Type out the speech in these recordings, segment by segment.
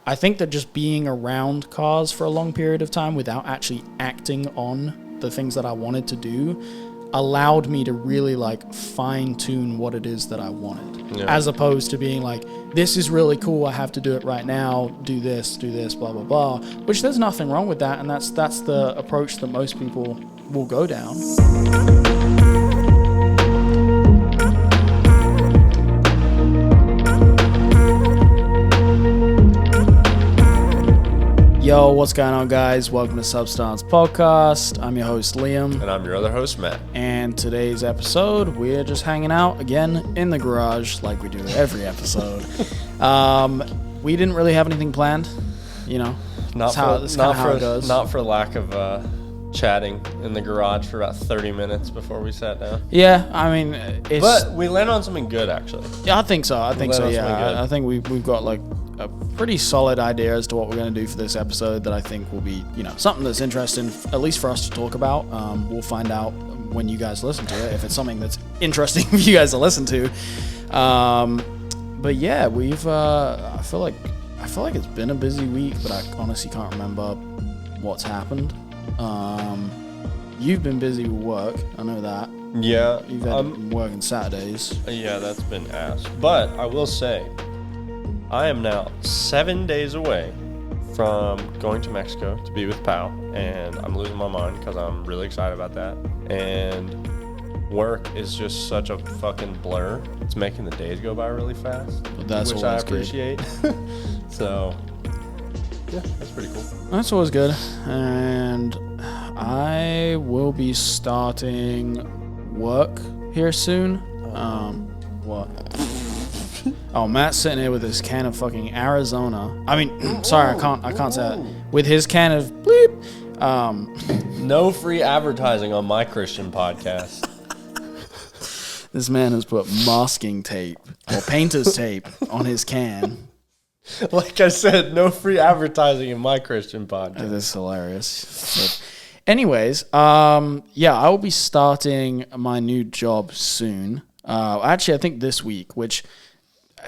I think that just being around cars for a long period of time without actually acting on the things that I wanted to do allowed me to really like fine tune what it is that I wanted, as opposed to being like, this is really cool, I have to do it right now, do this, blah, blah, blah, which there's nothing wrong with that. And that's the approach that most people will go down. Yo, what's going on, guys? Welcome to Substance Podcast. I'm your host, Liam. And I'm your other host, Matt. And today's episode, we're just hanging out again in the garage like we do every episode. We didn't really have anything planned, you know. Not for lack of chatting in the garage for about 30 minutes before we sat down. Yeah, I mean, but we landed on something good, actually. Yeah, I think so. I think we've got like a pretty solid idea as to what we're going to do for this episode that I think will be, you know, something that's interesting, at least for us to talk about. We'll find out when you guys listen to it, if it's something that's interesting for you guys to listen to. But yeah, we've, I feel like it's been a busy week, but I honestly can't remember what's happened. You've been busy with work, I know that. Yeah. You've had working Saturdays. Yeah, that's been ass. But I will say, I am now 7 days away from going to Mexico to be with Pal, and I'm losing my mind because I'm really excited about that. And work is just such a fucking blur. It's making the days go by really fast, which I appreciate. So, yeah, that's pretty cool. That's always good. And I will be starting work here soon. What? Oh, Matt's sitting here with his can of fucking Arizona. I mean, sorry, I can't say that. With his can of bleep. No free advertising on my Christian podcast. This man has put masking tape or painter's tape on his can. Like I said, no free advertising in my Christian podcast. This is hilarious. But anyways, yeah, I will be starting my new job soon. Actually, I think this week, which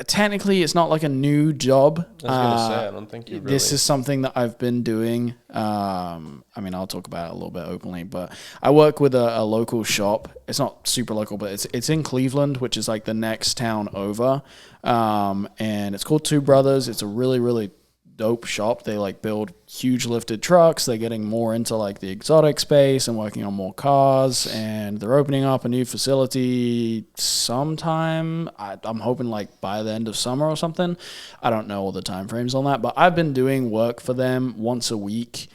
technically it's not like a new job. I was going to say, I don't think you really... This is something that I've been doing. I mean, I'll talk about it a little bit openly, but I work with a local shop. It's not super local, but it's in Cleveland, which is like the next town over. And it's called Two Brothers. It's a really, really dope shop. They like build huge lifted trucks. They're getting more into like the exotic space and working on more cars, and they're opening up a new facility sometime. I'm hoping like by the end of summer or something. I don't know all the time frames on that, but I've been doing work for them once a week,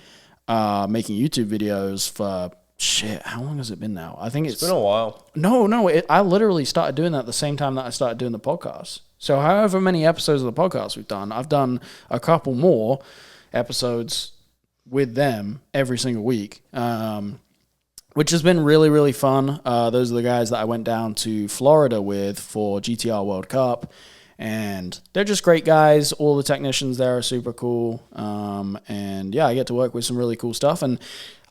making YouTube videos for shit. How long has it been now? I think it's been a while. No, I literally started doing that at the same time that I started doing the podcast. So however many episodes of the podcast we've done, I've done a couple more episodes with them every single week, which has been really, really fun. Those are the guys that I went down to Florida with for GTR World Cup, and they're just great guys. All the technicians there are super cool, and yeah, I get to work with some really cool stuff. And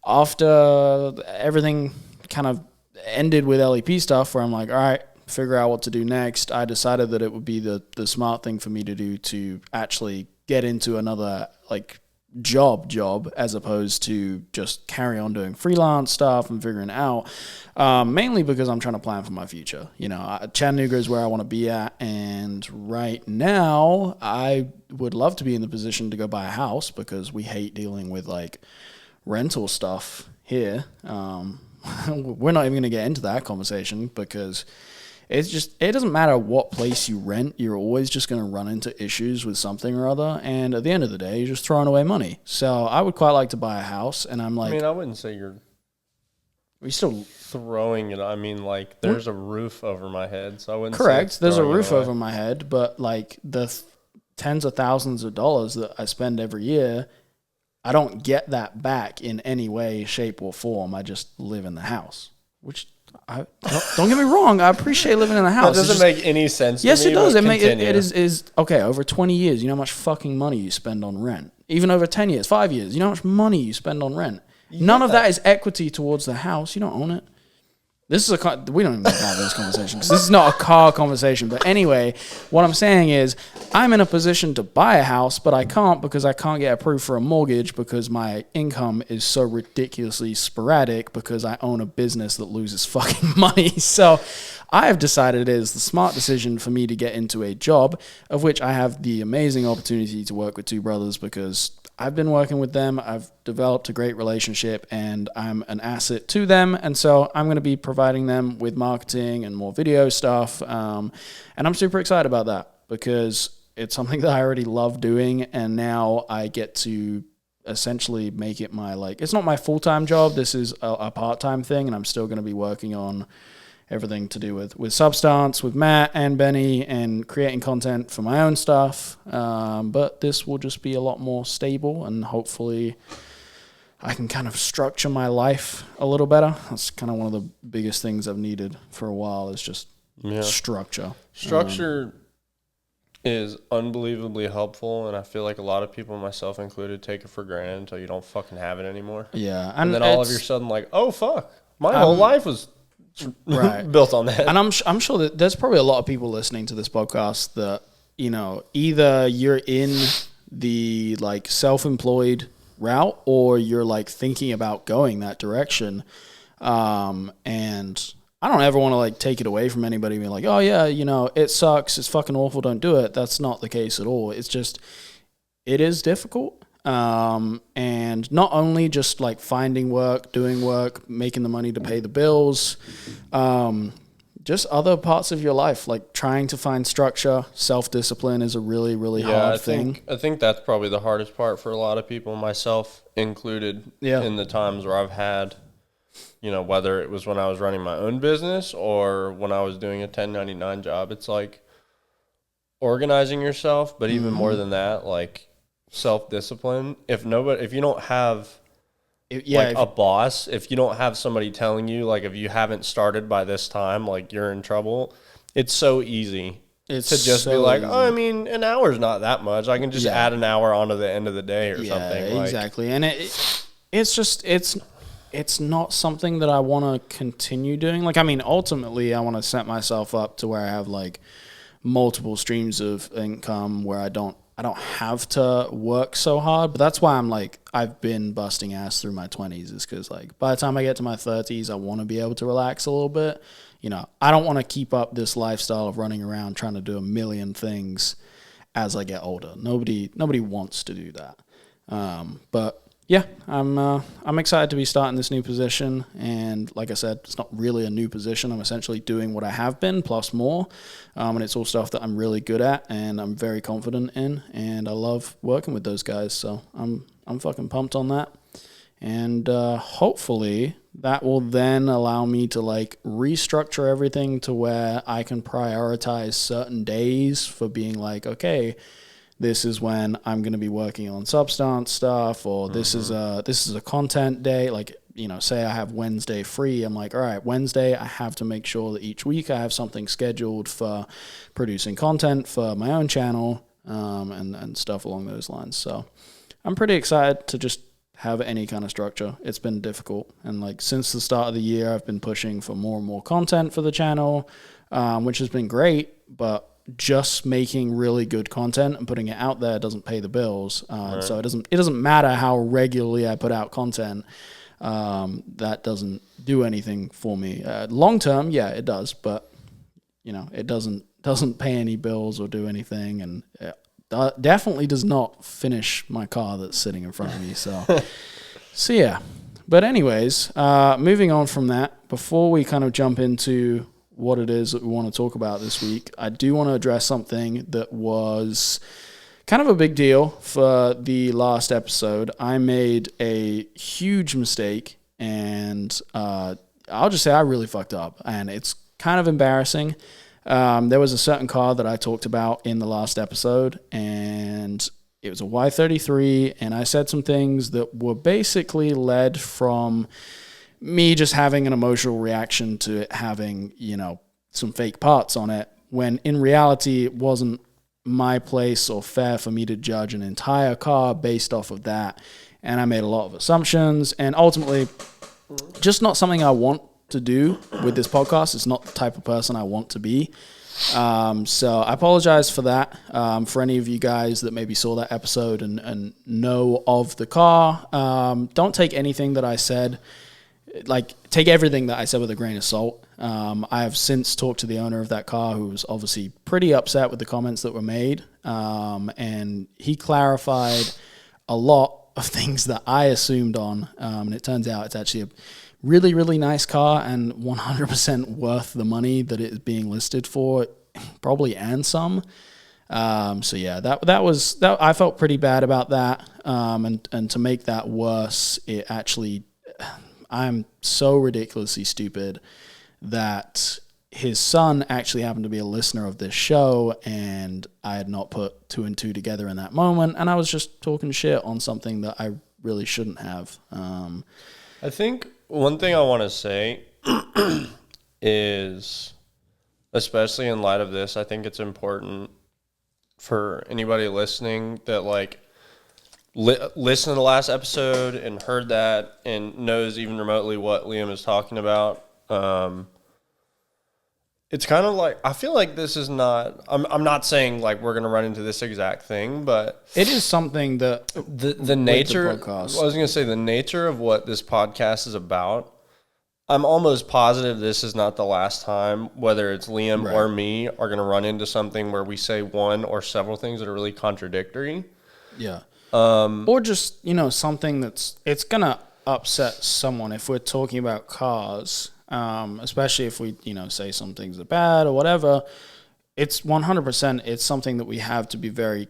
after everything kind of ended with LEP stuff, where I'm like, all right, figure out what to do next, I decided that it would be the smart thing for me to do to actually get into another like job as opposed to just carry on doing freelance stuff and figuring it out, mainly because I'm trying to plan for my future. You know, Chattanooga is where I want to be at, and right now I would love to be in the position to go buy a house because we hate dealing with like rental stuff here. We're not even going to get into that conversation because it doesn't matter what place you rent, you're always just going to run into issues with something or other, and at the end of the day, you're just throwing away money. So I would quite like to buy a house, and I'm like... I mean, I wouldn't say you're... We still throwing it. I mean, like, there's a roof over my head, so I wouldn't correct, say there's a roof over my head, but, like, the tens of thousands of dollars that I spend every year, I don't get that back in any way, shape, or form. I just live in the house, which... don't get me wrong. I appreciate living in a house. That doesn't make any sense. Yes, to me, it does. It is okay. Over 20 years, you know how much fucking money you spend on rent. Even over 10 years, 5 years, you know how much money you spend on rent. None of that is equity towards the house. You don't own it. This is we don't even have this conversation because this is not a car conversation. But anyway, what I'm saying is I'm in a position to buy a house, but I can't because I can't get approved for a mortgage because my income is so ridiculously sporadic because I own a business that loses fucking money. So I have decided it is the smart decision for me to get into a job of which I have the amazing opportunity to work with two brothers because I've been working with them. I've developed a great relationship and I'm an asset to them. And so I'm going to be providing them with marketing and more video stuff. And I'm super excited about that because it's something that I already love doing. And now I get to essentially make it my, it's not my full-time job. This is a part-time thing. And I'm still going to be working on everything to do with Substance, with Matt and Benny, and creating content for my own stuff. But this will just be a lot more stable, and hopefully I can kind of structure my life a little better. That's kind of one of the biggest things I've needed for a while is just structure. Structure is unbelievably helpful, and I feel like a lot of people, myself included, take it for granted until you don't fucking have it anymore. Yeah. And then all of a sudden, like, oh, fuck, my whole life was... built on that. And I'm sure that there's probably a lot of people listening to this podcast that, either you're in the self-employed route or you're thinking about going that direction. And I don't ever want to take it away from anybody being like, oh yeah, it sucks. It's fucking awful. Don't do it. That's not the case at all. It's just, it is difficult. And not only just finding work, doing work, making the money to pay the bills, just other parts of your life, trying to find structure, self-discipline is a really, really hard thing. I think that's probably the hardest part for a lot of people, myself included, in the times where I've had, whether it was when I was running my own business or when I was doing a 1099 job, it's organizing yourself, but even more than that, self-discipline. If you don't have a boss, if you don't have somebody telling you, if you haven't started by this time, you're in trouble, it's so easy to just be like, oh, I mean, an hour's not that much. I can just add an hour onto the end of the day or something. Exactly. And it's just, it's not something that I want to continue doing. Ultimately, I want to set myself up to where I have multiple streams of income where I don't have to work so hard, but that's why I'm I've been busting ass through my 20s is because by the time I get to my 30s, I want to be able to relax a little bit. I don't want to keep up this lifestyle of running around trying to do a million things as I get older. Nobody wants to do that. But yeah, I'm excited to be starting this new position, and like I said, it's not really a new position. I'm essentially doing what I have been plus more, and it's all stuff that I'm really good at and I'm very confident in, and I love working with those guys. So I'm fucking pumped on that, and hopefully that will then allow me to restructure everything to where I can prioritize certain days for being okay, this is when I'm going to be working on Substance stuff, or this is a content day. Say I have Wednesday free. I'm all right, Wednesday, I have to make sure that each week I have something scheduled for producing content for my own channel, and stuff along those lines. So I'm pretty excited to just have any kind of structure. It's been difficult. And since the start of the year, I've been pushing for more and more content for the channel, which has been great, but just making really good content and putting it out there doesn't pay the bills. Right. So it doesn't matter how regularly I put out content. That doesn't do anything for me. Long term, yeah, it does, but it doesn't pay any bills or do anything, and it definitely does not finish my car that's sitting in front of me. So yeah. But anyways, moving on from that, before we kind of jump into what it is that we want to talk about this week, I do want to address something that was kind of a big deal for the last episode. I made a huge mistake, and I'll just say I really fucked up, and it's kind of embarrassing. There was a certain car that I talked about in the last episode, and it was a Y33, and I said some things that were basically led from me just having an emotional reaction to it having, some fake parts on it, when in reality it wasn't my place or fair for me to judge an entire car based off of that. And I made a lot of assumptions, and ultimately just not something I want to do with this podcast. It's not the type of person I want to be. So I apologize for that. For any of you guys that maybe saw that episode and know of the car, don't take anything that I said. Like, take everything that I said with a grain of salt. I have since talked to the owner of that car, who was obviously pretty upset with the comments that were made. And he clarified a lot of things that I assumed on. And it turns out it's actually a really, really nice car and 100% worth the money that it is being listed for, probably, and some. So yeah, that was I felt pretty bad about that. And to make that worse, it actually, I'm so ridiculously stupid that his son actually happened to be a listener of this show, and I had not put two and two together in that moment, and I was just talking shit on something that I really shouldn't have. I think one thing I want to say is, especially in light of this, I think it's important for anybody listening that, like, listened to the last episode and heard that and knows even remotely what Liam is talking about. It's kind of like, I feel like this is not, I'm not saying like we're going to run into this exact thing, but it is something that the nature, I was going to say, the nature of what this podcast is about, I'm almost positive this is not the last time, whether it's Liam or me, are going to run into something where we say one or several things that are really contradictory. Yeah. Or just, something it's going to upset someone if we're talking about cars, especially if we, say some things are bad or whatever. It's 100%, it's something that we have to be very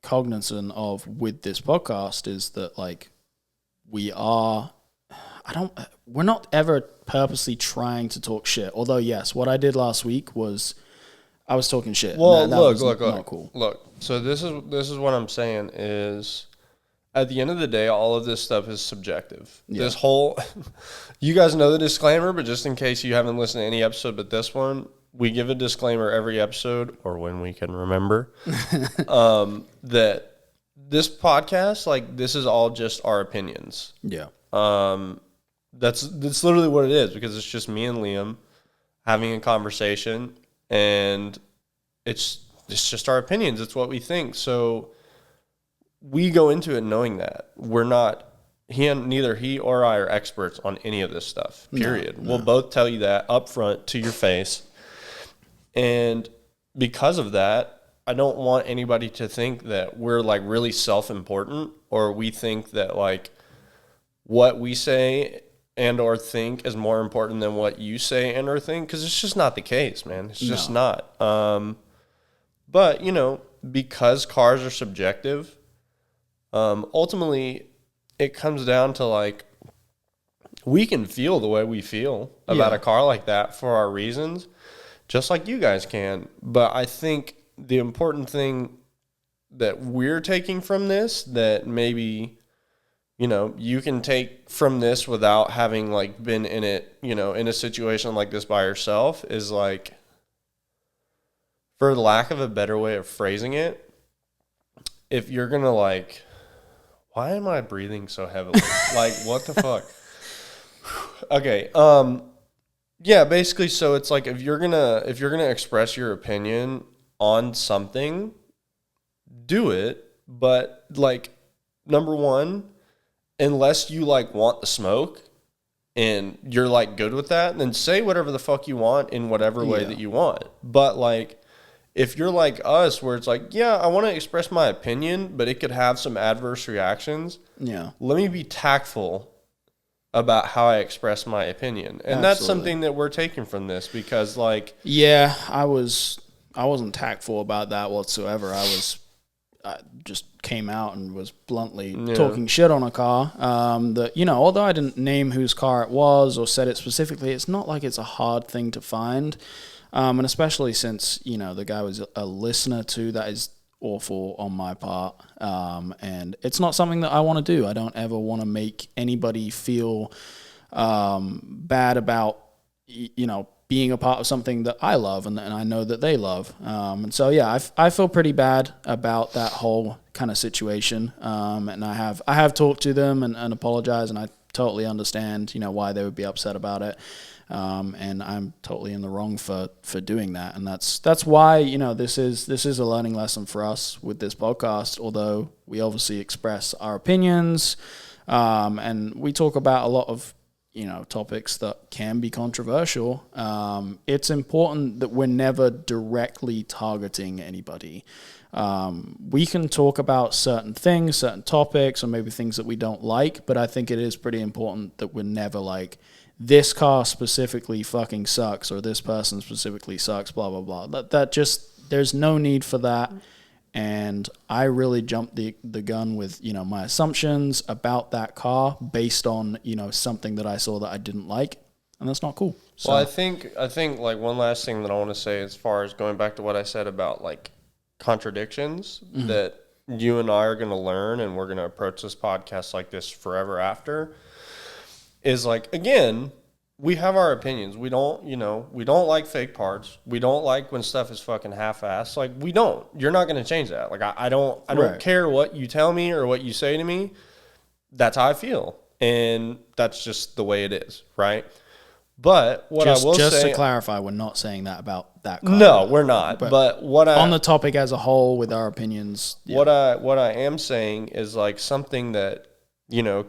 cognizant of with this podcast, is that, like, we're not ever purposely trying to talk shit. Although, yes, what I did last week was I was talking shit. Well, look, not cool. Look, so this is what I'm saying is, at the end of the day, all of this stuff is subjective. Yeah. This whole, you guys know the disclaimer, but just in case you haven't listened to any episode but this one, we give a disclaimer every episode, or when we can remember, that this podcast, like, this is all just our opinions. Yeah. That's literally what it is, because it's just me and Liam having a conversation, and it's just our opinions. It's what we think. So we go into it knowing that we're not, neither he or I are experts on any of this stuff, period. No. We'll both tell you that up front to your face. And because of that, I don't want anybody to think that we're, like, really self-important, or we think that, like, what we say and or think is more important than what you say and or think, because it's just not the case, man. It's just not. But, because cars are subjective, ultimately it comes down to, like, we can feel the way we feel about a car like that for our reasons, just like you guys can. But I think the important thing that we're taking from this, that maybe, you can take from this without having, like, been in it, in a situation like this by yourself, is, like, for lack of a better way of phrasing it, if you're going to, like, why am I breathing so heavily? Like, what the fuck? Okay. Yeah, basically, so it's like, if you're gonna express your opinion on something, do it. But, like, number one, unless you, like, want the smoke and you're, like, good with that, then say whatever the fuck you want in whatever way that you want. But, like, if you're like us, where it's like, yeah, I want to express my opinion, but it could have some adverse reactions. Yeah. Let me be tactful about how I express my opinion. And that's something that we're taking from this, because, like, yeah, I wasn't tactful about that whatsoever. I just came out and was bluntly talking shit on a car. That, although I didn't name whose car it was or said it specifically, it's not like it's a hard thing to find. And especially since, the guy was a listener too, that is awful on my part. And it's not something that I want to do. I don't ever want to make anybody feel bad about, being a part of something that I love and I know that they love. And so, yeah, I feel pretty bad about that whole kind of situation. And I have talked to them and apologized, and I totally understand, why they would be upset about it. And I'm totally in the wrong for doing that. And that's why, this is a learning lesson for us with this podcast, although we obviously express our opinions, and we talk about a lot of, topics that can be controversial. It's important that we're never directly targeting anybody. We can talk about certain things, certain topics, or maybe things that we don't like, but I think it is pretty important that we're never like, this car specifically fucking sucks, or this person specifically sucks, blah, blah, blah. That just, there's no need for that. And I really jumped the gun with, my assumptions about that car based on, something that I saw that I didn't like. And that's not cool. So, well, I think like one last thing that I want to say as far as going back to what I said about like contradictions that you and I are going to learn, and we're going to approach this podcast like this forever after, is like, again, we have our opinions. We don't, we don't like fake parts. We don't like when stuff is fucking half-assed. Like, we don't. You're not going to change that. Like, I don't Right. care what you tell me or what you say to me. That's how I feel. And that's just the way it is, right? But what I will say... Just to clarify, we're not saying that about that car. No, we're not. But what on the topic as a whole with our opinions... Yeah. What I am saying is, like, something that,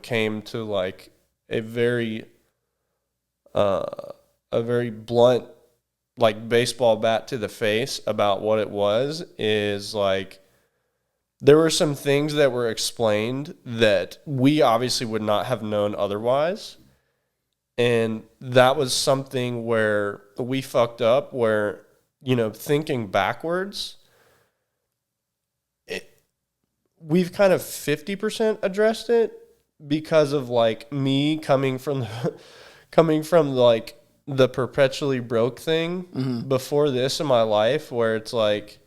came to, like, a very blunt, like, baseball bat to the face about what it was, is like, there were some things that were explained that we obviously would not have known otherwise. And that was something where we fucked up, where, thinking backwards, we've kind of 50% addressed it because of, like, me coming from like the perpetually broke thing before this in my life, where it's like,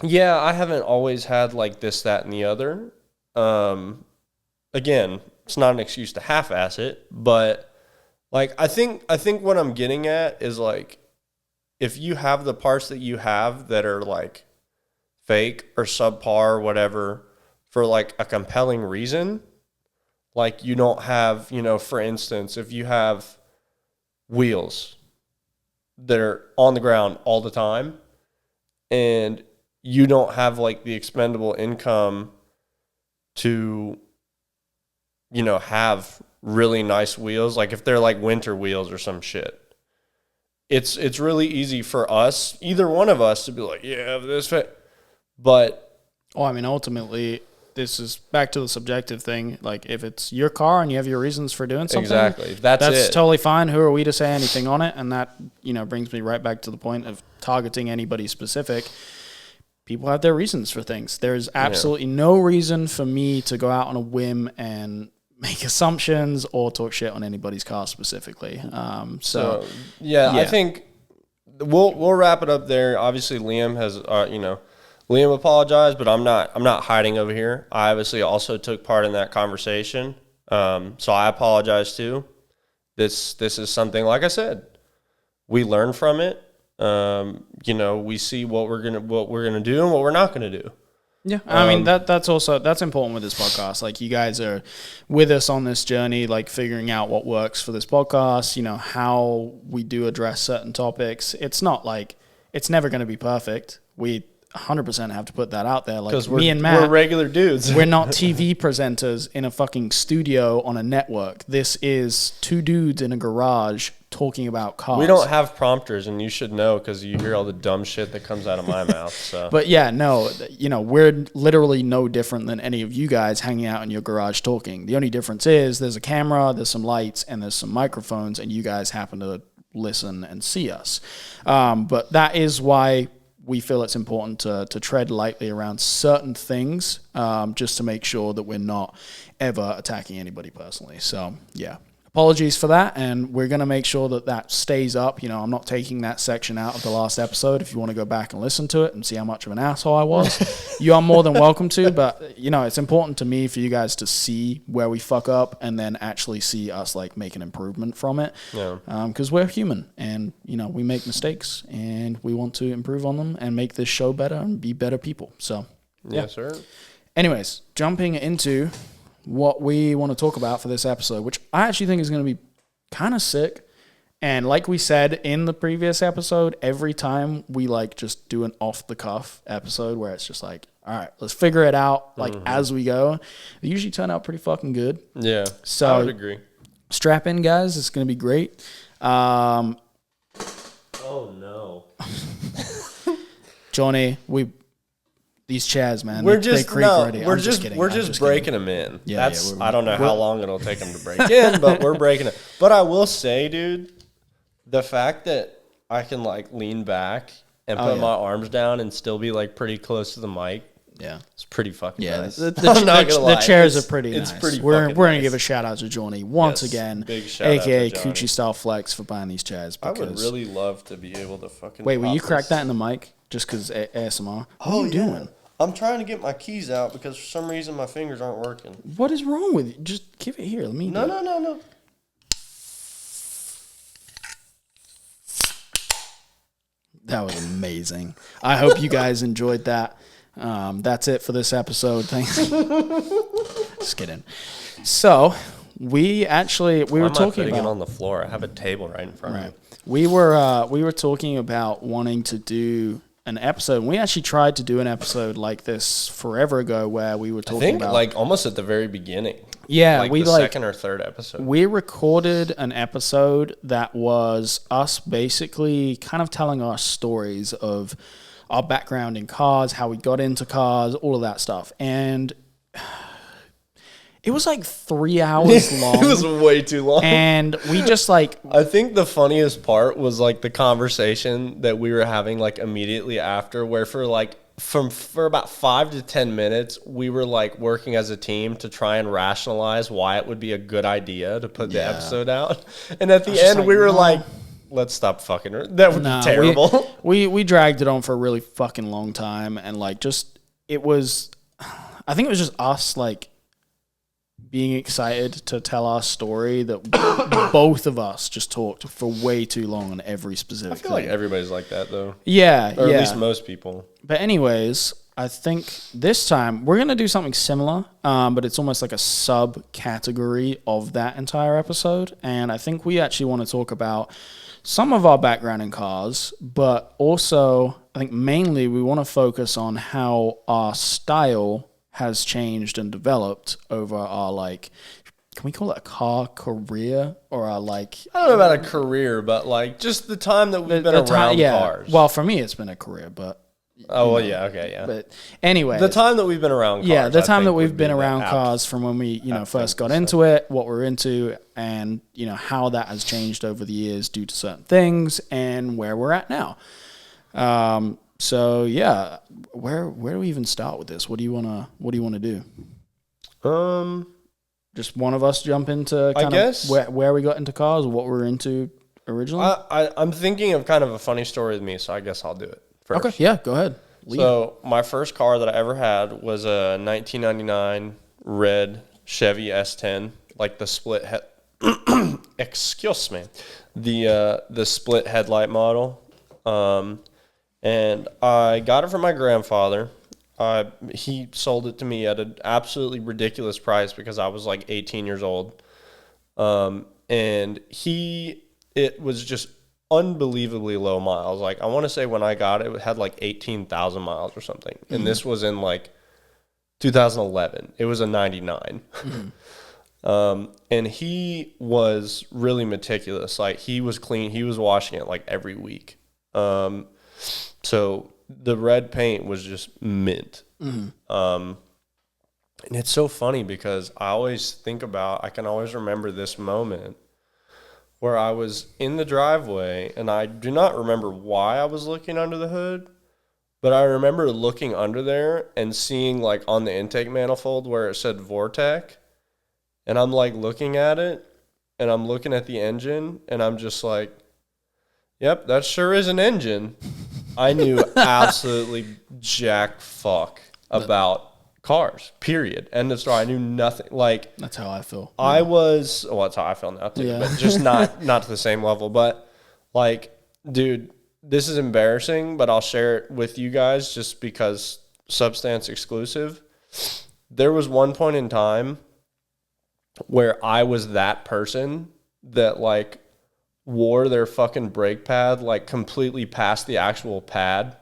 yeah, I haven't always had like this, that, and the other. Again, it's not an excuse to half-ass it, but like, I think what I'm getting at is, like, if you have the parts that you have that are like fake or subpar or whatever for like a compelling reason, like, you don't have, for instance, if you have wheels that are on the ground all the time and you don't have like the expendable income to, have really nice wheels, like if they're like winter wheels or some shit, it's really easy for us, either one of us, to be like, yeah, this fit. But ultimately, this is back to the subjective thing. Like, if it's your car and you have your reasons for doing something, exactly, that's it. Totally fine. Who are we to say anything on it? And that, brings me right back to the point of targeting anybody specific. People have their reasons for things. There's absolutely no reason for me to go out on a whim and make assumptions or talk shit on anybody's car specifically. So I think we'll wrap it up there. Obviously, Liam has, Liam apologized, but I'm not hiding over here. I obviously also took part in that conversation, so I apologize too. This is something, like I said, we learn from it. We see what we're gonna do and what we're not gonna do. Yeah, I mean, that's important with this podcast. Like, you guys are with us on this journey, like figuring out what works for this podcast, how we do address certain topics. It's not like, it's never going to be perfect. We 100% have to put that out there. Like, me and Matt, we're regular dudes. We're not TV presenters in a fucking studio on a network. This is two dudes in a garage talking about cars. We don't have prompters, and you should know, because you hear all the dumb shit that comes out of my mouth. So, but yeah, no, we're literally no different than any of you guys hanging out in your garage talking. The only difference is there's a camera, there's some lights, and there's some microphones, and you guys happen to listen and see us. But that is why we feel it's important to tread lightly around certain things, just to make sure that we're not ever attacking anybody personally. So, yeah. Apologies for that, and we're going to make sure that stays up. I'm not taking that section out of the last episode. If you want to go back and listen to it and see how much of an asshole I was, you are more than welcome to, but, it's important to me for you guys to see where we fuck up and then actually see us, like, make an improvement from it. Yeah. Because we're human, and, we make mistakes, and we want to improve on them and make this show better and be better people. So, yeah. Yes, sir. Anyways, jumping into what we want to talk about for this episode, which I actually think is going to be kind of sick. And like we said in the previous episode, every time we like just do an off the cuff episode where it's just like, all right, let's figure it out like as we go. They usually turn out pretty fucking good. Yeah, so I would agree. Strap in, guys. It's going to be great. Oh no, Johnny, these chairs, man. We're they just creak already. we're I'm just kidding. we're I'm just kidding. breaking them in. Yeah, That's yeah, I don't know how long it'll take them to break in, but we're breaking it. But I will say, dude, the fact that I can like lean back and put my arms down and still be like pretty close to the mic. Yeah, it's pretty fucking nice. The chairs are pretty nice. Pretty we're nice. gonna give a shout out to Johnny once again, big shout aka out to Johnny. Coochie Style Flex, for buying these chairs. I would really love to be able to fucking. Wait, will you crack this. that in the mic just because ASMR? What are you doing? I'm trying to get my keys out because for some reason my fingers aren't working. What is wrong with you? Just give it here. Let me. No. That was amazing. I hope you guys enjoyed that. That's it for this episode. Thanks. Just kidding. So we were talking about it on the floor. I have a table right in front of me. We were talking about wanting to do an episode. And we actually tried to do an episode like this forever ago, where we were talking about like almost at the very beginning. Yeah, like the second or third episode. We recorded an episode that was us basically kind of telling our stories of our background in cars, how we got into cars, all of that stuff. And it was like 3 hours long. It was way too long. And we just like... I think the funniest part was like the conversation that we were having like immediately after, where for about 5 to 10 minutes, we were like working as a team to try and rationalize why it would be a good idea to put the episode out. And at the end, we were like, let's stop fucking her. That would be terrible. We dragged it on for a really fucking long time. And like I think it was just us like being excited to tell our story that both of us just talked for way too long on every specific thing. I feel like everybody's like that though. Yeah. Or at least most people. But anyways, I think this time we're going to do something similar, but it's almost like a subcategory of that entire episode. And I think we actually want to talk about some of our background in cars, but also I think mainly we want to focus on how our style has changed and developed over our, like, can we call it a car career or our, like... I don't know about a career, but, like, just the time that we've been around cars. Well, for me, it's been a career, but... Oh, well, yeah, okay, yeah. But anyway... The time that we've been around cars. Yeah, the time that we've been around cars from when we, first got into it, what we're into, and, how that has changed over the years due to certain things, and where we're at now. So yeah, where do we even start with this? What do you wanna do? Just one of us jump into kind of where we got into cars, or what we're into originally. I'm thinking of kind of a funny story with me, so I guess I'll do it first. Okay, yeah, go ahead. So my first car that I ever had was a 1999 red Chevy S10, like the split head. Excuse me, the split headlight model. And I got it from my grandfather. He sold it to me at an absolutely ridiculous price because I was like 18 years old. And it was just unbelievably low miles. Like, I want to say when I got it, it had like 18,000 miles or something. Mm-hmm. And this was in like 2011. It was a 99. Mm-hmm. And he was really meticulous. Like, he was clean. He was washing it like every week. So the red paint was just mint. Mm-hmm. And it's so funny because I can always remember this moment where I was in the driveway, and I do not remember why I was looking under the hood, but I remember looking under there and seeing like on the intake manifold where it said Vortec, and I'm like looking at it, and I'm looking at the engine, and I'm just like, yep, that sure is an engine. I knew absolutely jack fuck about cars, period. End of story. I knew nothing. Like, that's how I feel. That's how I feel now too, but just not to the same level. But like, dude, this is embarrassing, but I'll share it with you guys just because Substance exclusive. There was one point in time where I was that person that like wore their fucking brake pad like completely past the actual pad.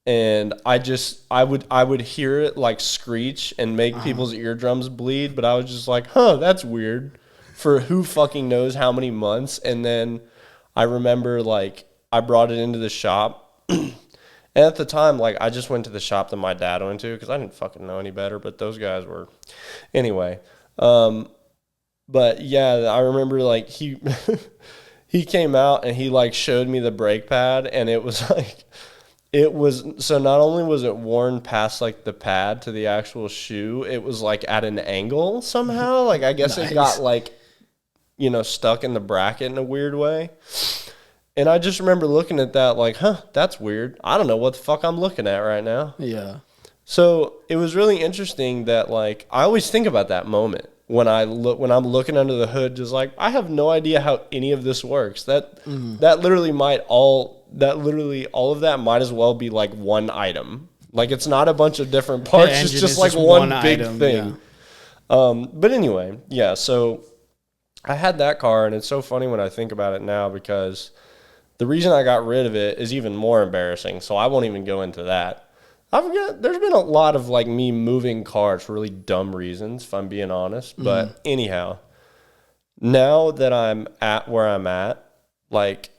And I would hear it like screech and make people's eardrums bleed, but I was just like, that's weird, for who fucking knows how many months. And then I remember like I brought it into the shop. And at the time, like I just went to the shop that my dad went to because I didn't fucking know any better, but those guys were anyway. But yeah, I remember like he he came out and he like showed me the brake pad, and it was like, it was, so not only was it worn past like the pad to the actual shoe, it was like at an angle somehow. Like I guess Nice. it got like, you know, stuck in the bracket in a weird way. And I just remember looking at that like, that's weird. I don't know what the fuck I'm looking at right now. Yeah. So it was really interesting that like I always think about that moment when I'm looking under the hood, just like I have no idea how any of this works. That literally all of that might as well be like one item. Like it's not a bunch of different parts. It's just like one big item, thing. yeah. But anyway, yeah. So I had that car, and it's so funny when I think about it now because the reason I got rid of it is even more embarrassing. So I won't even go into that. There's been a lot of like me moving cars for really dumb reasons, if I'm being honest. But anyhow, now that I'm at where I'm at, like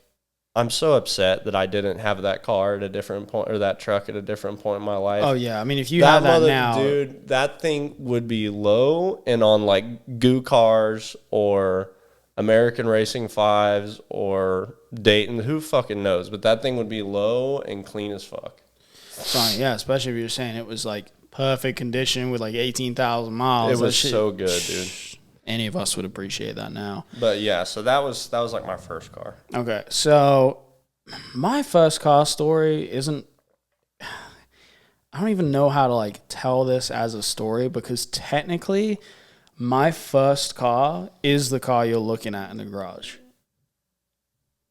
I'm so upset that I didn't have that car at a different point, or that truck at a different point in my life. Oh yeah, I mean if you have that now, dude, that thing would be low and on like Goo Cars or American Racing 5s or Dayton, who fucking knows? But that thing would be low and clean as fuck. Fine, yeah, especially if you're saying it was like perfect condition with like 18,000 miles. It was so good, dude. Any of us would appreciate that now. But yeah, so that was like my first car. Okay, so my first car story isn't. I don't even know how to like tell this as a story because technically, my first car is the car you're looking at in the garage.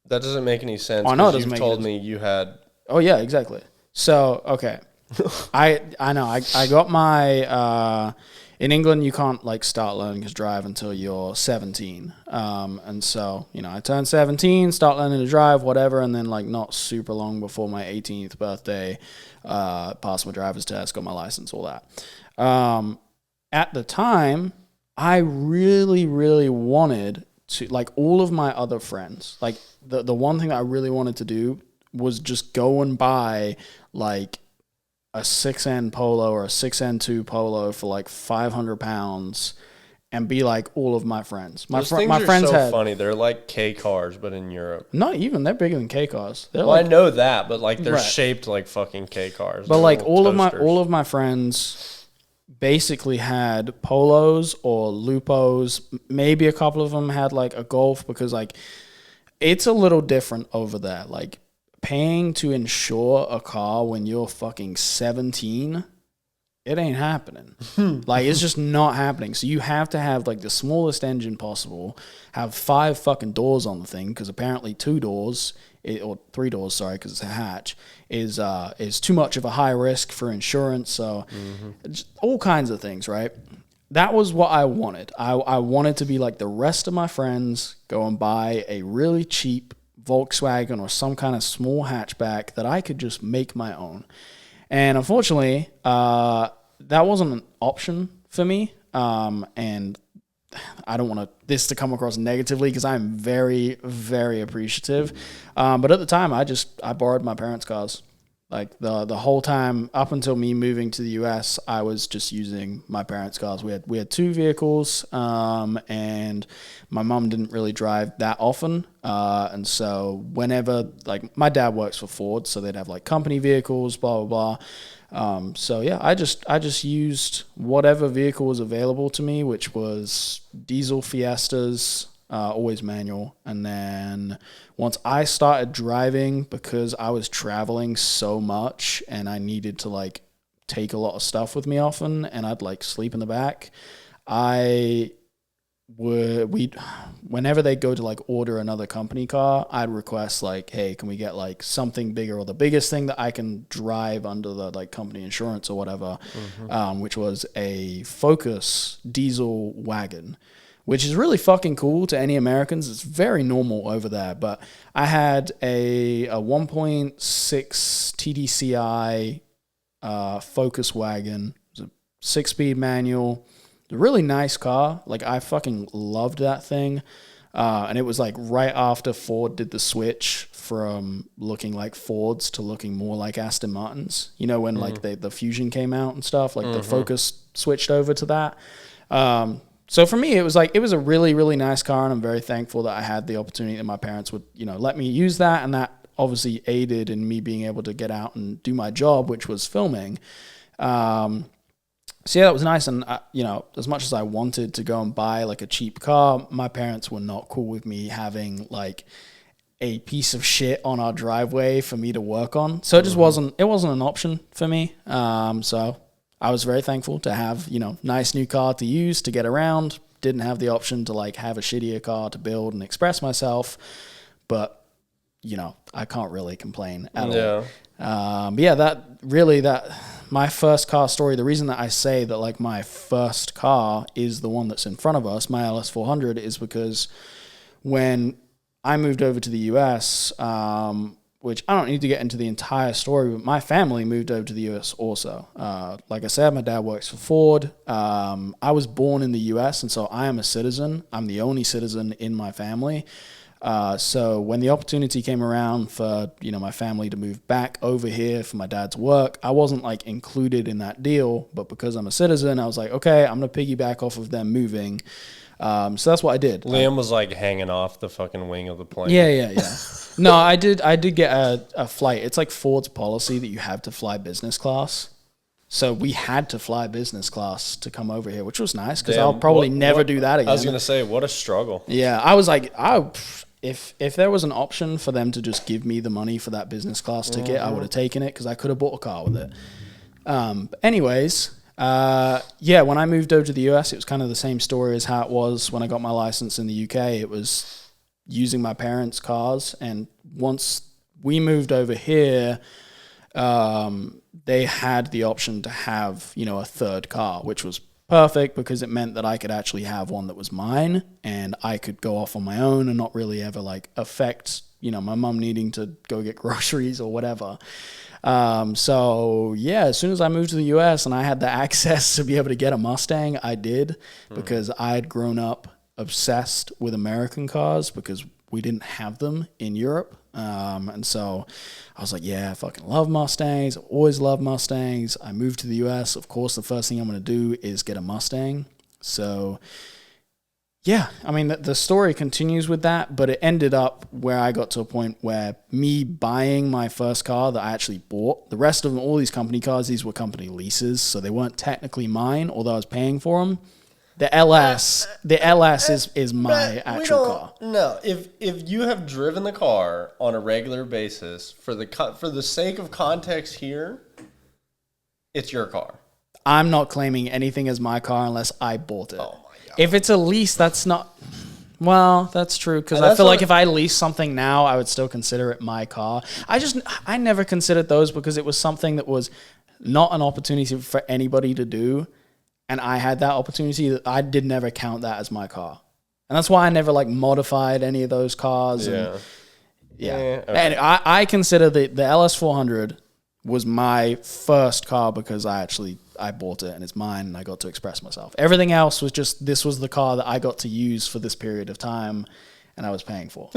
That doesn't make any sense. Oh, no, it doesn't you've make told any me you had. Oh yeah, exactly. So okay, I know I got my in England you can't like start learning to drive until you're 17, and so you know I turned 17, start learning to drive, whatever, and then like not super long before my 18th birthday, passed my driver's test, got my license, all that. At the time, I really wanted to, like all of my other friends, like the one thing that I really wanted to do was just go and buy like a 6N Polo or a 6N2 Polo for like 500 pounds and be like all of my friends. My Those things my are friends so had funny. They're like K cars, but in Europe. not even they're bigger than K cars. They're Well, like, I know that, but like they're Right. shaped like fucking K cars. but They're like little all toasters. of my friends basically had Polos or Lupos. Maybe a couple of them had like a Golf because like it's a little different over there. Like paying to insure a car when you're fucking 17, it ain't happening. Like it's just not happening. So you have to have like the smallest engine possible, have 5 fucking doors on the thing because apparently 2 doors or 3 doors, sorry, because it's a hatch, is too much of a high risk for insurance. So just all kinds of things, right? That was what I wanted. I wanted to be like the rest of my friends, go and buy a really cheap Volkswagen or some kind of small hatchback that I could just make my own. And unfortunately, that wasn't an option for me. And I don't want this to come across negatively because I'm very, very appreciative. But at the time, I borrowed my parents' cars. Like the whole time up until me moving to the US, I was just using my parents' cars. We had 2 vehicles, and my mom didn't really drive that often. And so whenever, like my dad works for Ford, so they'd have like company vehicles, blah blah blah. So yeah, I just used whatever vehicle was available to me, which was diesel Fiestas, always manual. And then once I started driving, because I was traveling so much and I needed to like take a lot of stuff with me often and I'd like sleep in the back, I whenever they go to like order another company car, I'd request like, hey, can we get like something bigger or the biggest thing that I can drive under the like company insurance or whatever, which was a Focus diesel wagon, which is really fucking cool to any Americans. It's very normal over there. But I had a 1.6 TDCi Focus wagon. It was a 6-speed manual. A really nice car. Like, I fucking loved that thing. And it was like right after Ford did the switch from looking like Fords to looking more like Aston Martins. You know, when like the Fusion came out and stuff, like the Focus switched over to that. So for me, it was a really, really nice car, and I'm very thankful that I had the opportunity that my parents would, you know, let me use that, and that obviously aided in me being able to get out and do my job, which was filming. So yeah, that was nice, and you know, as much as I wanted to go and buy like a cheap car, my parents were not cool with me having like a piece of shit on our driveway for me to work on. So it just wasn't an option for me. So I was very thankful to have, you know, nice new car to use to get around. Didn't have the option to like have a shittier car to build and express myself, but you know, I can't really complain at all. But yeah, that my first car story, the reason that I say that like my first car is the one that's in front of us, my LS400, is because when I moved over to the US, which I don't need to get into the entire story, but my family moved over to the US also. Like I said, my dad works for Ford. I was born in the US, and so I am a citizen. I'm the only citizen in my family. So when the opportunity came around for, you know, my family to move back over here for my dad's work, I wasn't like included in that deal, but because I'm a citizen, I was like, okay, I'm going to piggyback off of them moving. So that's what I did. Liam was like hanging off the fucking wing of the plane. Yeah. No, I did get a flight. It's like Ford's policy that you have to fly business class. So we had to fly business class to come over here, which was nice because I'll probably never do that again. I was going to say, what a struggle. Yeah, I was like, if there was an option for them to just give me the money for that business class ticket, I would have taken it because I could have bought a car with it. Anyways, yeah, when I moved over to the US, it was kind of the same story as how it was when I got my license in the UK. It was using my parents' cars, and once we moved over here, they had the option to have, you know, a third car, which was perfect because it meant that I could actually have one that was mine and I could go off on my own and not really ever like affect, you know, my mom needing to go get groceries or whatever. So yeah, as soon as I moved to the US and I had the access to be able to get a Mustang, I did, because I had grown up obsessed with American cars because we didn't have them in Europe. And so I was like, yeah, I fucking love Mustangs. I always loved Mustangs. I moved to the US. Of course, the first thing I'm going to do is get a Mustang. So yeah, I mean, the story continues with that, but it ended up where I got to a point where me buying my first car that I actually bought, the rest of them, all these company cars, these were company leases, so they weren't technically mine, although I was paying for them. The LS is my actual car. No, if you have driven the car on a regular basis, for the sake of context here, it's your car. I'm not claiming anything as my car unless I bought it. Oh my God. If it's a lease, that's not. Well, that's true, because I feel like if I lease something now, I would still consider it my car. I never considered those because it was something that was not an opportunity for anybody to do. And I had that opportunity that I did never count that as my car. And that's why I never like modified any of those cars. Yeah. Okay. And I consider the LS400 was my first car because I bought it and it's mine and I got to express myself. Everything else was just, this was the car that I got to use for this period of time and I was paying for.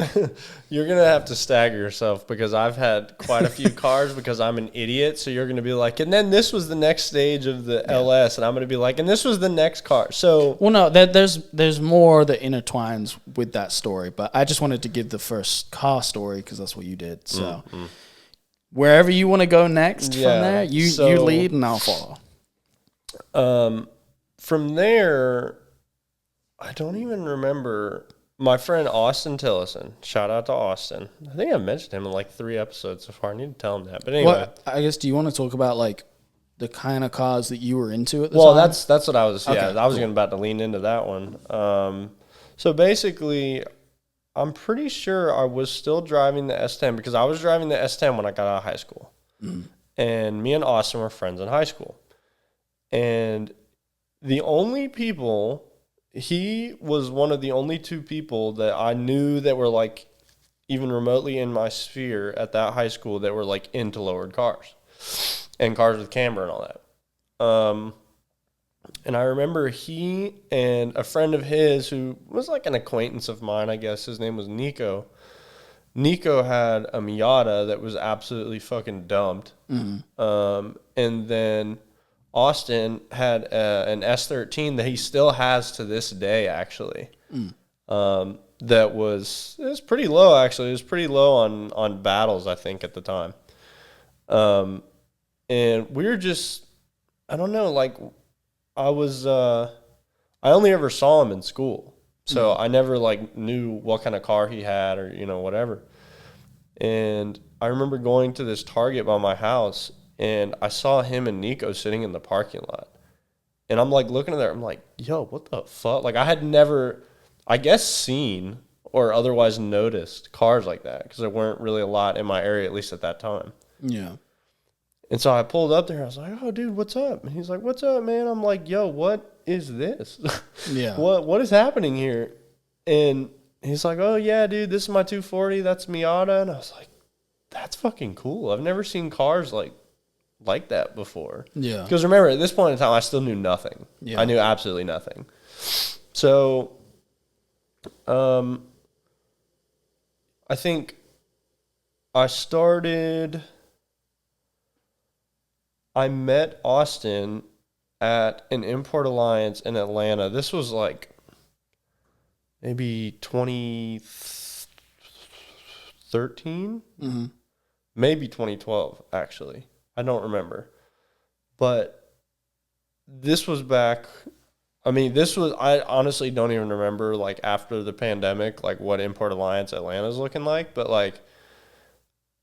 You're going to have to stagger yourself because I've had quite a few cars because I'm an idiot. So you're going to be like, and then this was the next stage of the LS. And I'm going to be like, and this was the next car. So, well, no, there's more that intertwines with that story, but I just wanted to give the first car story because that's what you did. So wherever you want to go next from there, you lead and I'll follow. From there, I don't even remember. My friend Austin Tillison, shout out to Austin. I think I mentioned him in like 3 episodes so far. I need to tell him that. But anyway. I guess, do you want to talk about like the kind of cars that you were into at the time? Well, that's what I was, okay, I was about to lean into that one. So basically, I'm pretty sure I was still driving the S10 because I was driving the S10 when I got out of high school. And me and Austin were friends in high school. And the only people, he was one of the only two people that I knew that were like even remotely in my sphere at that high school that were like into lowered cars and cars with camber and all that. And I remember he and a friend of his who was like an acquaintance of mine, I guess his name was Nico. Nico had a Miata that was absolutely fucking dumped. And then Austin had an S13 that he still has to this day, actually. That was, it was pretty low, actually. It was pretty low on battles, I think, at the time. And we were just, I don't know, like, I only ever saw him in school. So I never, like, knew what kind of car he had or, you know, whatever. And I remember going to this Target by my house, and I saw him and Nico sitting in the parking lot. And I'm, like, looking at there, I'm like, yo, what the fuck? Like, I had never, I guess, seen or otherwise noticed cars like that because there weren't really a lot in my area, at least at that time. Yeah. And so I pulled up there. I was like, oh, dude, what's up? And he's like, what's up, man? I'm like, yo, what is this? Yeah. What is happening here? And he's like, oh, yeah, dude, this is my 240. That's Miata. And I was like, that's fucking cool. I've never seen cars like that before. Yeah. Because remember, at this point in time, I still knew nothing. Yeah. I knew absolutely nothing. So, I think I met Austin at an Import Alliance in Atlanta. This was like maybe 2013, maybe 2012, actually. I don't remember. But this was back, I honestly don't even remember, like, after the pandemic, like, what Import Alliance Atlanta's looking like. But, like,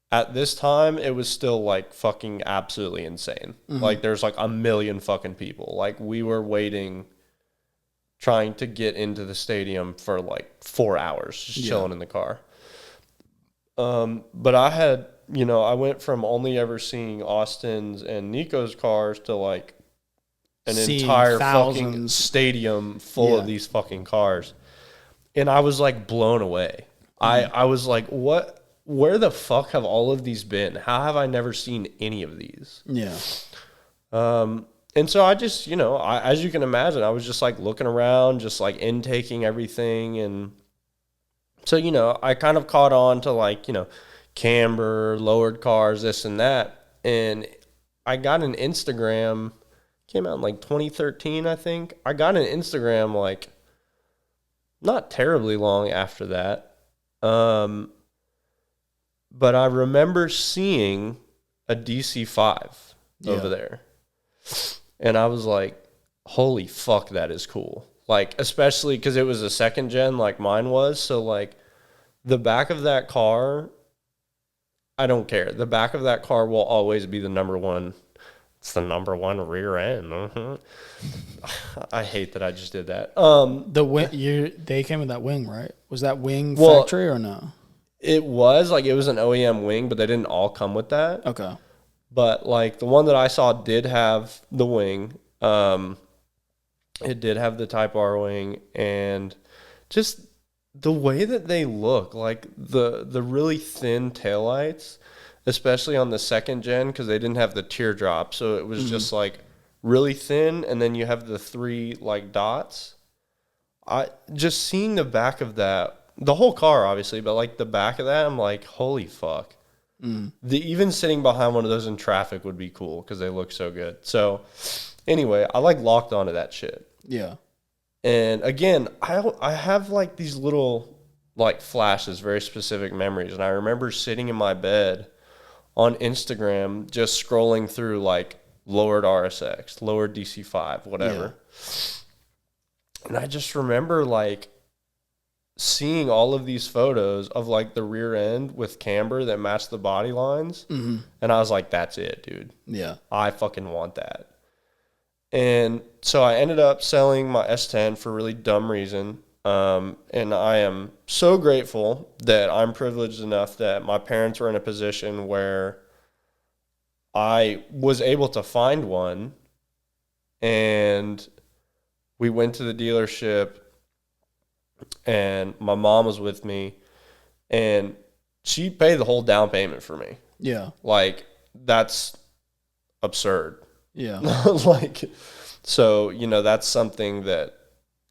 at this time, it was still, like, fucking absolutely insane. Like, there's, like, a million fucking people. Like, we were waiting, trying to get into the stadium for, like, 4 hours, just chilling in the car. But I had, you know, I went from only ever seeing Austin's and Nico's cars to, like, an Seeing entire thousands. fucking stadium full of these fucking cars. And I was, like, blown away. I was like, what? Where the fuck have all of these been? How have I never seen any of these? Yeah. And so I just, you know, as you can imagine, I was just, like, looking around, just, like, intaking everything. And so, you know, I kind of caught on to, like, you know, camber, lowered cars, this and that. And I got an Instagram, came out in, like, 2013, I think. I got an Instagram, like, not terribly long after that. But I remember seeing a DC-5 over there. And I was like, holy fuck, that is cool. Like, especially because it was a second gen like mine was. So, like, the back of that car, I don't care. The back of that car will always be the number one. It's the number one rear end. I hate that I just did that. The wing, they came with that wing, right? Was that wing factory or no? It was like, it was an OEM wing, but they didn't all come with that. Okay. But, like, the one that I saw did have the wing. It did have the Type R wing, and just the way that they look, like the really thin taillights, especially on the second gen, because they didn't have the teardrop, so it was just like really thin, and then you have the three like dots. I just seeing the back of that, the whole car obviously, but like the back of that, I'm like, holy fuck. Even sitting behind one of those in traffic would be cool because they look so good. So anyway, I like locked onto that shit. Yeah. And again, I have like these little like flashes, very specific memories. And I remember sitting in my bed on Instagram, just scrolling through like lowered RSX, lowered DC-5, whatever. Yeah. And I just remember like seeing all of these photos of like the rear end with camber that matched the body lines. And I was like, that's it, dude. Yeah. I fucking want that. And so I ended up selling my S10 for a really dumb reason. And I am so grateful that I'm privileged enough that my parents were in a position where I was able to find one, and we went to the dealership, and my mom was with me, and she paid the whole down payment for me. Yeah. Like, that's absurd. Yeah. Like, so, that's something that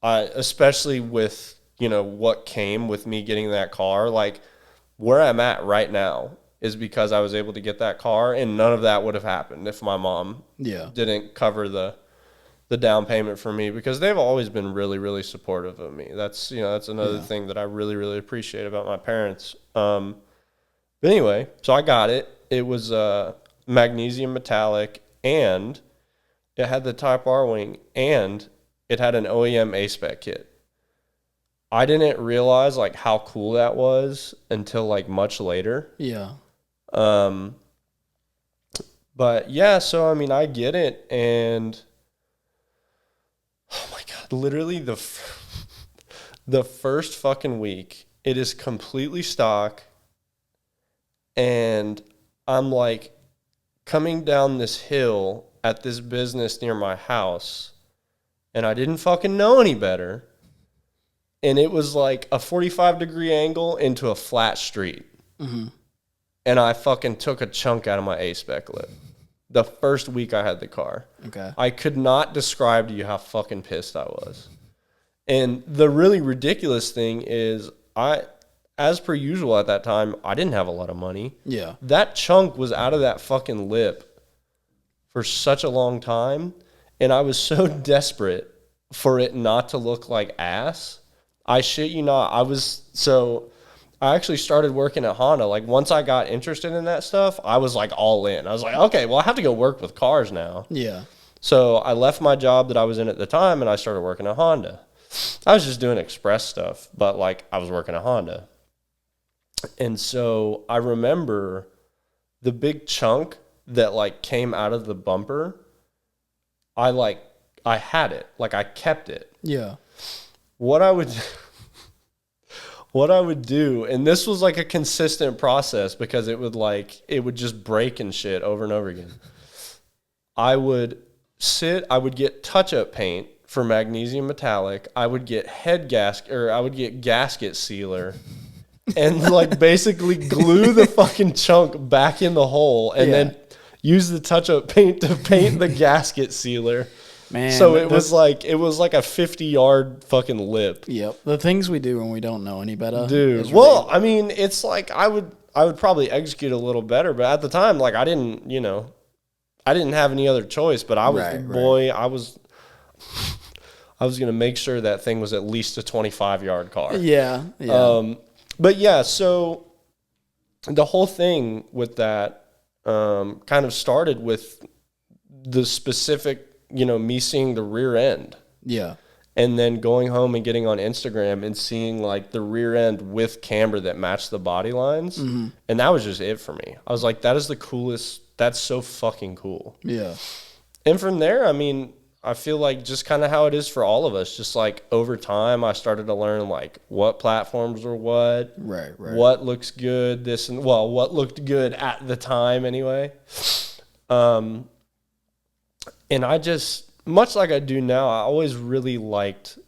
especially with, what came with me getting that car, like where I'm at right now is because I was able to get that car, and none of that would have happened if my mom didn't cover the down payment for me, because they've always been really, really supportive of me. That's, that's another thing that I really, really appreciate about my parents. But anyway, so I got it. It was magnesium metallic, and it had the Type R wing, and it had an OEM A-Spec kit. I didn't realize like how cool that was until like much later. Yeah. But yeah, so I mean, I get it, and oh my God, literally the first fucking week, it is completely stock, and I'm like coming down this hill at this business near my house, and I didn't fucking know any better. And it was like a 45-degree angle into a flat street. Mm-hmm. And I fucking took a chunk out of my A-Spec lip. The first week I had the car. Okay. I could not describe to you how fucking pissed I was. And the really ridiculous thing is, as per usual at that time, I didn't have a lot of money. Yeah. That chunk was out of that fucking lip for such a long time. And I was so desperate for it not to look like ass. I shit you not. I actually started working at Honda. Like, once I got interested in that stuff, I was like all in. I was like, okay, well, I have to go work with cars now. Yeah. So I left my job that I was in at the time, and I started working at Honda. I was just doing express stuff, but like I was working at Honda. And so I remember the big chunk that like came out of the bumper. I had it. Like, I kept it. Yeah. What I would do, and this was like a consistent process because it would just break and shit over and over again. I would get touch-up paint for magnesium metallic. I would get gasket sealer and like basically glue the fucking chunk back in the hole, and then use the touch-up paint to paint the gasket sealer. Man, so it was like a 50-yard fucking lip. Yep. The things we do when we don't know any better. Dude. Well, I mean, it's like I would probably execute a little better, but at the time, like I didn't have any other choice, but I was going to make sure that thing was at least a 25-yard car. Yeah. Yeah. But yeah, so the whole thing with that kind of started with the specific, me seeing the rear end. Yeah. And then going home and getting on Instagram and seeing like the rear end with camber that matched the body lines. Mm-hmm. And that was just it for me. I was like, that is the coolest. That's so fucking cool. Yeah. And from there, I mean, I feel like just kind of how it is for all of us. Just like over time, I started to learn like what platforms were what. Right. What looks good, what looked good at the time anyway. And I just, much like I do now, I always really liked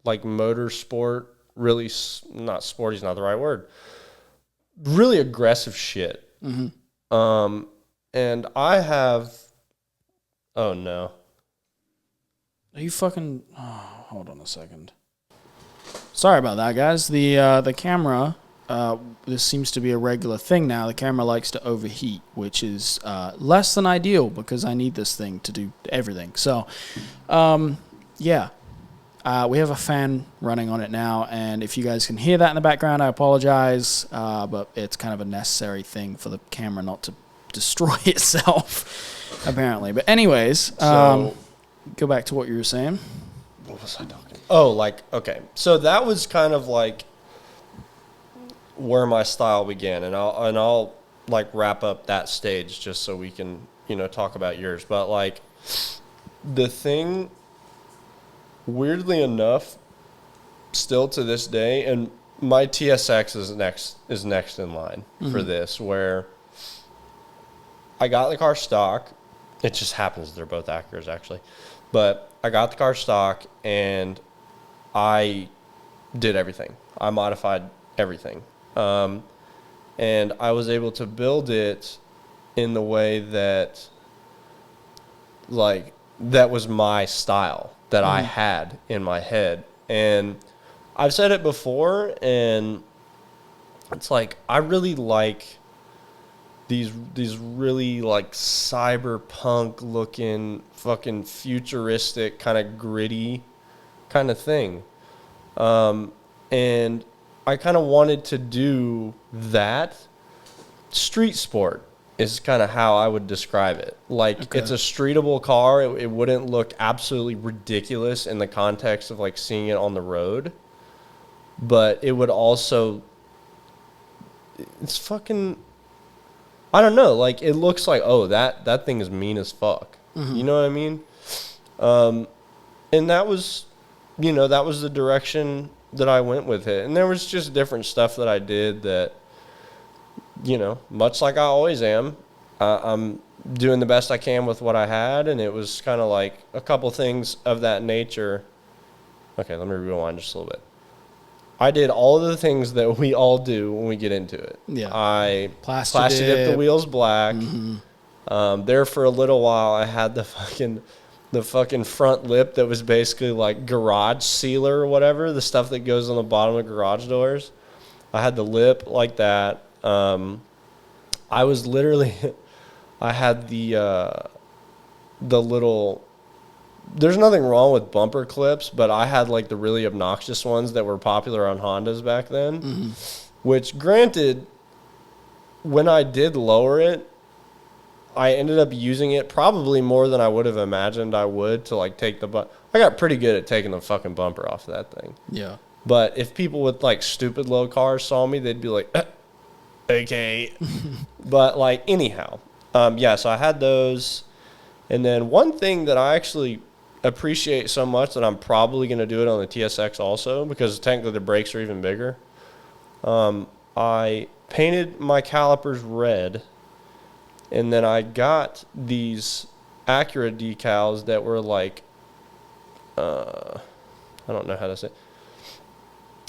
like motorsport, really, not sporty's not the right word, really aggressive shit. Mm-hmm. And I have, oh no. Are you fucking, hold on a second. Sorry about that, guys. The camera, this seems to be a regular thing now. The camera likes to overheat, which is less than ideal because I need this thing to do everything. So, yeah. We have a fan running on it now, and if you guys can hear that in the background, I apologize, but it's kind of a necessary thing for the camera not to destroy itself, apparently. But anyways, go back to what you were saying. What was I talking? Oh, like, okay. So that was kind of like where my style began, and I'll like wrap up that stage just so we can, talk about yours. But like the thing, weirdly enough, still to this day, and my TSX is next in line for this, where I got the car stock. It just happens they're both Acuras, actually. But I got the car stock, and I did everything. I modified everything. And I was able to build it in the way that, like, that was my style that I had in my head. And I've said it before, and it's like, I really like these really, like, cyberpunk looking, fucking futuristic, kind of gritty kind of thing. And I kind of wanted to do that. Street sport is kind of how I would describe it. Like, it's a streetable car. It wouldn't look absolutely ridiculous in the context of, like, seeing it on the road. But it would also... It's fucking... I don't know. Like, it looks like, oh, that thing is mean as fuck. You know what I mean? And that was... You know, that was the direction that I went with it. And there was just different stuff that I did that... You know, much like I always am, I'm doing the best I can with what I had, and it was kind of like a couple things of that nature. Okay, let me rewind just a little bit. I did all of the things that we all do when we get into it. Yeah. I plastic dipped the wheels black. There for a little while, I had the fucking front lip that was basically like garage sealer or whatever, the stuff that goes on the bottom of garage doors. I had the lip like that. I was literally, I had the little, there's nothing wrong with bumper clips, but I had like the really obnoxious ones that were popular on Hondas back then, which granted, when I did lower it, I ended up using it probably more than I would have imagined I would to like take I got pretty good at taking the fucking bumper off of that thing. Yeah. But if people with like stupid low cars saw me, they'd be like, okay. But like anyhow, yeah, so I had those. And then one thing that I actually appreciate so much that I'm probably going to do it on the TSX also, because technically the brakes are even bigger. I painted my calipers red, and then I got these Acura decals that were like, I don't know how to say it.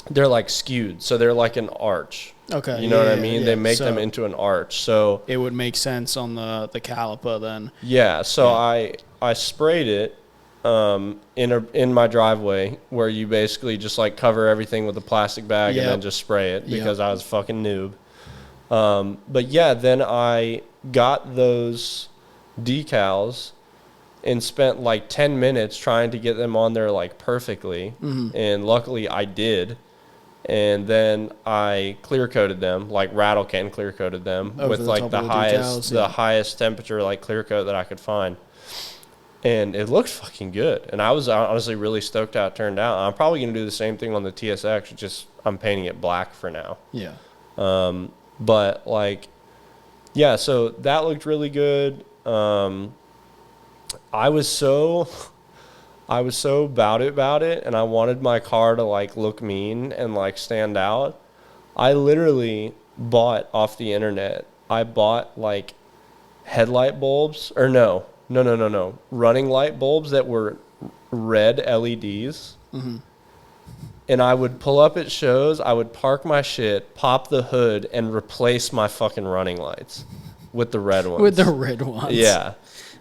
They're like skewed, so they're like an arch. Okay. You know what I mean? They make them into an arch. So it would make sense on the caliper then. Yeah, so I sprayed it in my driveway, where you basically just like cover everything with a plastic bag and then just spray it, because I was fucking noob. But yeah, then I got those decals and spent like 10 minutes trying to get them on there like perfectly. And luckily I did. And then I clear coated them, like rattle can clear coated them with like the highest temperature like clear coat that I could find. And it looked fucking good. And I was honestly really stoked how it turned out. I'm probably going to do the same thing on the TSX, just I'm painting it black for now. Yeah. But like, yeah, so that looked really good. I was so about it, and I wanted my car to like look mean and like stand out. I literally bought off the internet. I bought like headlight bulbs, or no, running light bulbs that were red LEDs. And I would pull up at shows, I would park my shit, pop the hood, and replace my fucking running lights with the red ones. With the red ones. Yeah.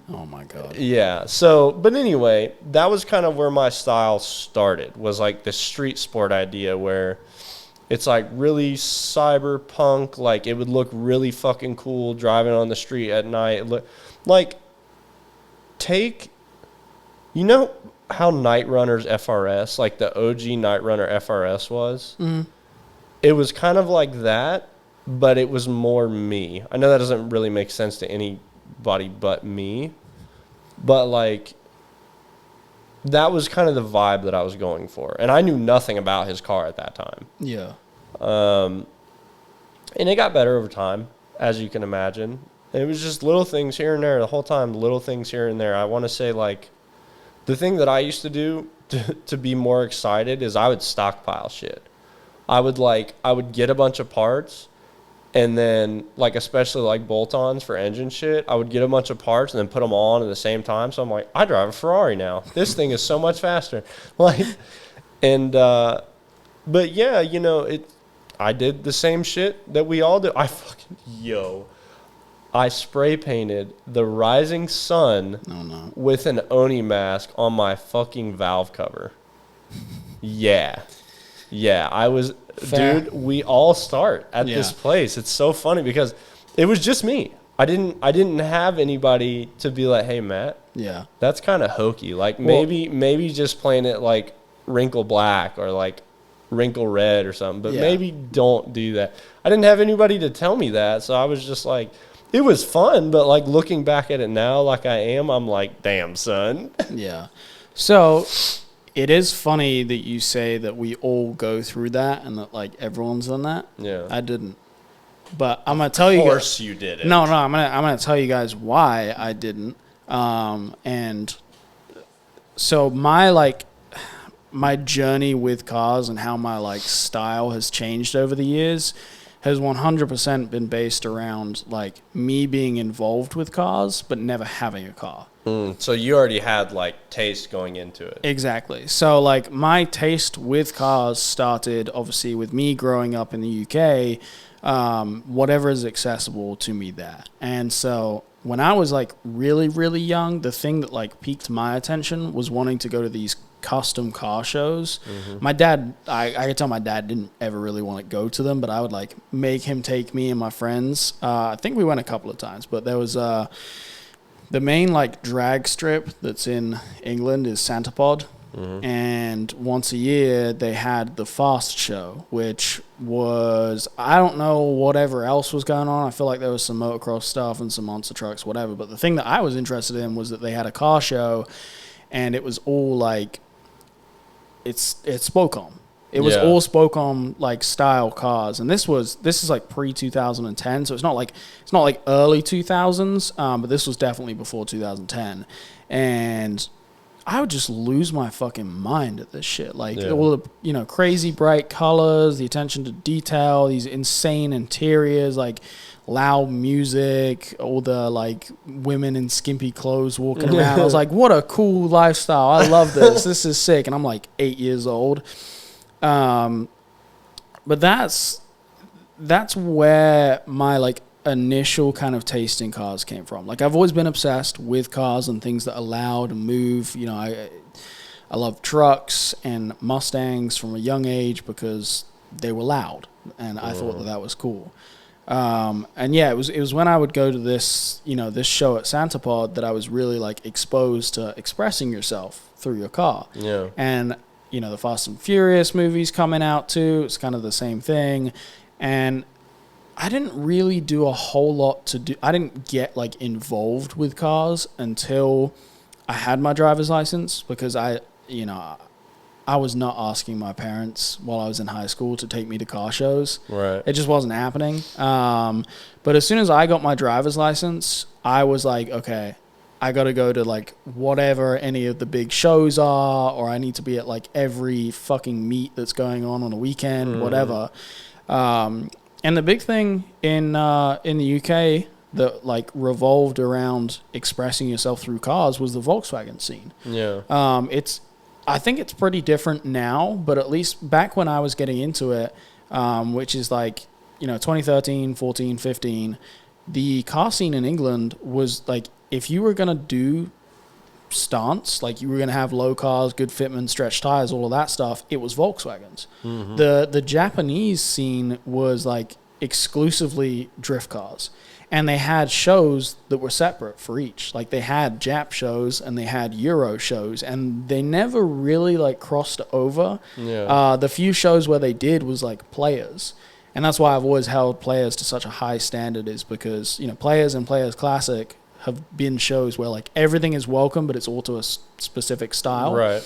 Oh my God. Yeah. So, but anyway, that was kind of where my style started, was like the street sport idea, where it's like really cyberpunk, like it would look really fucking cool driving on the street at night. Like, you know how Night Runner's FRS, like the OG Night Runner FRS was? It was kind of like that, but it was more me. I know that doesn't really make sense to anybody but me, but like that was kind of the vibe that I was going for, and I knew nothing about his car at that time. Yeah. And it got better over time, as you can imagine. It was just little things here and there the whole time, little things here and there. I want to say like The thing that I used to do to be more excited is I would stockpile shit. I would get a bunch of parts, and then like especially like bolt-ons for engine shit, I would get a bunch of parts and then put them all on at the same time. So I'm like, I drive a Ferrari now. This thing is so much faster. Like, and but yeah, you know, I did the same shit that we all do. I spray painted the rising sun with an Oni mask on my fucking valve cover. Yeah, I was, Fair. dude, we all start at this place. It's so funny because it was just me. I didn't have anybody to be like, hey, Matt, that's kind of hokey. Like maybe just playing it like wrinkle black or like wrinkle red or something, but maybe don't do that. I didn't have anybody to tell me that, so I was just like, it was fun, but like looking back at it now, like I'm like, damn, son. Yeah. So it is funny that you say that we all go through that and that like everyone's done that. Yeah. I didn't. But I'm gonna tell you. Of course you didn't. No, I'm gonna tell you guys why I didn't. And so my journey with cars and how my like style has changed over the years has 100% been based around like me being involved with cars but never having a car. So you already had like taste going into it. Exactly. So like my taste with cars started obviously with me growing up in the UK, whatever is accessible to me there. And so when I was like really, really young, the thing that like piqued my attention was wanting to go to these custom car shows. My dad, I could tell my dad didn't ever really want to go to them, but I would like make him take me and my friends. I think we went a couple of times, but there was the main like drag strip that's in England is Santapod. And once a year they had the Fast Show, which was, I don't know whatever else was going on. I feel like there was some motocross stuff and some monster trucks, whatever. But the thing that I was interested in was that they had a car show, and it was all like, it's Spocom. It was all Spocom like style cars, and this is like pre 2010, so it's not like early 2000s, but this was definitely before 2010, and I would just lose my fucking mind at this shit. Like all the, you know, crazy bright colors, the attention to detail, these insane interiors, like loud music, all the like women in skimpy clothes walking around. I was like, what a cool lifestyle. I love this. This is sick. And I'm like 8 years old. But that's where my like initial kind of taste in cars came from. Like I've always been obsessed with cars and things that are loud and move. You know, I love trucks and Mustangs from a young age because they were loud, and I thought that was cool. And yeah, it was when I would go to this, you know, this show at Santapod that I was really like exposed to expressing yourself through your car. Yeah. And you know, the Fast and Furious movies coming out too. It's kind of the same thing. And I didn't really do a whole lot to do. I didn't get like involved with cars until I had my driver's license, because I was not asking my parents while I was in high school to take me to car shows. Right. It just wasn't happening. But as soon as I got my driver's license, I was like, okay, I got to go to like whatever any of the big shows are, or I need to be at like every fucking meet that's going on a weekend, whatever. And the big thing in the UK that like revolved around expressing yourself through cars was the Volkswagen scene. Yeah. I think it's pretty different now, but at least back when I was getting into it, which is like, you know, 2013, 14, 15, the car scene in England was like, if you were going to do stunts, like you were going to have low cars, good fitment, stretch tires, all of that stuff, it was Volkswagens. The Japanese scene was like exclusively drift cars, and they had shows that were separate for each. Like they had Jap shows and they had Euro shows, and they never really like crossed over. The few shows where they did was like Players, and that's why I've always held Players to such a high standard, is because, you know, Players and Players Classic have been shows where like everything is welcome, but it's all to a specific style. Right.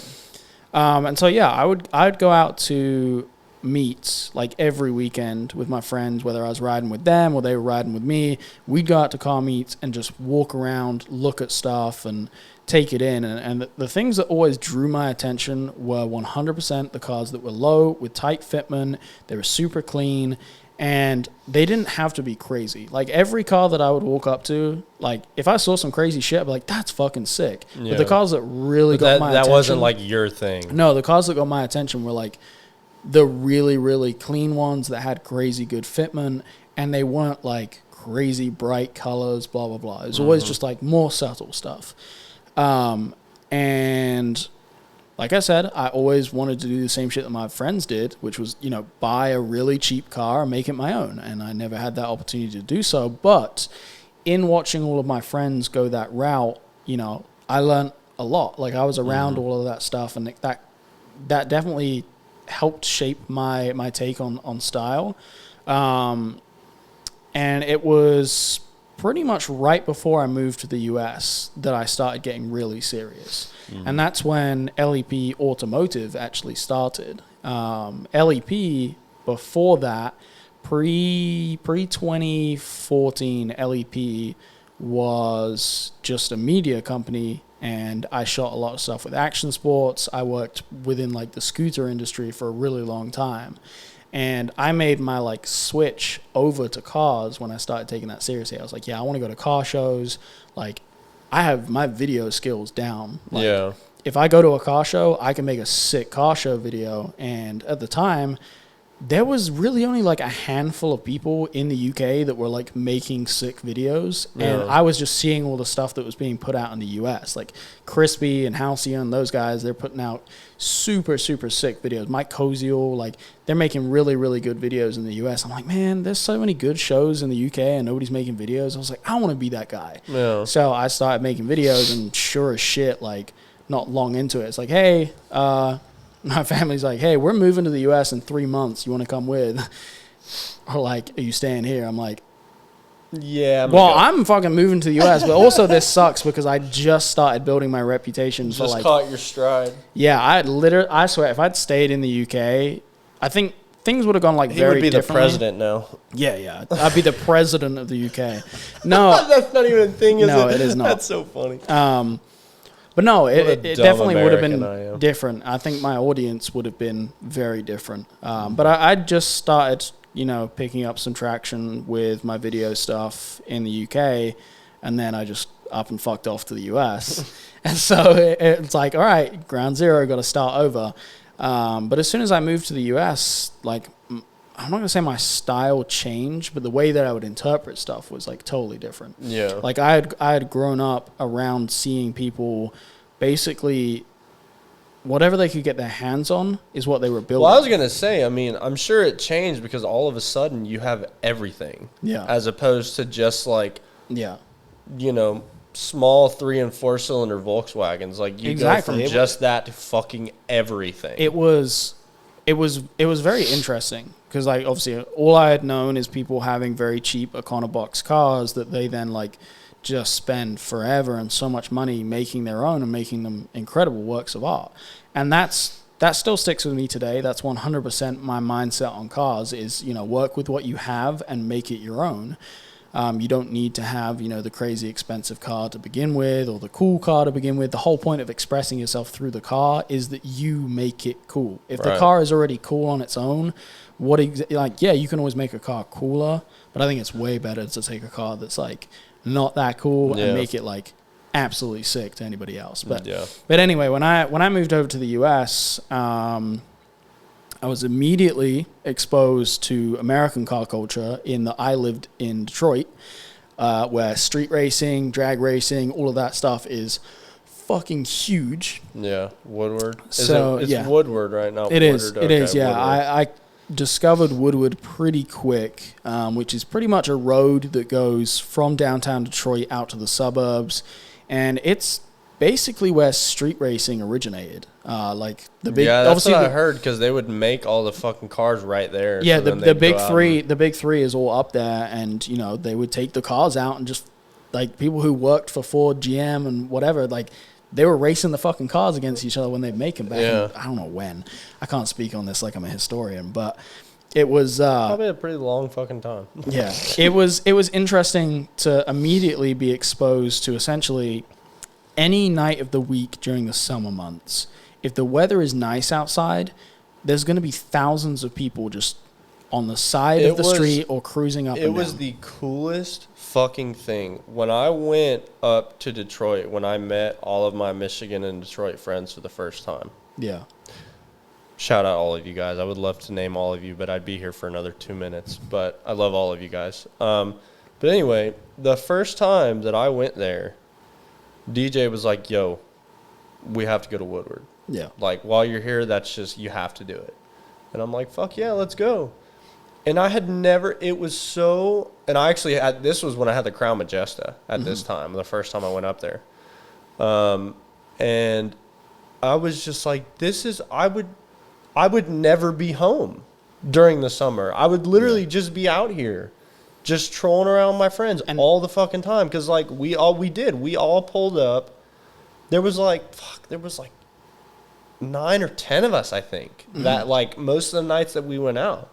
And so, yeah, I'd go out to meets like every weekend with my friends, whether I was riding with them or they were riding with me. We'd go out to car meets and just walk around, look at stuff, and take it in. And the things that always drew my attention were 100% the cars that were low with tight fitment. They were super clean. And they didn't have to be crazy. Like, every car that I would walk up to, like, if I saw some crazy shit, I'd be like, that's fucking sick. Yeah. But the cars that really got my attention... That wasn't, like, your thing. No, the cars that got my attention were, like, the really, really clean ones that had crazy good fitment, and they weren't, like, crazy bright colors, blah, blah, blah. It was always just, like, more subtle stuff. And... like I said, I always wanted to do the same shit that my friends did, which was, you know, buy a really cheap car and make it my own. And I never had that opportunity to do so. But in watching all of my friends go that route, you know, I learned a lot. Like, I was around all of that stuff, and that definitely helped shape my take on style. And it was pretty much right before I moved to the US that I started getting really serious. And that's when LEP Automotive actually started. LEP, before that, pre-2014, LEP was just a media company, and I shot a lot of stuff with action sports. I worked within, like, the scooter industry for a really long time. And I made my, like, switch over to cars when I started taking that seriously. I was like, yeah, I want to go to car shows. Like, I have my video skills down. Like, yeah. If I go to a car show, I can make a sick car show video. And at the time, there was really only, like, a handful of people in the UK that were, like, making sick videos. Yeah. And I was just seeing all the stuff that was being put out in the US. Like, Crispy and Halcyon, those guys, they're putting out super, super sick videos. Mike Koziel, like, they're making really, really good videos in the US. I'm like, man, there's so many good shows in the UK and nobody's making videos. I was like, I want to be that guy. Yeah. So I started making videos, and sure as shit, like, not long into it, it's like, hey, my family's like, hey, we're moving to the US in 3 months. You want to come with? Or, like, are you staying here? I'm like, yeah. I'm fucking moving to the US, but also this sucks because I just started building my reputation for, like, caught your stride. Yeah, I swear, if I'd stayed in the UK, I think things would have gone, like, very differently. He would be the president now. Yeah. I'd be the president of the UK. No. That's not even a thing, is it? No, it is not. That's so funny. But no, it definitely would have been I different. I think my audience would have been very different. But I just started, you know, picking up some traction with my video stuff in the UK, and then I just up and fucked off to the US. And so it's like, all right, ground zero, got to start over. But as soon as I moved to the US, like, I'm not going to say my style changed, but the way that I would interpret stuff was, like, totally different. Yeah. Like, I had grown up around seeing people basically whatever they could get their hands on is what they were building. Well, I was going to say, I mean, I'm sure it changed because all of a sudden you have everything. Yeah. As opposed to just, like, yeah, you know, small 3 and 4 cylinder Volkswagens. Like, you go from just that to fucking everything. It was very interesting because, like, obviously all I had known is people having very cheap Econobox cars that they then, like, just spend forever and so much money making their own and making them incredible works of art. And that still sticks with me today. That's 100% my mindset on cars is, you know, work with what you have and make it your own. You don't need to have, you know, the crazy expensive car to begin with or the cool car to begin with. The whole point of expressing yourself through the car is that you make it cool. If the car is already cool on its own, you can always make a car cooler, but I think it's way better to take a car that's, like, not that cool and make it, like, absolutely sick to anybody else. But anyway, when I moved over to the US, I was immediately exposed to American car culture I lived in Detroit, where street racing, drag racing, all of that stuff is fucking huge. Yeah, Woodward. It's yeah. Woodward, right? Not it Woodward. Is. It is, yeah. I discovered Woodward pretty quick, which is pretty much a road that goes from downtown Detroit out to the suburbs, and it's basically where street racing originated. Like the big, yeah, that's what I heard because they would make all the fucking cars right there. Yeah, so the big three, the big three is all up there, and you know they would take the cars out and just like people who worked for Ford, GM, and whatever, like they were racing the fucking cars against each other when they'd make them back. Yeah. I don't know when. I can't speak on this like I'm a historian, but it was probably a pretty long fucking time. Yeah, it was interesting to immediately be exposed to essentially any night of the week during the summer months, if the weather is nice outside, there's going to be thousands of people just on the side of the street or cruising up and down. It was the coolest fucking thing. When I went up to Detroit, when I met all of my Michigan and Detroit friends for the first time. Yeah. Shout out all of you guys. I would love to name all of you, but I'd be here for another 2 minutes. But I love all of you guys. But anyway, the first time that I went there, DJ was like, yo, we have to go to Woodward. Yeah. Like, while you're here, that's just, you have to do it. And I'm like, fuck yeah, let's go. And I had never, it was so, and I actually had, this was when I had the Crown Majesta at this time, the first time I went up there. And I was just like, this is, I would never be home during the summer. I would literally just be out here, just trolling around with my friends all the fucking time. Cause like we all pulled up. There was like 9 or 10 of us, I think, that like most of the nights that we went out.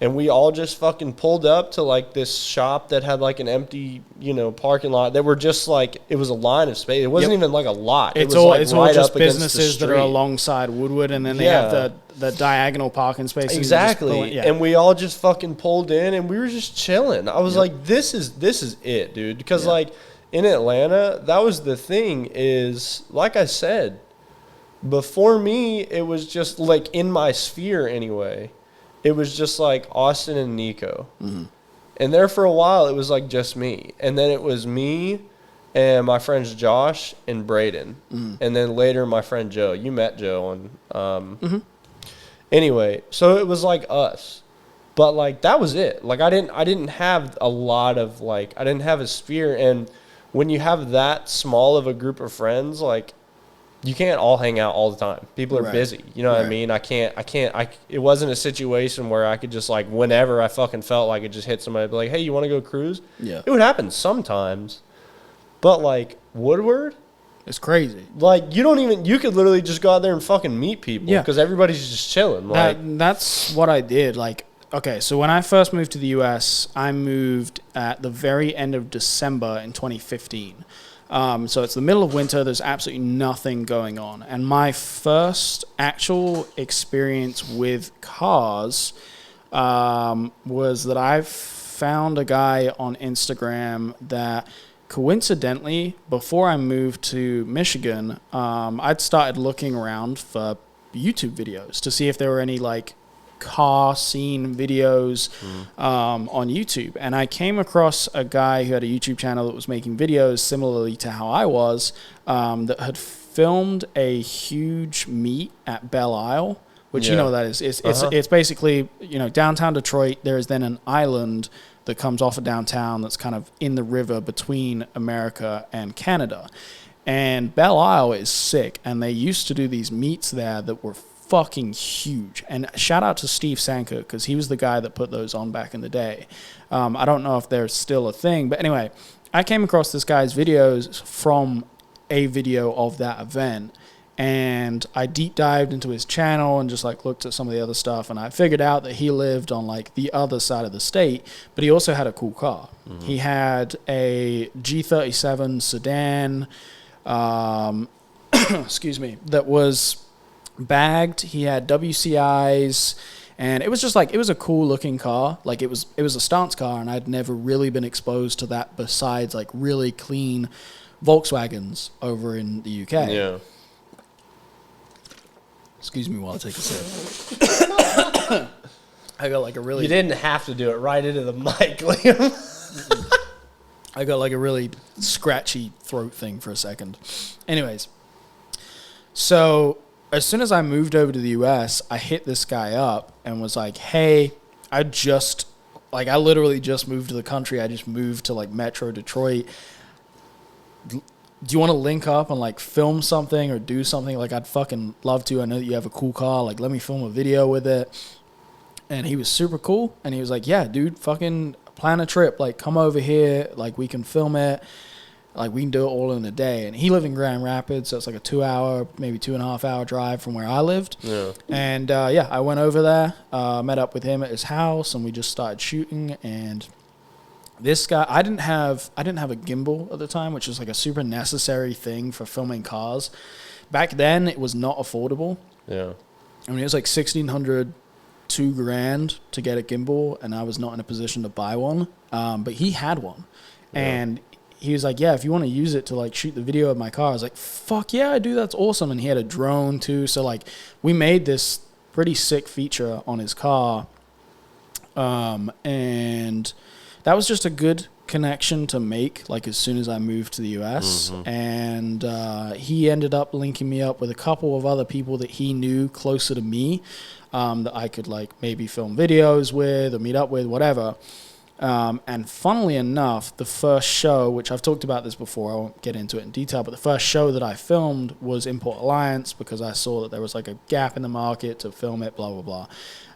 And we all just fucking pulled up to like this shop that had like an empty, parking lot. That were just like, it was a line of space. It wasn't even like a lot. It's it was all like it's right all just up against the businesses that are street. alongside Woodward, and then they have the diagonal parking spaces. Exactly. And we all just fucking pulled in and we were just chilling. I was like, this is it, dude. Because like in Atlanta, that was the thing is, like I said, before me, it was just like in my sphere anyway. It was just like Austin and Nico. Mm-hmm. And there for a while, it was like just me. And then it was me and my friends Josh and Braden. Mm-hmm. And then later, my friend Joe. You met Joe. And anyway, so it was like us. But like that was it. Like I didn't have a lot of like, I didn't have a sphere. And when you have that small of a group of friends, like, you can't all hang out all the time. People are busy. You know what I mean? It wasn't a situation where I could just like, whenever I fucking felt like it, just hit somebody, be like, hey, you want to go cruise? Yeah. It would happen sometimes. But like Woodward, it's crazy. Like you could literally just go out there and fucking meet people because everybody's just chilling. Like that's what I did. Like, okay, so when I first moved to the U.S., I moved at the very end of December in 2015. So it's the middle of winter. There's absolutely nothing going on. And my first actual experience with cars was that I found a guy on Instagram that coincidentally, before I moved to Michigan, I'd started looking around for YouTube videos to see if there were any like car scene videos on YouTube, and I came across a guy who had a YouTube channel that was making videos similarly to how I was, that had filmed a huge meet at Belle Isle, which you know what that is. It's basically downtown Detroit. There is then an island that comes off of downtown that's kind of in the river between America and Canada, and Belle Isle is sick. And they used to do these meets there that were fucking huge. And shout out to Steve Sanker, because he was the guy that put those on back in the day. I don't know if they're still a thing, but anyway, I came across this guy's videos from a video of that event, and I deep dived into his channel and just like looked at some of the other stuff, and I figured out that he lived on like the other side of the state, but he also had a cool car. He had a G37 sedan, excuse me, that was bagged. He had WCIs, and it was just like, it was a cool looking car. Like it was a stance car, and I'd never really been exposed to that besides like really clean Volkswagens over in the UK. Yeah. Excuse me while I take a sip. I got like a really... You didn't have to do it right into the mic, Liam. I got like a really scratchy throat thing for a second. Anyways, so as soon as I moved over to the U.S., I hit this guy up and was like, hey, I literally just moved to the country. I just moved to like Metro Detroit. Do you want to link up and like film something or do something? Like, I'd fucking love to. I know that you have a cool car. Like, let me film a video with it. And he was super cool. And he was like, yeah, dude, fucking plan a trip. Like, come over here. Like, we can film it. Like, we can do it all in a day. And he lived in Grand Rapids, so it's like a 2-hour, maybe 2.5-hour drive from where I lived. Yeah. And, I went over there, met up with him at his house, and we just started shooting. And This guy, I didn't have a gimbal at the time, which was like a super necessary thing for filming cars. Back then, it was not affordable. Yeah. I mean, it was like $1,600, $2,000 to get a gimbal, and I was not in a position to buy one. But he had one, and he was like, "Yeah, if you want to use it to like shoot the video of my car," I was like, "Fuck yeah, I do. That's awesome." And he had a drone too, so like we made this pretty sick feature on his car, and that was just a good connection to make, like, as soon as I moved to the US. Mm-hmm. And he ended up linking me up with a couple of other people that he knew closer to me, that I could, like, maybe film videos with or meet up with, whatever. And funnily enough, the first show, which I've talked about this before, I won't get into it in detail, but the first show that I filmed was Import Alliance, because I saw that there was like a gap in the market to film it, blah, blah,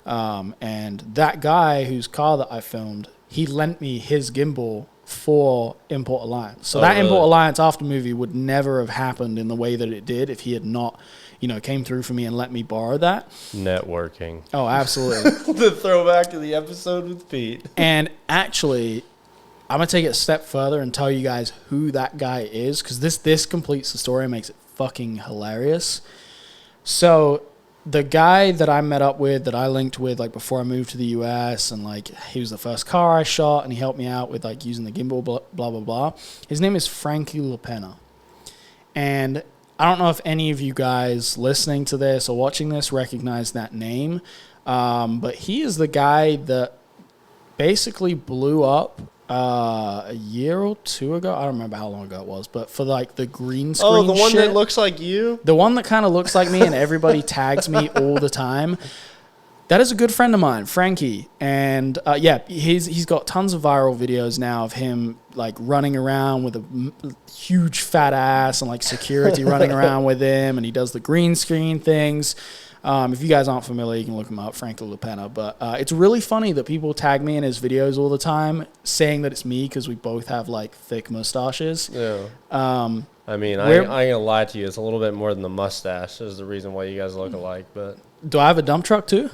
blah. And that guy whose car that I filmed, he lent me his gimbal for Import Alliance. So that really? Import Alliance after movie would never have happened in the way that it did if he had not, came through for me and let me borrow that. Networking. Oh, absolutely. The throwback to the episode with Pete. And actually, I'm going to take it a step further and tell you guys who that guy is, because this completes the story and makes it fucking hilarious. So the guy that I met up with, that I linked with, like, before I moved to the US, and, like, he was the first car I shot, and he helped me out with, like, using the gimbal, blah, blah, blah. His name is Frankie LaPena. And I don't know if any of you guys listening to this or watching this recognize that name, but he is the guy that basically blew up a year or two ago. I don't remember how long ago it was, but for like the green screen. Oh, the one shit, that looks like you? The one that kind of looks like me and everybody tags me all the time. That is a good friend of mine, Frankie. And he's got tons of viral videos now of him like running around with a huge fat ass and like security running around with him, and he does the green screen things. If you guys aren't familiar, you can look him up, Frankie LaPena. But it's really funny that people tag me in his videos all the time, saying that it's me because we both have like thick mustaches. Yeah. I mean, I ain't gonna lie to you. It's a little bit more than the mustache is the reason why you guys look alike. But do I have a dump truck too?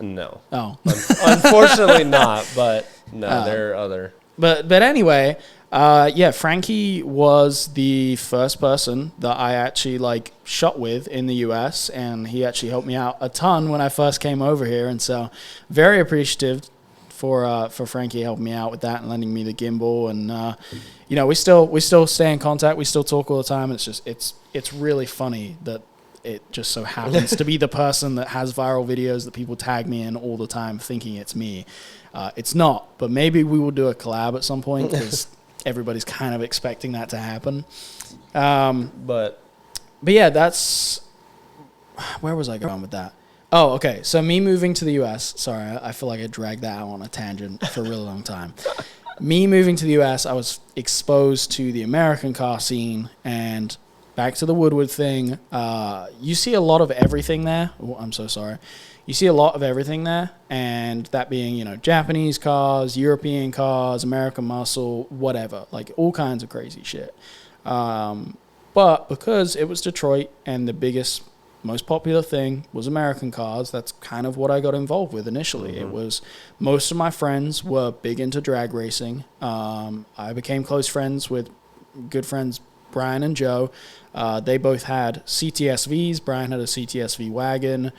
No. Oh. Unfortunately not. But no, there are other. But anyway, Frankie was the first person that I actually like shot with in the US, and he actually helped me out a ton when I first came over here, and so very appreciative for Frankie helping me out with that and lending me the gimbal. And we still stay in contact, we still talk all the time. It's just it's really funny that it just so happens to be the person that has viral videos that people tag me in all the time thinking it's me. It's not, but maybe we will do a collab at some point because everybody's kind of expecting that to happen. But yeah, that's... Where was I going with that? Oh, okay. So me moving to the US... Sorry, I feel like I dragged that out on a tangent for a really long time. Me moving to the US, I was exposed to the American car scene, and back to the Woodward thing. You see a lot of everything there. Oh, I'm so sorry. You see a lot of everything there, and that being, Japanese cars, European cars, American muscle, whatever, like all kinds of crazy shit. But because it was Detroit and the biggest, most popular thing was American cars, that's kind of what I got involved with initially. Mm-hmm. It was, most of my friends were big into drag racing. I became close friends with good friends Brian and Joe. They both had CTSVs. Brian had a CTSV wagon.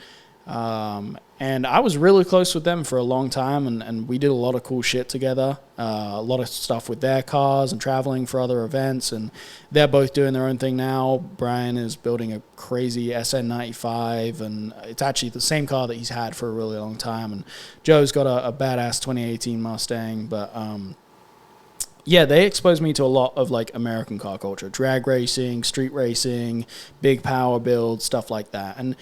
And I was really close with them for a long time, and we did a lot of cool shit together, a lot of stuff with their cars and traveling for other events, and they're both doing their own thing now. Brian is building a crazy SN95, and it's actually the same car that he's had for a really long time, and Joe's got a badass 2018 Mustang, but they exposed me to a lot of like American car culture, drag racing, street racing, big power builds, stuff like that, and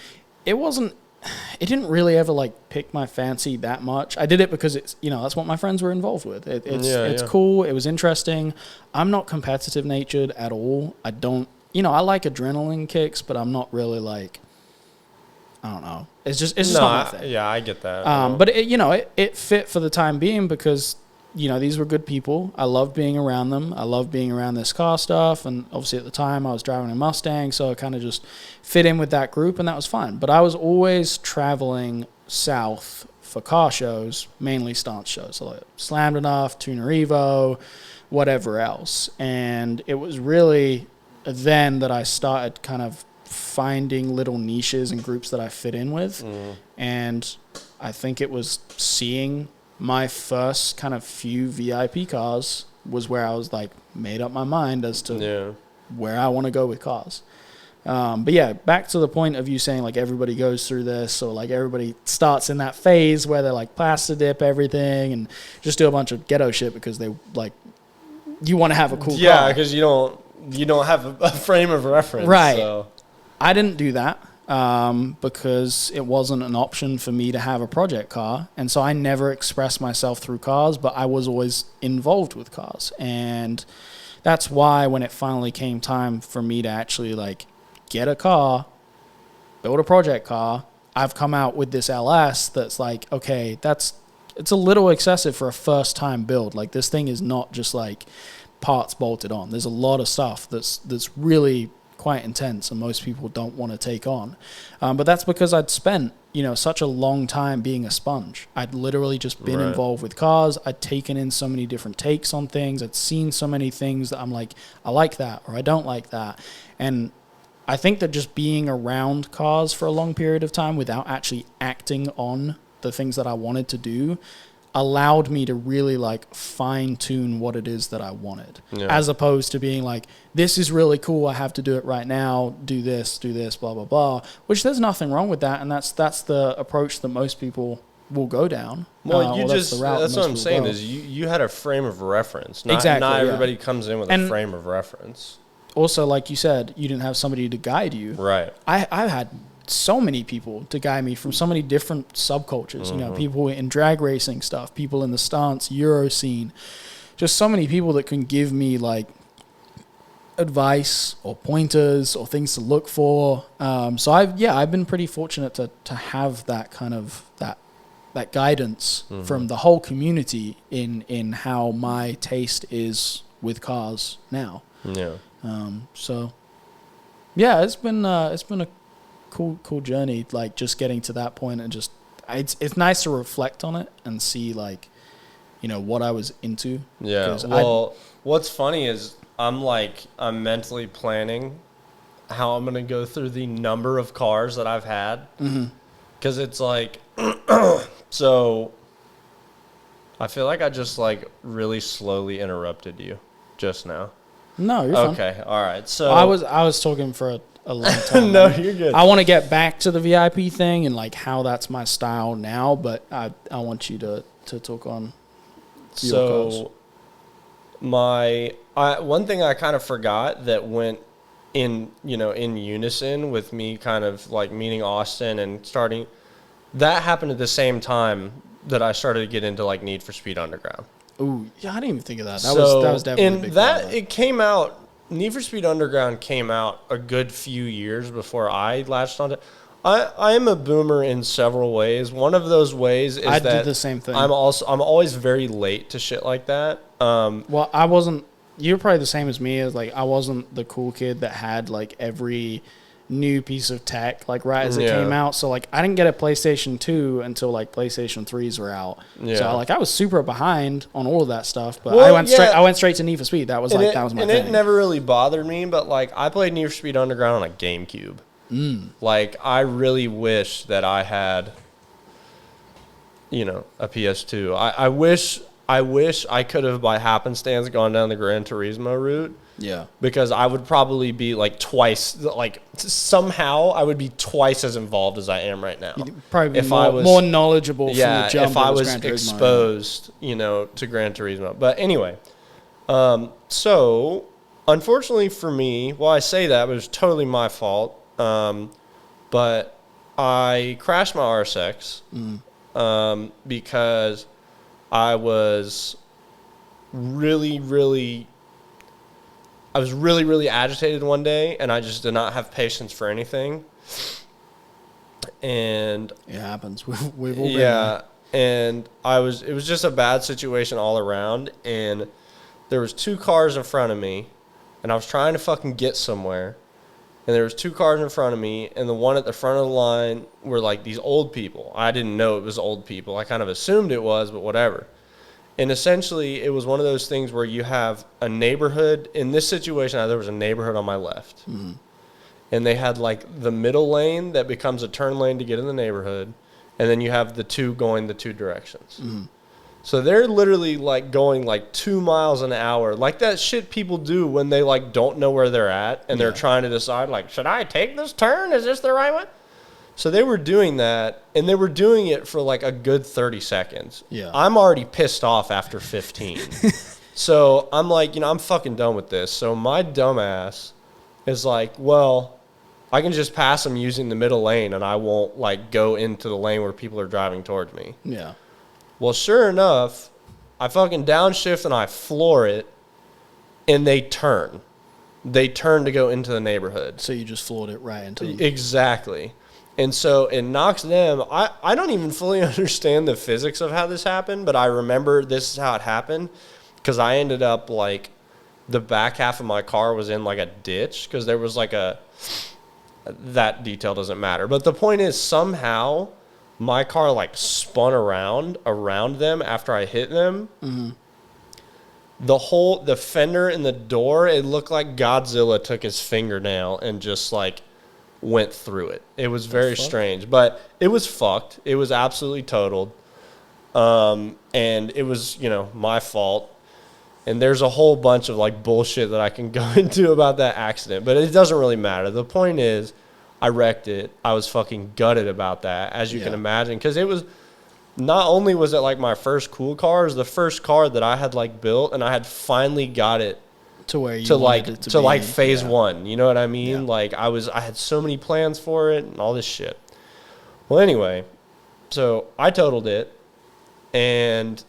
it didn't really ever like pick my fancy that much. I did it because it's, that's what my friends were involved with. It's cool. It was interesting. I'm not competitive natured at all. I don't, I like adrenaline kicks, but I'm not really like, I don't know. It's just not my thing. Yeah, I get that. But it fit for the time being because, these were good people. I love being around them. I love being around this car stuff. And obviously at the time I was driving a Mustang, so I kind of just fit in with that group, and that was fine. But I was always traveling south for car shows, mainly stance shows, so like Slammed Enough, Tuner Evo, whatever else. And it was really then that I started kind of finding little niches and groups that I fit in with. And I think it was seeing my first kind of few VIP cars was where I was like made up my mind as to where I want to go with cars. But yeah, back to the point of you saying like everybody goes through this, or like everybody starts in that phase where they're like plaster dip everything and just do a bunch of ghetto shit because they like, you want to have a cool car. Yeah, because you don't have a frame of reference. Right. So. I didn't do that because it wasn't an option for me to have a project car. And so I never expressed myself through cars, but I was always involved with cars. And that's why when it finally came time for me to actually like get a car, build a project car, I've come out with this LS that's like, okay, it's a little excessive for a first time build. Like this thing is not just like parts bolted on. There's a lot of stuff that's really quite intense and most people don't want to take on. But that's because I'd spent, such a long time being a sponge. I'd literally just been involved with cars. I'd taken in so many different takes on things. I'd seen so many things that I'm like, I like that or I don't like that. And I think that just being around cars for a long period of time without actually acting on the things that I wanted to do allowed me to really like fine tune what it is that I wanted, as opposed to being like, this is really cool, I have to do it right now, do this, blah, blah, blah, which there's nothing wrong with that. And that's the approach that most people will go down. Well, that's what I'm saying is you had a frame of reference. Not everybody comes in with a frame of reference. Also, like you said, you didn't have somebody to guide you. Right. I've had so many people to guide me from so many different subcultures, people in drag racing stuff, people in the stance, Euro scene, just so many people that can give me like advice or pointers or things to look for. So I've been pretty fortunate to have that kind of that guidance from the whole community in how my taste is with cars now. Yeah. It's been a cool journey, like just getting to that point and just it's nice to reflect on it and see like what I was into. What's funny is I'm mentally planning how I'm gonna go through the number of cars that I've had, because it's like so I feel like I just like really slowly interrupted you just now. No, you're fine. Okay, all right. So I was talking for a long time. No, you're good. I want to get back to the VIP thing and like how that's my style now, but I want you to talk on your cars. One thing I kind of forgot that went in unison with me kind of like meeting Austin and starting, that happened at the same time that I started to get into like Need for Speed Underground. Ooh, yeah, I didn't even think of that. That was definitely a big part of it. It came out. Need for Speed Underground came out a good few years before I latched onto it. I am a boomer in several ways. One of those ways is that I do the same thing. I'm always very late to shit like that. Well, I wasn't. You're probably the same as me. As like I wasn't the cool kid that had like every new piece of tech like right as it came out. So like I didn't get a PlayStation 2 until like PlayStation 3s were out. Yeah. So like I was super behind on all of that stuff. But I went straight to Need for Speed. That was my thing. And it never really bothered me, but like I played Need for Speed Underground on a GameCube. Like I really wish that I had a PS2. I wish I could have by happenstance gone down the Gran Turismo route. Yeah. Because I would probably be like twice, like somehow I would be twice as involved as I am right now. You'd probably be more knowledgeable from the jump. If I was exposed, to Gran Turismo. But anyway, so unfortunately for me, I say that, but it was totally my fault. But I crashed my RSX because I was really agitated one day, and I just did not have patience for anything. And it happens. We've all been there. And it was just a bad situation all around. And there was two cars in front of me, and I was trying to fucking get somewhere. and there was 2 cars in front of me, and the one at the front of the line were like these old people. I didn't know it was old people. I kind of assumed it was, but whatever. And essentially, it was one of those things where you have a neighborhood. In this situation, there was a neighborhood on my left. Mm-hmm. And they had like the middle lane that becomes a turn lane to get in the neighborhood. And then you have the 2 going the 2 directions. Mm-hmm. So they're literally like going like 2 miles an hour. Like that shit people do when they like don't know where they're at. And they're trying to decide like, should I take this turn? Is this the right one? So they were doing that, and they were doing it for like a good 30 seconds. Yeah. I'm already pissed off after 15. So I'm like, I'm fucking done with this. So my dumbass is like, well, I can just pass them using the middle lane, and I won't like go into the lane where people are driving towards me. Yeah. Well, sure enough, I fucking downshift and I floor it, and they turn. They turn to go into the neighborhood. So you just floored it right into them. Exactly. And so it knocks them. I don't even fully understand the physics of how this happened, but I remember this is how it happened because I ended up like the back half of my car was in like a ditch because there was like that detail doesn't matter. But the point is somehow my car like spun around them after I hit them. Mm-hmm. The fender and the door, it looked like Godzilla took his fingernail and just like went through it. It was very strange, but it was fucked. It was absolutely totaled. And it was, my fault. And there's a whole bunch of like bullshit that I can go into about that accident, but it doesn't really matter. The point is I wrecked it. I was fucking gutted about that, as you can imagine, because it was not only was it like my first cool car, it was the first car that I had like built, and I had finally got it to where you to phase 1. You know what I mean? Yeah. Like I had so many plans for it and all this shit. Well, anyway, so I totaled it, and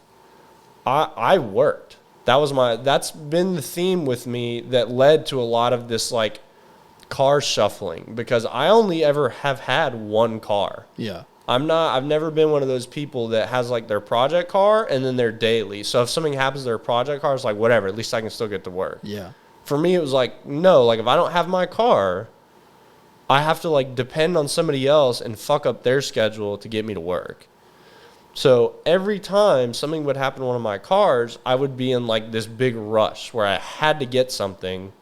I worked. That's been the theme with me that led to a lot of this like car shuffling, because I only ever have had one car. Yeah. I've never been one of those people that has like their project car and then their daily. So if something happens to their project car, it's like, whatever, at least I can still get to work. Yeah. For me, it was like, no, like if I don't have my car, I have to like depend on somebody else and fuck up their schedule to get me to work. So every time something would happen to one of my cars, I would be in like this big rush where I had to get something,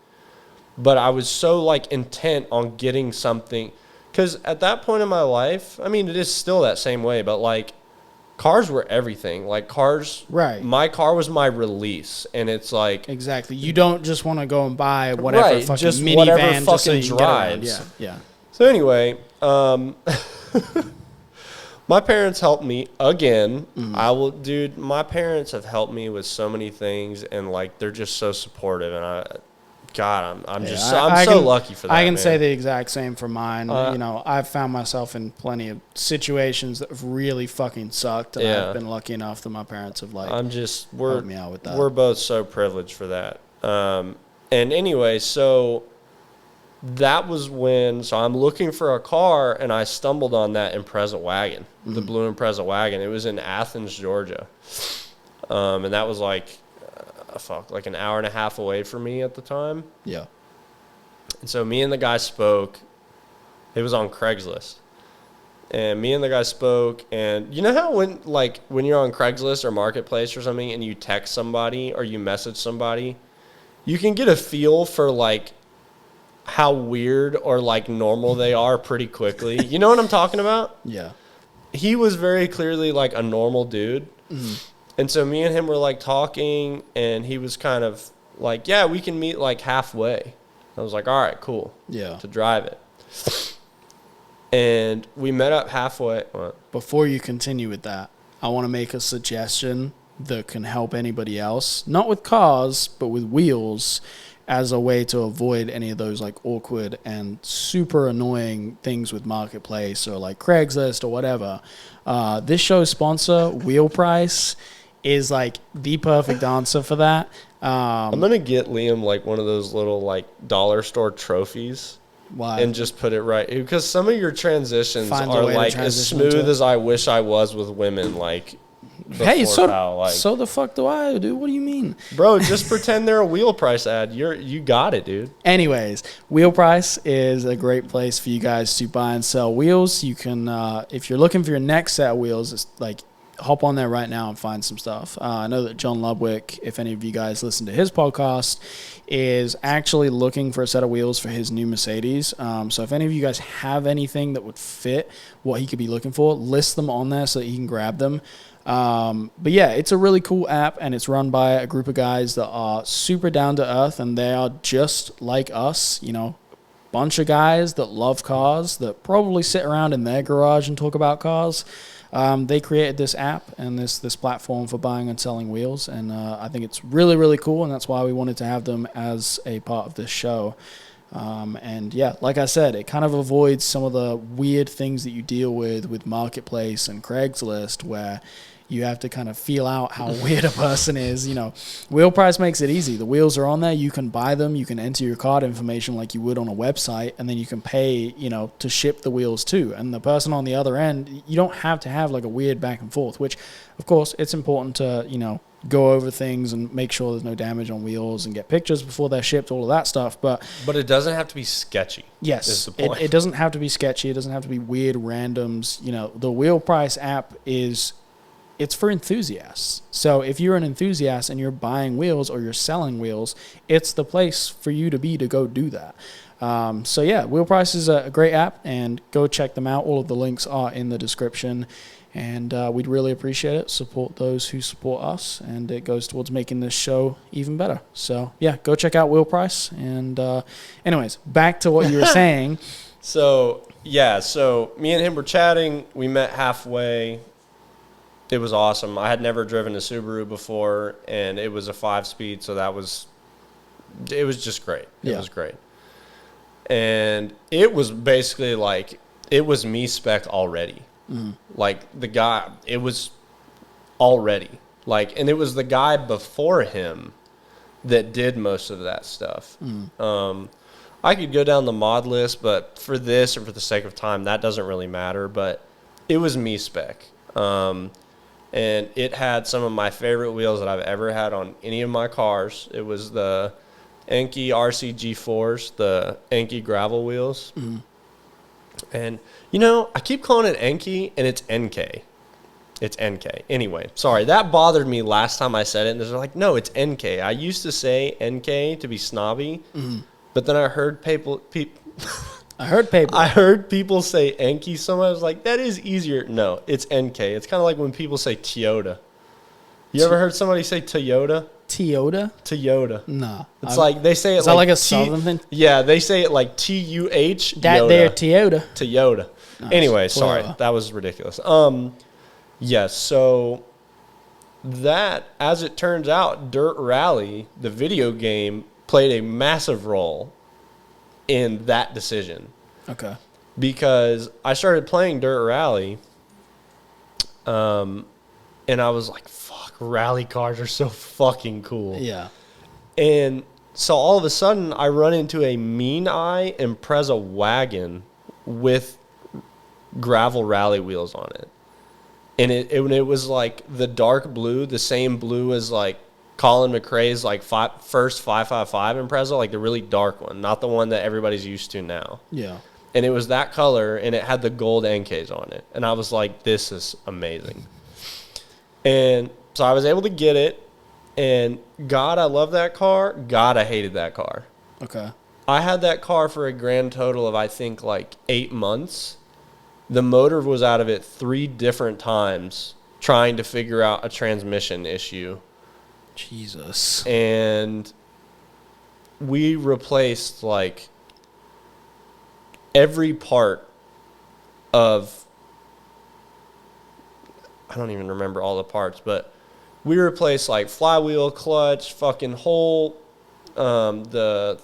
but I was so like intent on getting something. Because at that point in my life, I mean, it is still that same way, but like cars were everything. Like cars, right? My car was my release, and it's like exactly. You don't just want to go and buy whatever fucking just minivan whatever fucking just so you drives. Yeah. So anyway, my parents helped me again. Mm-hmm. My parents have helped me with so many things, and like they're just so supportive, and I'm so lucky for that. I can say the exact same for mine. I've found myself in plenty of situations that have really fucking sucked, and I've been lucky enough that my parents have helped me out with that. We're both so privileged for that. And anyway, so that was so I'm looking for a car, and I stumbled on that Impreza wagon, the blue Impreza wagon. It was in Athens, Georgia, and that was like an hour and a half away from me at the time. Yeah. And so me and the guy spoke. It was on Craigslist. And me and the guy spoke, and you know how when you're on Craigslist or Marketplace or something and you text somebody or you message somebody, you can get a feel for like how weird or like normal they are pretty quickly. You know what I'm talking about? Yeah. He was very clearly like a normal dude. Mm-hmm. And so me and him were like talking, and he was kind of like, yeah, we can meet like halfway. I was like, all right, cool. Yeah. To drive it. And we met up halfway. What? Before you continue with that, I want to make a suggestion that can help anybody else, not with cars, but with wheels, as a way to avoid any of those like awkward and super annoying things with Marketplace or like Craigslist or whatever. This show's sponsor, Wheel Price, is like the perfect answer for that. I'm going to get Liam like one of those little like dollar store trophies. Why? And just put it right. Because some of your transitions are like as smooth as I wish I was with women. Like Hey, so Powell. Like, so the fuck do I, dude? What do you mean? bro, just pretend they're a Wheel Price ad. You got it, dude. Anyways, Wheel Price is a great place for you guys to buy and sell wheels. You can, if you're looking for your next set of wheels, it's like hop on there right now and find some stuff. I know that John Ludwig, if any of you guys listen to his podcast, is actually looking for a set of wheels for his new Mercedes. So if any of you guys have anything that would fit what he could be looking for, list them on there so that he can grab them. But yeah, it's a really cool app, and it's run by a group of guys that are super down to earth, and they are just like us, you know, bunch of guys that love cars, that probably sit around in their garage and talk about cars. They created this app and this platform for buying and selling wheels, and I think it's really, really cool, and that's why we wanted to have them as a part of this show. And yeah, like I said, it kind of avoids some of the weird things that you deal with Marketplace and Craigslist, where you have to kind of feel out how weird a person is. You know, Wheel Price makes it easy. The wheels are on there. You can buy them. You can enter your card information like you would on a website, and then you can pay, you know, to ship the wheels too. And the person on the other end, you don't have to have like a weird back and forth, which, of course, it's important to, you know, go over things and make sure there's no damage on wheels and get pictures before they're shipped, all of that stuff. But it doesn't have to be sketchy. yes, it doesn't have to be sketchy. It doesn't have to be weird randoms. You know, the Wheel Price app it's for enthusiasts. So if you're an enthusiast and you're buying wheels or you're selling wheels, it's the place for you to be to go do that. So yeah, Wheel Price is a great app, and go check them out. All of the links are in the description, and we'd really appreciate it. Support those who support us, and it goes towards making this show even better. So yeah, go check out Wheel Price. And anyways, back to what you were saying. So yeah, so me and him were chatting. We met halfway. It was awesome. I had never driven a Subaru before, and it was a 5-speed, so it was just great. It was great. And it was basically like, it was me spec already. Like, the guy, it was already. Like, and it was the guy before him that did most of that stuff. I could go down the mod list, but for this and for the sake of time, that doesn't really matter. But it was me spec. And it had some of my favorite wheels that I've ever had on any of my cars. It was the Enkei RCG4s, the Enkei gravel wheels. And, you know, I keep calling it Enkei, and it's NK. It's NK. Anyway, sorry, that bothered me last time I said it. And they're like, no, it's NK. I used to say NK to be snobby, but then I heard I heard people say Enkei. Someone was like, that is easier. No, it's NK. It's kind of like when people say Toyota. You ever heard somebody say Toyota? Toyota. No. It's like they say it is that like a southern thing? Yeah, they say it like TUH. That there Toyota. Toyota. Nice. Anyway, sorry. That was ridiculous. Yes, so that, as it turns out, Dirt Rally, the video game, played a massive role in that decision. Okay. Because I started playing Dirt Rally, and I was like, fuck, rally cars are so fucking cool. Yeah. And so all of a sudden, I run into a Mean Eye Impreza wagon with gravel rally wheels on it. And it was like the dark blue, the same blue as like Colin McRae's like first 555 Impreza, like the really dark one, not the one that everybody's used to now. Yeah. And it was that color, and it had the gold NKs on it. And I was like, this is amazing. And so I was able to get it, and God, I love that car. God, I hated that car. Okay. I had that car for a grand total of, I think, like 8 months. The motor was out of it 3 different times trying to figure out a transmission issue. Jesus. And we replaced like every part of, I don't even remember all the parts, but we replaced like flywheel, clutch, fucking whole, the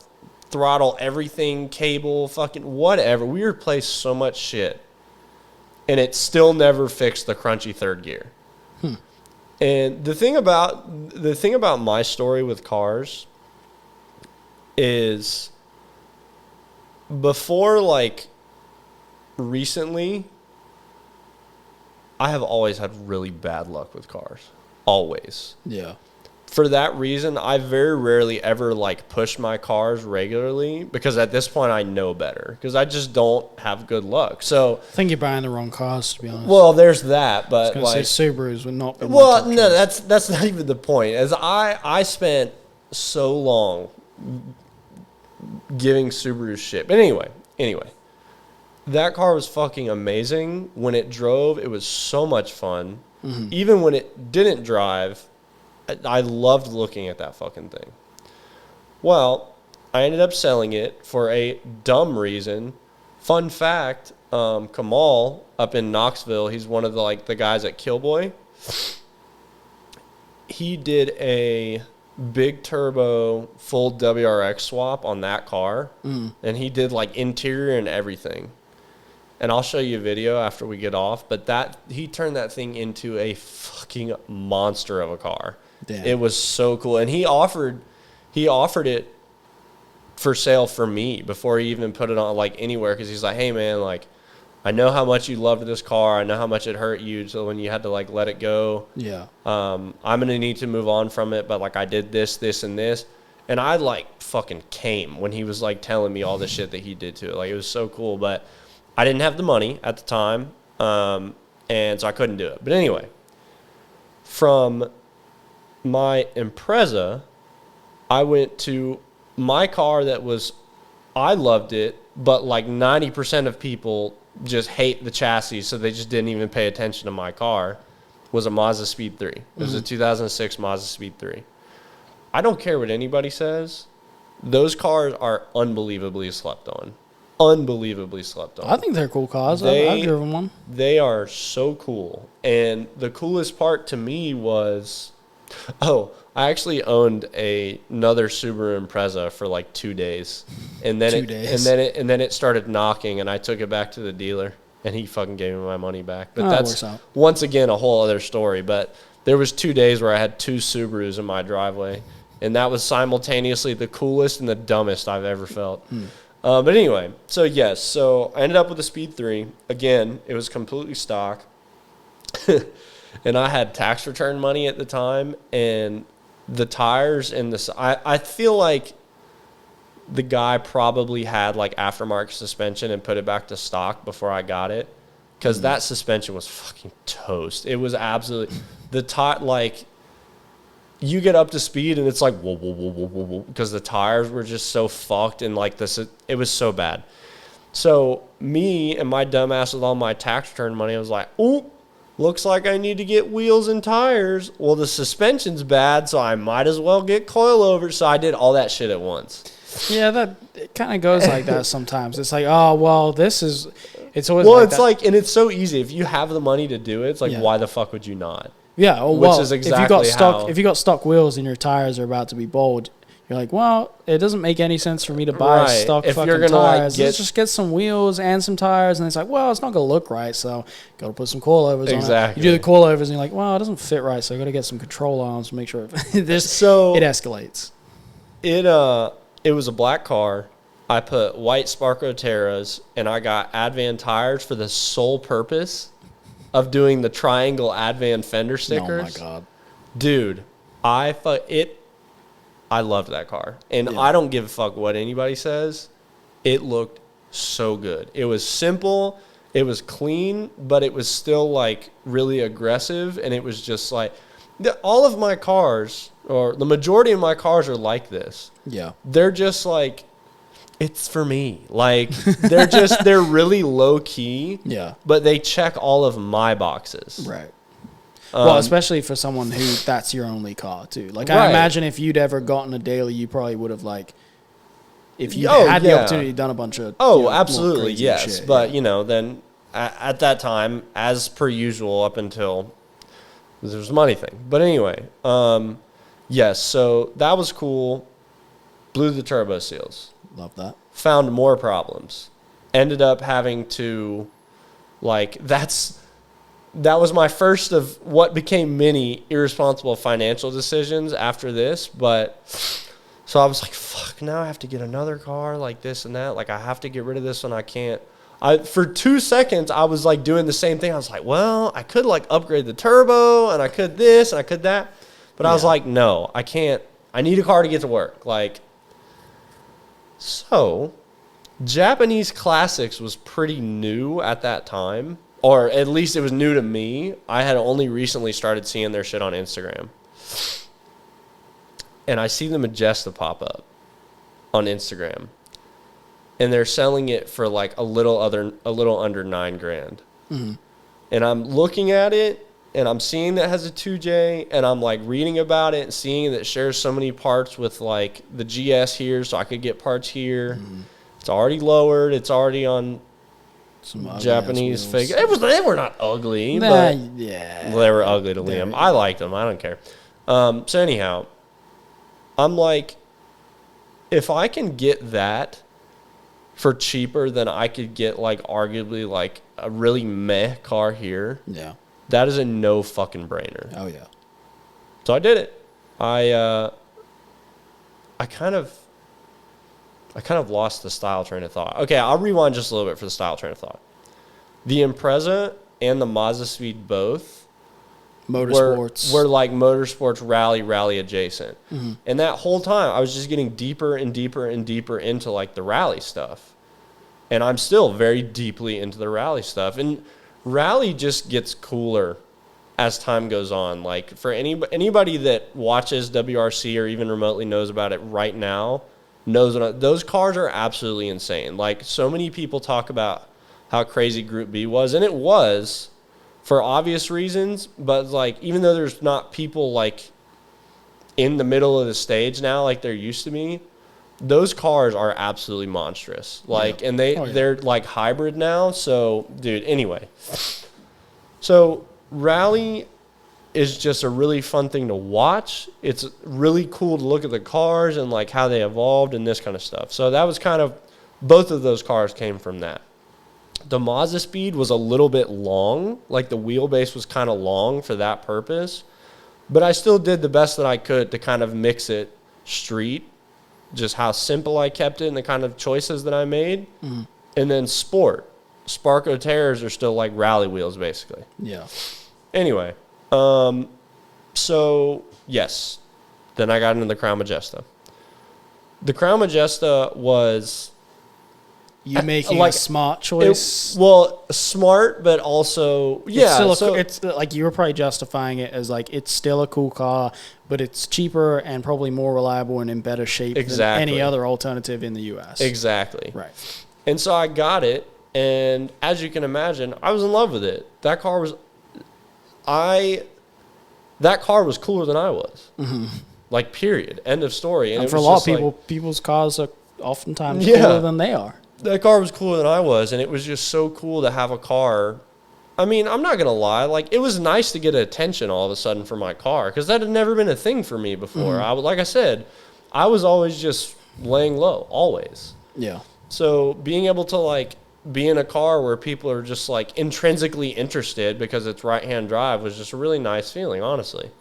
throttle, everything, cable, fucking whatever. We replaced so much shit, and it still never fixed the crunchy third gear. And the thing about my story with cars is, before like recently, I have always had really bad luck with cars. Always. Yeah. For that reason, I very rarely ever like push my cars regularly because at this point I know better because I just don't have good luck. So I think you're buying the wrong cars, to be honest. well, there's that, but I was like going to say Subarus would not be my well, top no, choice. that's not even the point. As I spent so long giving Subaru shit. But anyway, that car was fucking amazing. When it drove, it was so much fun. Mm-hmm. Even when it didn't drive, I loved looking at that fucking thing. Well, I ended up selling it for a dumb reason. Fun fact, Kamal up in Knoxville, he's one of the guys at Killboy. He did a big turbo full WRX swap on that car, and he did like interior and everything. And I'll show you a video after we get off, but he turned that thing into a fucking monster of a car. Damn. It was so cool, and he offered it for sale for me before he even put it on like anywhere, because he's like, hey man, like I know how much you loved this car, I know how much it hurt you, so when you had to like let it go, Yeah. I'm gonna need to move on from it, but like I did this and this, and I like fucking came when he was like telling me all the shit that he did to it. Like it was so cool, but I didn't have the money at the time, and so I couldn't do it. But anyway, from my Impreza, I went to my car I loved it, but like 90% of people just hate the chassis, so they just didn't even pay attention to my car, was a Mazda Speed 3. It was a 2006 Mazda Speed 3. I don't care what anybody says. Those cars are unbelievably slept on. Unbelievably slept on. I think they're cool cars. I've driven one. They are so cool. And the coolest part to me was, I actually owned another Subaru Impreza for like 2 days. And then 2 days. And then it started knocking, and I took it back to the dealer, and he fucking gave me my money back. But That that's works out. once again a whole other story. But there was 2 days where I had 2 Subarus in my driveway, and that was simultaneously the coolest and the dumbest I've ever felt. But anyway, so yes, so I ended up with a Speed 3. Again, it was completely stock. And I had tax return money at the time, and the tires and I feel like the guy probably had like aftermarket suspension and put it back to stock before I got it, because that suspension was fucking toast. It was absolutely like you get up to speed and it's like whoa, whoa, whoa, whoa, whoa, whoa, because the tires were just so fucked, and like it was so bad. So me and my dumbass with all my tax return money, I was like, ooh, looks like I need to get wheels and tires. Well, the suspension's bad, so I might as well get coilovers. So I did all that shit at once. Yeah, it kind of goes like that sometimes. It's like, oh, well, it's always Well, like it's that. like, and it's so easy. If you have the money to do it, it's like, Yeah. why the fuck would you not? Yeah, Which is exactly if you got stock wheels and your tires are about to be bald, you're like, well, it doesn't make any sense for me to buy Right. stock If fucking you're gonna, like, tires. Let's just get some wheels and some tires, and it's like, well, it's not gonna look right, so got to put some coilovers on it. Exactly. You do the coilovers, and you're like, well, it doesn't fit right, so I got to get some control arms to make sure it So escalates. It was a black car. I put white Sparco Terras, and I got Advan tires for the sole purpose of doing the triangle Advan fender stickers. Oh my god, Dude, I loved that car. And Yeah. I don't give a fuck what anybody says. It looked so good. It was simple, it was clean, but it was still like really aggressive, and it was just like all of my cars, or the majority of my cars, are like this. yeah, They're just like, it's for me. Like they're really low key, yeah, but they check all of my boxes. right. Well, especially for someone who that's your only car too. Like I Right. imagine if you'd ever gotten a daily, you probably would have like, if you Oh, had the yeah. opportunity, done a bunch of more Absolutely, crazy yes. shit, But yeah. then at that time, as per usual, up until there was a money thing. But anyway, yes. So that was cool. Blew the turbo seals. Love that. Found more problems. Ended up having to, like, that was my first of what became many irresponsible financial decisions after this. But so I was like, fuck, now I have to get another car, like this and that. Like, I have to get rid of this one. I can't For 2 seconds, I was like doing the same thing. I was like, well, I could like upgrade the turbo and I could this and I could that. But I was like, no, I can't. I need a car to get to work. Like, so Japanese Classics was pretty new at that time, or at least it was new to me. I had only recently started seeing their shit on Instagram. And I see the Majesta pop up on Instagram. And they're selling it for like a little under $9,000. Mm-hmm. And I'm looking at it and I'm seeing that it has a 2J and I'm like reading about it and seeing that it shares so many parts with like the GS here, so I could get parts here. Mm-hmm. It's already lowered. It's already on some Japanese figure. They were not ugly, but yeah, they were ugly to Liam. I liked them. I don't care. So anyhow, I'm like, if I can get that for cheaper than I could get like arguably like a really meh car here, yeah, that is a no fucking brainer. Oh yeah. So I did it. I kind of lost the style train of thought. Okay, I'll rewind just a little bit for the style train of thought. The Impreza and the Mazda Speed both motorsports were like motorsports rally adjacent. Mm-hmm. And that whole time I was just getting deeper and deeper and deeper into like the rally stuff. And I'm still very deeply into the rally stuff. And rally just gets cooler as time goes on. Like for anybody that watches WRC or even remotely knows about it right now, knows those cars are absolutely insane. Like so many people talk about how crazy Group B was, and it was for obvious reasons, but like even though there's not people like in the middle of the stage now like there used to be, those cars are absolutely monstrous. Like, and they're like hybrid now. So, dude, anyway. So, rally is just a really fun thing to watch. It's really cool to look at the cars and like how they evolved and this kind of stuff. So, that was kind of, both of those cars came from that. The Mazda Speed was a little bit long. Like, the wheelbase was kind of long for that purpose. But I still did the best that I could to kind of mix it street. Just how simple I kept it and the kind of choices that I made. Mm-hmm. And then sport. Sparco Terrors are still like rally wheels, basically. Yeah. Anyway, so, yes. Then I got into the Crown Majesta. The Crown Majesta was... You making like, a smart choice? Smart, but also... Yeah. It's like you were probably justifying it as like it's still a cool car, but it's cheaper and probably more reliable and in better shape than any other alternative in the U.S. Exactly. Right. And so I got it, and as you can imagine, I was in love with it. That car was cooler than I was. Mm-hmm. Like, period. End of story. And for a lot of people, people's cars are oftentimes cooler than they are. That car was cooler than I was, and it was just so cool to have a car. I mean, I'm not going to lie. Like, it was nice to get attention all of a sudden for my car because that had never been a thing for me before. Mm-hmm. Like I said, I was always just laying low, always. Yeah. So being able to, like, be in a car where people are just, like, intrinsically interested because it's right-hand drive was just a really nice feeling, honestly.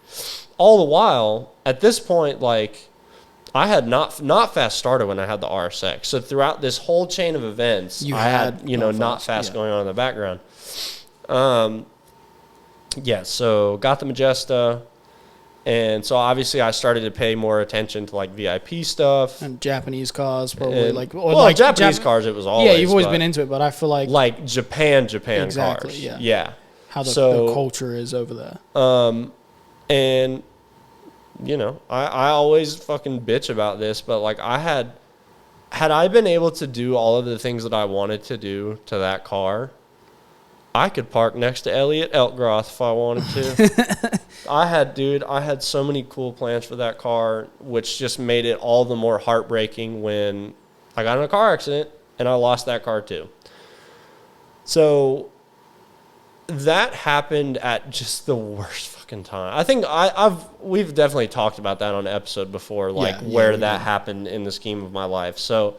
All the while, at this point, like, I had not fast started when I had the RSX. So throughout this whole chain of events, I had not fast going on in the background. So got the Majesta. And so obviously I started to pay more attention to like VIP stuff. And Japanese cars probably Japanese cars it was always. Yeah, you've always been into it, but I feel like Japan exactly, cars. Yeah. How the culture is over there. And I always fucking bitch about this, but like had I been able to do all of the things that I wanted to do to that car, I could park next to Elliot Elkgroth if I wanted to. I had so many cool plans for that car, which just made it all the more heartbreaking when I got in a car accident and I lost that car too. So that happened at just the worst fucking time. I think we've definitely talked about that on an episode before, where that happened in the scheme of my life. So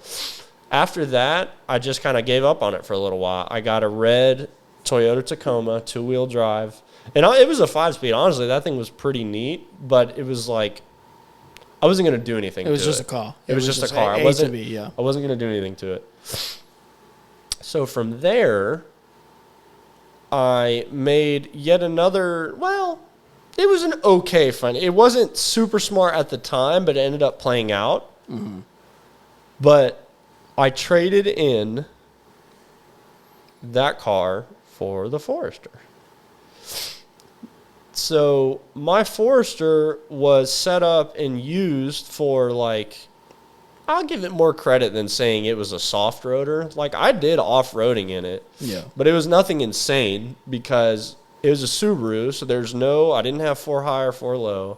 after that, I just kind of gave up on it for a little while. I got a red Toyota Tacoma 2-wheel drive, and it was a 5-speed. Honestly, that thing was pretty neat, but it was like I wasn't going to do anything. It was just a car. It was just a car. I wasn't going to do anything to it. So from there, I made yet another, well, it was an okay fun. It wasn't super smart at the time, but it ended up playing out. Mm-hmm. But I traded in that car for the Forester. So my Forester was set up and used for, like, I'll give it more credit than saying it was a soft roader. Like, I did off-roading in it. Yeah. But it was nothing insane because it was a Subaru, so I didn't have 4 high or 4 low,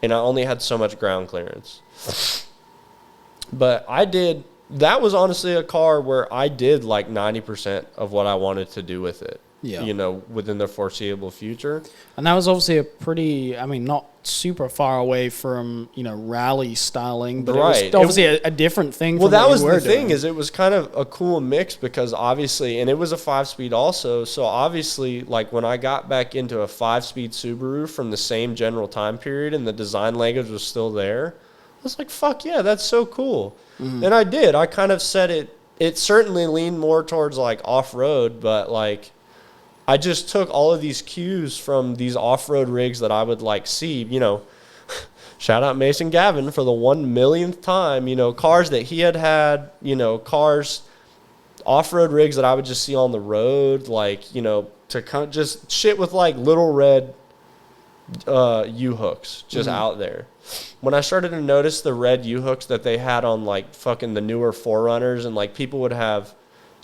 and I only had so much ground clearance. But that was honestly a car where I did like 90% of what I wanted to do with it. Yeah. You know, within the foreseeable future. And that was obviously a pretty, I mean, not super far away from, rally styling, but right. It was obviously a different thing. Well, from that what was you were the thing, doing. is it was kind of a cool mix because obviously, and it was a 5-speed also. So obviously, like when I got back into a 5-speed Subaru from the same general time period and the design language was still there, I was like, fuck yeah, that's so cool. Mm-hmm. And I did. I kind of said it certainly leaned more towards like off-road, but like I just took all of these cues from these off-road rigs that I would like see, shout out Mason Gavin for the 1 millionth time, cars that he had, cars, off-road rigs that I would just see on the road, like, to kind of just shit with like little red U-hooks just out there. When I started to notice the red U-hooks that they had on like fucking the newer 4Runners, and like people would have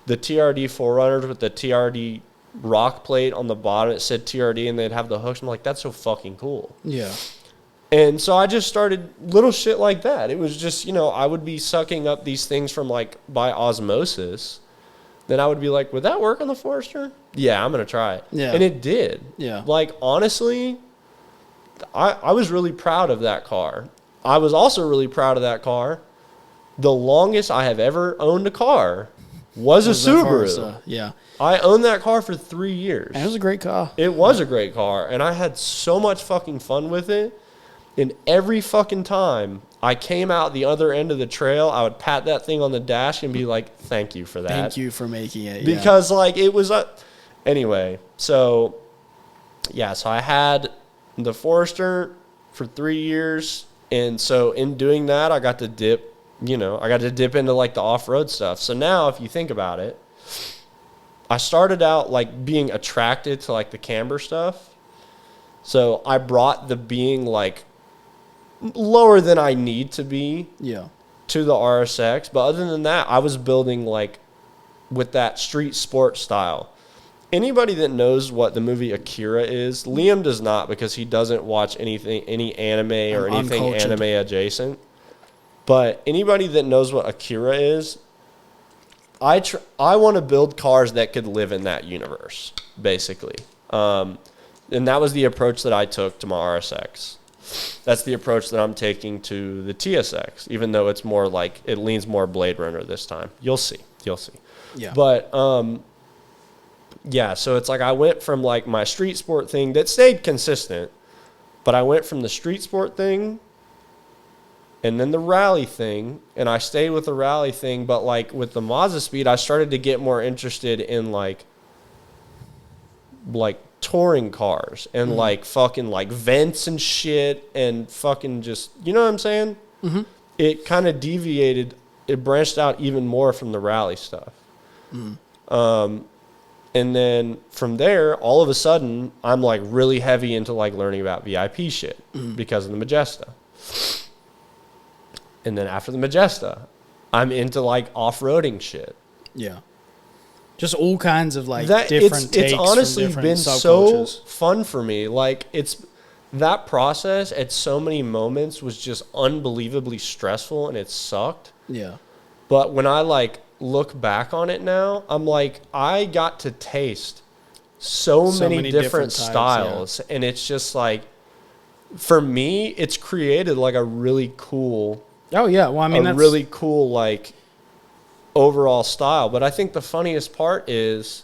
the TRD 4Runners with the TRD rock plate on the bottom, it said TRD, and they'd have the hooks. I'm like, that's so fucking cool. Yeah. And so I just started little shit like that. It was just, I would be sucking up these things from like by osmosis. Then I would be like, would that work on the Forester? Yeah, I'm going to try it. Yeah. And it did. Yeah. Like, honestly, I was really proud of that car. I was also really proud of that car. The longest I have ever owned a car was a Subaru. Yeah. I owned that car for 3 years. And it was a great car. It was a great car, and I had so much fucking fun with it. And every fucking time I came out the other end of the trail, I would pat that thing on the dash and be like, thank you for that. Thank you for making it. Because, like, it was anyway, so, yeah, so I had the Forester for 3 years. And so in doing that, I got to dip into, like, the off-road stuff. So now, if you think about it, I started out, like, being attracted to, like, the camber stuff. So I brought the being, like, lower than I need to be to the RSX. But other than that, I was building, like, with that street sport style. Anybody that knows what the movie Akira is, Liam does not, because he doesn't watch any anime or anything uncultured. anime adjacent. But anybody that knows what Akira is, I want to build cars that could live in that universe, basically. And that was the approach that I took to my RSX. That's the approach that I'm taking to the TSX, even though it's more like, it leans more Blade Runner this time. You'll see. Yeah. But, yeah, so it's like I went from like my street sport thing that stayed consistent, but I went from the street sport thing and then the rally thing, and I stayed with the rally thing, but like with the Mazda Speed, I started to get more interested in like touring cars and like fucking like vents and shit and fucking just, you know what I'm saying? Mm-hmm. It kind of deviated, it branched out even more from the rally stuff. And then from there, all of a sudden, I'm like really heavy into like learning about VIP shit because of the Majesta. And then after the Majesta, I'm into like off-roading shit. Yeah. Just all kinds of like That different takes it's honestly from different been subcultures. so fun for me. Like that process at so many moments was just unbelievably stressful and it sucked. Yeah. But when I like look back on it now, I'm like, I got to taste so many different types, styles. Yeah. And it's just like, for me, it's created like a really cool, oh yeah. Well, I mean, that's really cool, like overall style. But I think the funniest part is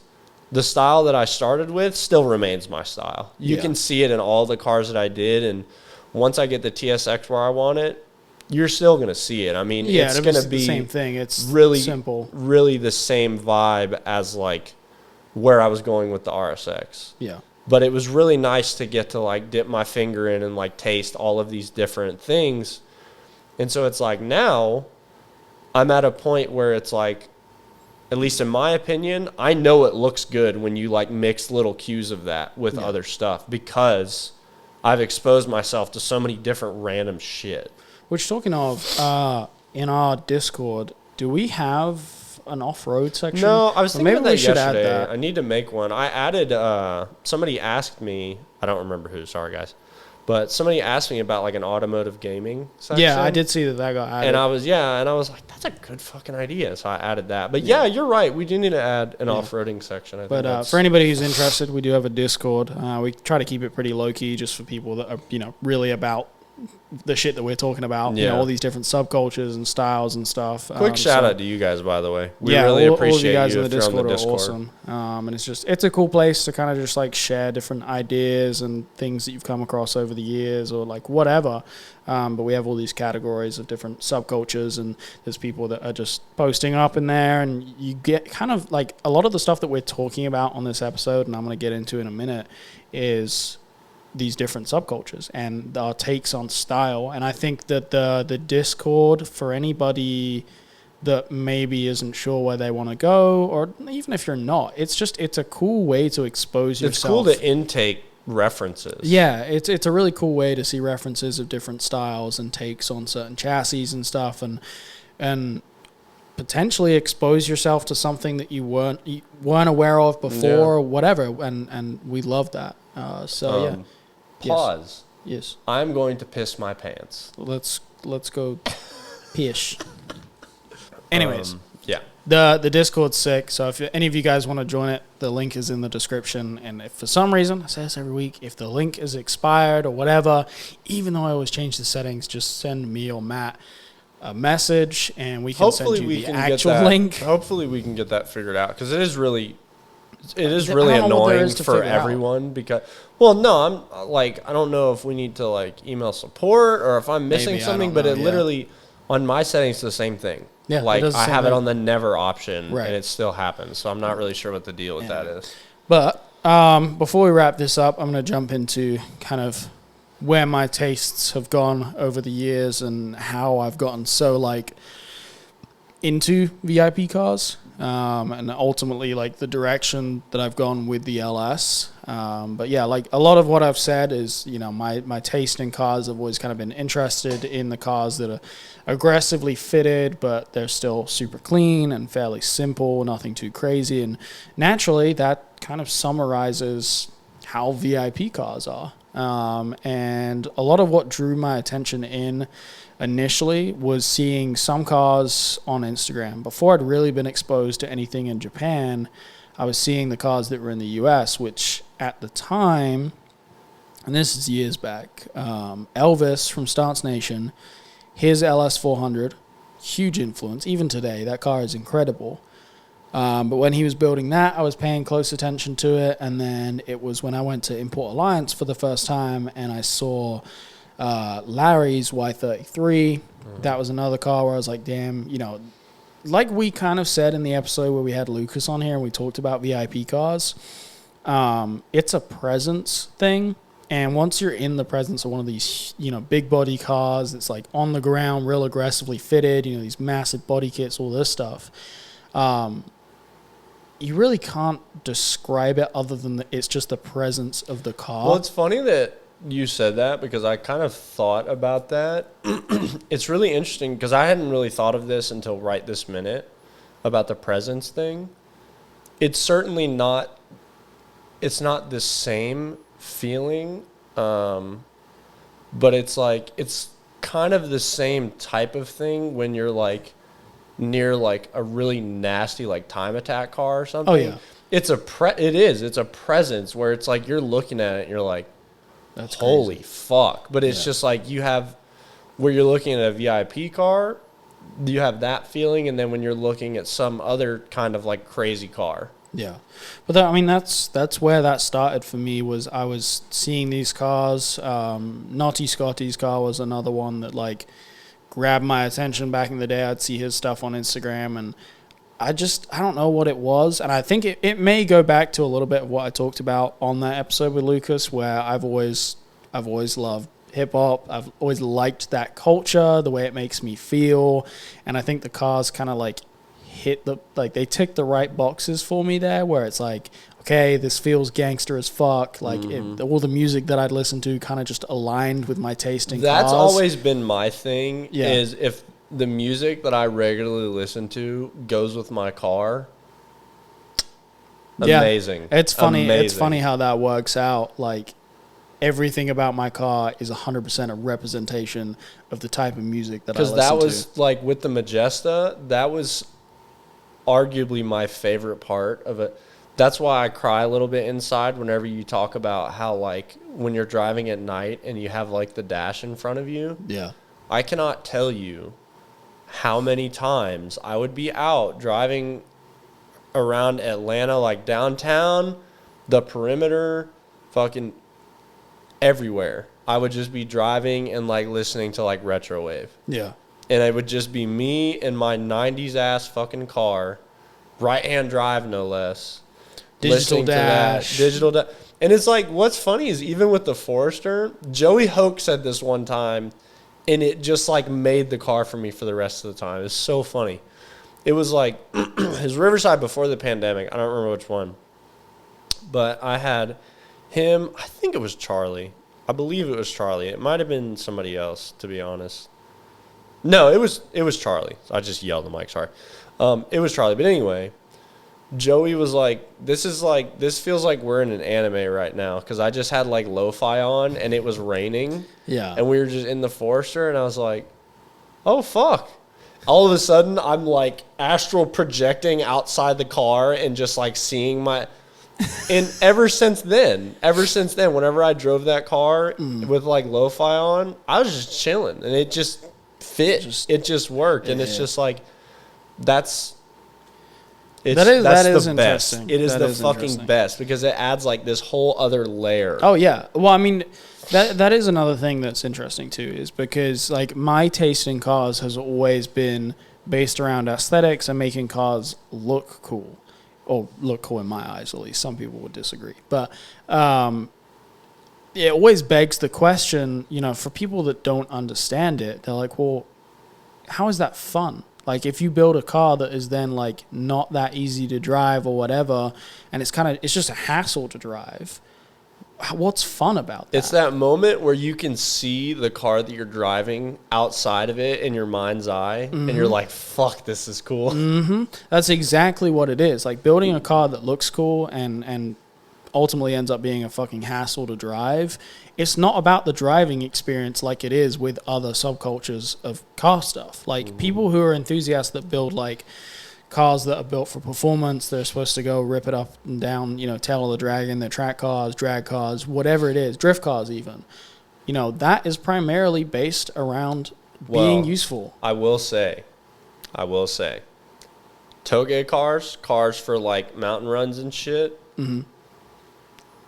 the style that I started with still remains my style. You can see it in all the cars that I did. And once I get the TSX where I want it, you're still going to see it. I mean, Yeah, it's going to the be same thing. It's really simple. really the same vibe as like where I was going with the RSX. Yeah. But it was really nice to get to like dip my finger in and like taste all of these different things. And so it's like now I'm at a point where it's like, at least in my opinion, I know it looks good when you like mix little cues of that with other stuff because I've exposed myself to so many different random shit. Which, talking of, in our Discord, do we have an off-road section? No, I was thinking about that we should yesterday. add that. I need to make one. I added, somebody asked me, I don't remember who, sorry guys, but somebody asked me about like an automotive gaming section. Yeah, I did see that got added. And I was like, that's a good fucking idea. So I added that. But yeah, you're right. We do need to add an off-roading section. I think But for anybody who's interested, we do have a Discord. We try to keep it pretty low-key just for people that are, really about the shit that we're talking about. Yeah. All these different subcultures and styles and stuff. Quick shout out to you guys, by the way. We yeah, really all appreciate of you guys you in the if you're on Discord the are Discord. awesome. And it's a cool place to kind of just like share different ideas and things that you've come across over the years or like whatever. But we have all these categories of different subcultures, and there's people that are just posting up in there, and you get kind of like a lot of the stuff that we're talking about on this episode, and I'm going to get into in a minute, is these different subcultures and our takes on style. And I think that the Discord, for anybody that maybe isn't sure where they want to go, or even if you're not, it's a cool way to expose yourself. It's cool to intake references. Yeah, it's a really cool way to see references of different styles and takes on certain chassis and stuff, and potentially expose yourself to something that you weren't aware of before, or whatever. And we love that. Pause. Yes. I'm going to piss my pants. Let's go pish. Anyways, yeah. the Discord's sick, so if any of you guys want to join it, the link is in the description. And if for some reason, I say this every week, if the link is expired or whatever, even though I always change the settings, just send me or Matt a message and we can send you the actual link. Hopefully we can get that figured out, because it is really know what there annoying is to for figure out. everyone. Because, well, no, I'm like, I don't know if we need to like email support or if I'm missing Maybe, I something, don't but know, it literally on my settings the same thing. Yeah, like it does the I same have it thing. on the never option, Right. and it still happens. So I'm not really sure what the deal with that is. But before we wrap this up, I'm going to jump into kind of where my tastes have gone over the years and how I've gotten so like into VIP cars, and ultimately like the direction that I've gone with the LS. But yeah, like a lot of what I've said is, my taste in cars, I've always kind of been interested in the cars that are aggressively fitted, but they're still super clean and fairly simple, nothing too crazy. And naturally that kind of summarizes how VIP cars are. And a lot of what drew my attention initially was seeing some cars on Instagram. Before I'd really been exposed to anything in Japan, I was seeing the cars that were in the US, which at the time, and this is years back, Elvis from Stance Nation, his LS400, huge influence. Even today, that car is incredible. But when he was building that, I was paying close attention to it. And then it was when I went to Import Alliance for the first time and I saw Larry's Y33. That was another car where I was like, damn, like we kind of said in the episode where we had Lucas on here and we talked about VIP cars, it's a presence thing. And once you're in the presence of one of these, big body cars that's like on the ground, real aggressively fitted, these massive body kits, all this stuff, you really can't describe it other than that it's just the presence of the car. Well, it's funny that you said that because I kind of thought about that. It's really interesting because I hadn't really thought of this until right this minute about the presence thing. It's certainly not, it's not the same feeling, but it's like, it's kind of the same type of thing when you're like near like a really nasty like time attack car or something. Oh yeah. It's a presence where it's like you're looking at it and you're like, That's holy crazy. fuck. But it's just like you have, where you're looking at a VIP car, you have that feeling, and then when you're looking at some other kind of like crazy car. Yeah. But that's where that started for me. Was I was seeing these cars. Naughty Scotty's car was another one that like grabbed my attention back in the day. I'd see his stuff on Instagram, and I don't know what it was. And I think it may go back to a little bit of what I talked about on that episode with Lucas, where I've always loved hip hop. I've always liked that culture, the way it makes me feel. And I think the cars kind of like they tick the right boxes for me there, where it's like, okay, this feels gangster as fuck. Like all the music that I'd listen to kind of just aligned with my taste in That's cars. always been my thing. Yeah. Is if the music that I regularly listen to goes with my car. Amazing. Yeah. It's funny. Amazing. It's funny how that works out. Like everything about my car is 100% a representation of the type of music that I listen to. Because that was like with the Majesta, that was arguably my favorite part of it. That's why I cry a little bit inside whenever you talk about how, like, when you're driving at night and you have, like, the dash in front of you. Yeah. I cannot tell you how many times I would be out driving around Atlanta, like downtown, the perimeter, fucking everywhere. I would just be driving and, like, listening to, like, retrowave. Yeah. And it would just be me in my 90s ass fucking car, right-hand drive no less. Digital dash. And it's like, what's funny is even with the Forester, Joey Hoke said this one time, and it just like made the car for me for the rest of the time. It's so funny. It was like his Riverside before the pandemic. I don't remember which one. But I had him, I think it was Charlie. I believe it was Charlie. It might have been somebody else, to be honest. No, it was Charlie. I just yelled the mic, sorry. It was Charlie. But anyway, Joey was like, this feels like we're in an anime right now, because I just had like lo-fi on and it was raining. Yeah. And we were just in the Forester, and I was like, oh, fuck. All of a sudden, I'm like astral projecting outside the car and just like seeing my... And ever since then, whenever I drove that car with like lo-fi on, I was just chilling, and it just fit. It just worked. And it's just like, that is interesting. It is the fucking best, because it adds like this whole other layer. Oh yeah. Well, I mean, that is another thing that's interesting too, is because like my taste in cars has always been based around aesthetics and making cars look cool, or look cool in my eyes at least. Some people would disagree, but it always begs the question, you know, for people that don't understand it, they're like, well, how is that fun? Like, if you build a car that is then, like, not that easy to drive or whatever, and it's just a hassle to drive, what's fun about that? It's that moment where you can see the car that you're driving outside of it in your mind's eye, and you're like, fuck, this is cool. Mm-hmm. That's exactly what it is. Like, building a car that looks cool and ultimately ends up being a fucking hassle to drive. It's not about the driving experience like it is with other subcultures of car stuff. Like people who are enthusiasts that build like cars that are built for performance, they're supposed to go rip it up and down, you know, tail of the dragon, they're track cars, drag cars, whatever it is, drift cars even. You know, that is primarily based around being useful. I will say, toge cars for like mountain runs and shit. Mm-hmm.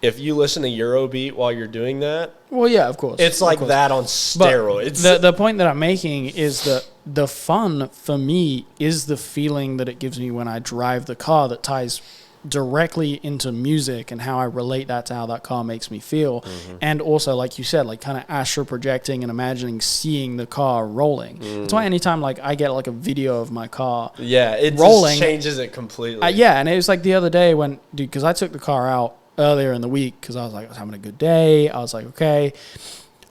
If you listen to Eurobeat while you're doing that, well, yeah, of course, it's like that on steroids. But the point that I'm making is that the fun for me is the feeling that it gives me when I drive the car, that ties directly into music and how I relate that to how that car makes me feel. Mm-hmm. And also, like you said, like kind of astral projecting and imagining seeing the car rolling. That's why anytime like I get like a video of my car it rolling, just changes it completely. And it was like the other day when, because I took the car out earlier in the week because I was having a good day. I was like, okay,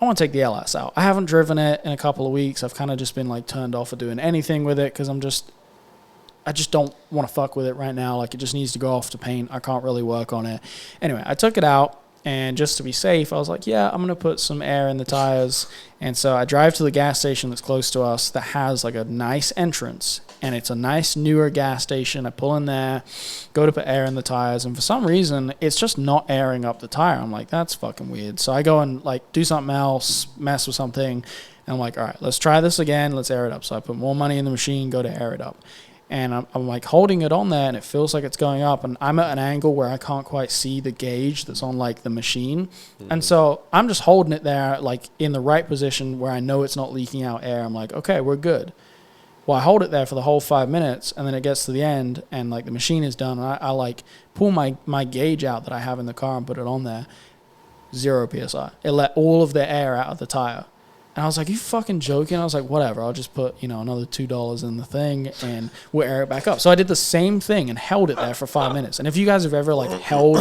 I want to take the LS out. I haven't driven it in a couple of weeks. I've kind of just been like turned off of doing anything with it because I just don't want to fuck with it right now. Like, it just needs to go off to paint. I can't really work on it. Anyway, I took it out, and just to be safe, I was like, yeah, I'm going to put some air in the tires. And so I drive to the gas station that's close to us that has like a nice entrance, and it's a nice newer gas station. I pull in there, go to put air in the tires, and for some reason, it's just not airing up the tire. I'm like, that's fucking weird. So I go and like do something else, mess with something, and I'm like, all right, let's try this again. Let's air it up. So I put more money in the machine, go to air it up. and I'm like holding it on there, and it feels like it's going up, and I'm at an angle where I can't quite see the gauge that's on like the machine, and so I'm just holding it there like in the right position where I know it's not leaking out air. I'm like, okay, we're good. Well, I hold it there for the whole 5 minutes, and then it gets to the end, and like the machine is done, and I like pull my gauge out that I have in the car and put it on there. 0 psi. It let all of the air out of the tire. And I was like, you fucking joking? I was like, whatever. I'll just put, another $2 in the thing and we'll air it back up. So I did the same thing and held it there for 5 minutes. And if you guys have ever like held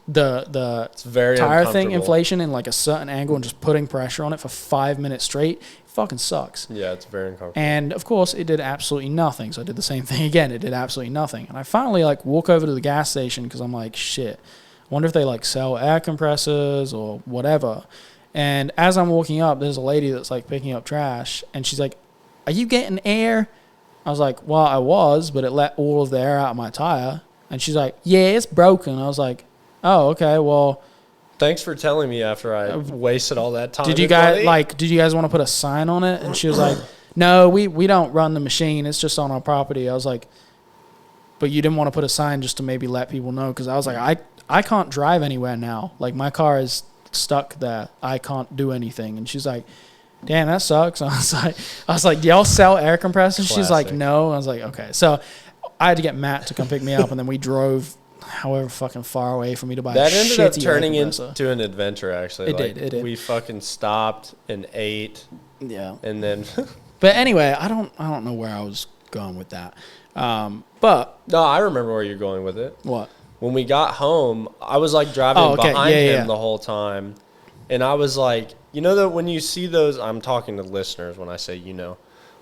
the tire thing inflation in like a certain angle and just putting pressure on it for 5 minutes straight, it fucking sucks. Yeah, it's very uncomfortable. And of course, it did absolutely nothing. So I did the same thing again. It did absolutely nothing. And I finally like walk over to the gas station because I'm like, shit, I wonder if they like sell air compressors or whatever. And as I'm walking up, there's a lady that's like picking up trash, and she's like, "Are you getting air?" I was like, "Well, I was, but it let all of the air out of my tire." And she's like, "Yeah, it's broken." I was like, "Oh, okay. Well, thanks for telling me after I wasted all that time." Did you guys want to put a sign on it?" And she was like, "No, we don't run the machine. It's just on our property." I was like, "But you didn't want to put a sign just to maybe let people know?" Because I was like, I can't drive anywhere now. Like my car is stuck there. I can't do anything. And she's like, damn, that sucks. I was like, do y'all sell air compressors? She's like, no. I was like, okay. So I had to get Matt to come pick me up, and then we drove however fucking far away for me to buy that a ended up shitty turning into an adventure, actually. It did. We fucking stopped and ate. Yeah. And then but anyway, I don't know where I was going with that. But no, I remember where you're going with it. What? When we got home, I was like driving behind him the whole time. And I was like, that when you see those, I'm talking to listeners when I say,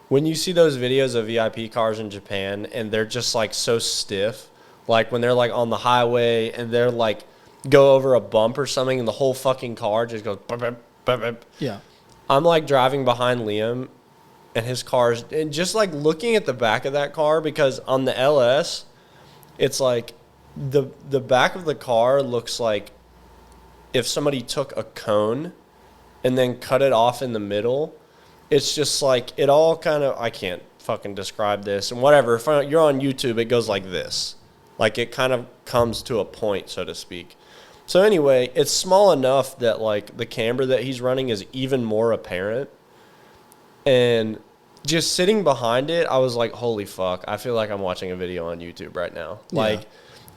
when you see those videos of VIP cars in Japan and they're just like so stiff, like when they're like on the highway and they're like go over a bump or something and the whole fucking car just goes, bup, bup, bup, bup. Yeah. I'm like driving behind Liam and his car's, and just like looking at the back of that car, because on the LS, it's like, the back of the car looks like if somebody took a cone and then cut it off in the middle. It's just like it all kind of, I can't fucking describe this, and whatever. If you're on YouTube, it goes like this. Like it kind of comes to a point, so to speak. So anyway, it's small enough that like the camber that he's running is even more apparent. And just sitting behind it, I was like, holy fuck, I feel like I'm watching a video on YouTube right now. Yeah. Like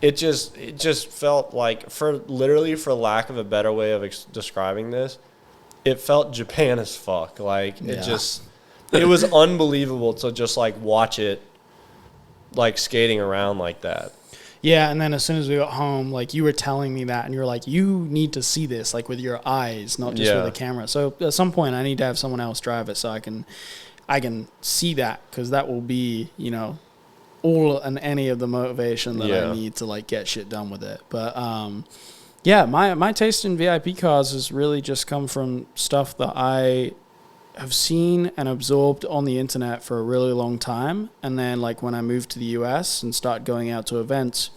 it just felt like, for lack of a better way of describing this, it felt Japan as fuck. Like it was unbelievable to just like watch it like skating around like that. Yeah, and then as soon as we got home, like you were telling me that, and you were like, you need to see this like with your eyes, not just with a camera. So at some point I need to have someone else drive it so I can see that, because that will be, all and any of the motivation that I need to like get shit done with it. But my taste in VIP cars has really just come from stuff that I have seen and absorbed on the internet for a really long time. And then like when I moved to the US and start going out to events,